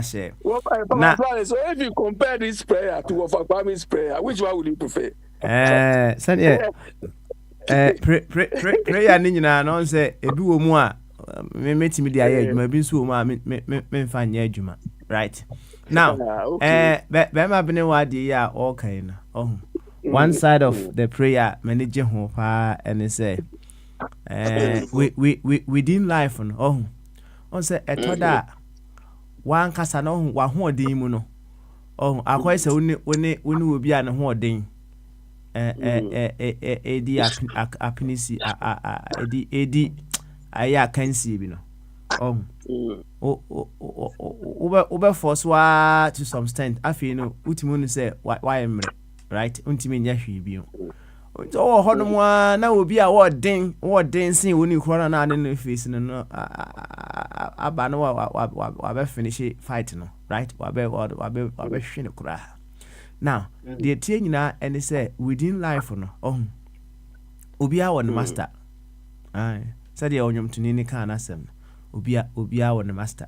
share. So if you compare this prayer to Ofakpami's prayer, which one would you prefer? Prayer ni nyina no say ebi wo mu a me metimi dia ye adwuma bi nso wo mu a me fa nya adwuma right now be ma bene wa de ya all kind na one side of the prayer manage ho pa and say we within life on say etoda one kasa no wa ho odin mu no akwai se woni obi an ho odin edi apinisi edi aya kansi bi no ube force wa to some extent afi no ultimo no say why emre right untimi nya hwe bi o hono mo na obi a wo den sin woni kro na ne face no aba no wa be finish fight no right wa be hwe ne kra now the tie nyina and say within life no obi a won master said ya onyom tuni ni kan asem obi a won master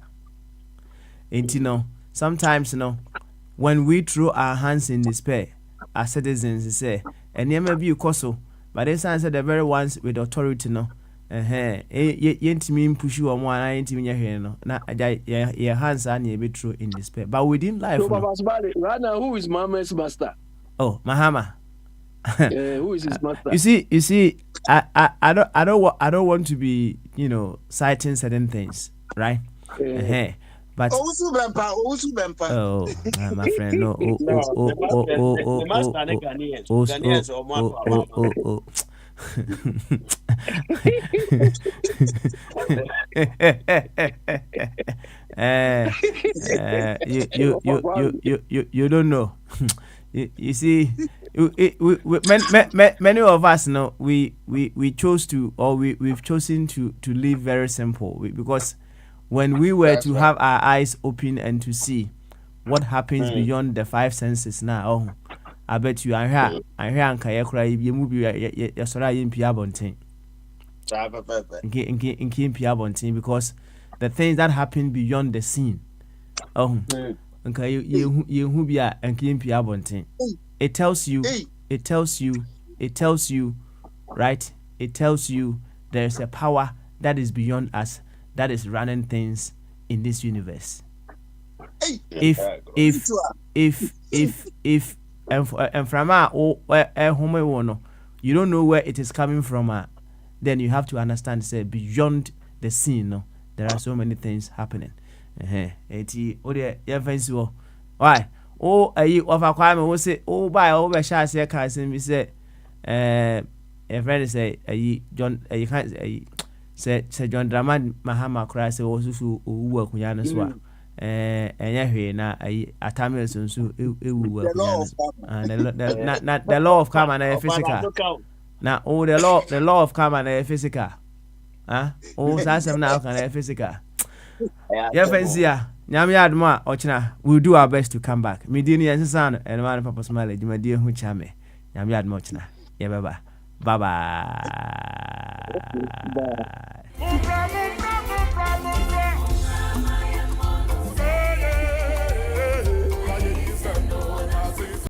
and sometimes when we throw our hands in despair as citizens say and there be koso but they say the very ones with authority yentimi push you omo ana yentimi nya hwe no na your hands are near be throw in despair but within life so right now who is Mama's master? Mahama. Who is his master? You see I don't want to be citing certain things, right? But my friend, no. You don't know. You see, many of us we chose to, or we've chosen to live very simple because when we were to have our eyes open and to see what happens beyond the five senses now, I bet you I hear anka ye kura ye movie ye sora ye mpia bonten in mpia bonten because the things that happen beyond the scene anka ye hu bia anka mpia bonten. It tells you, right? It tells you there's a power that is beyond us that is running things in this universe. If and from you don't know where it is coming from, then you have to understand, say, beyond the scene, there are so many things happening. Why? Ayi ofa kwa me wo say buy be sha say kan say me say a friend say ayi John ayi kan ayi say John Dramani Mahama kra say wo susu owu akunya no so a enya hwe na ayi atame sunsu ewu akunya na the law of karma na physical na the law of karma na physical sa sem na kan physical ya fancy Nyame adma ochina we'll do our best to come back. Medini yansan and man papa smile di madie hu chame. Nyame adma ochina. Yeah bye bye.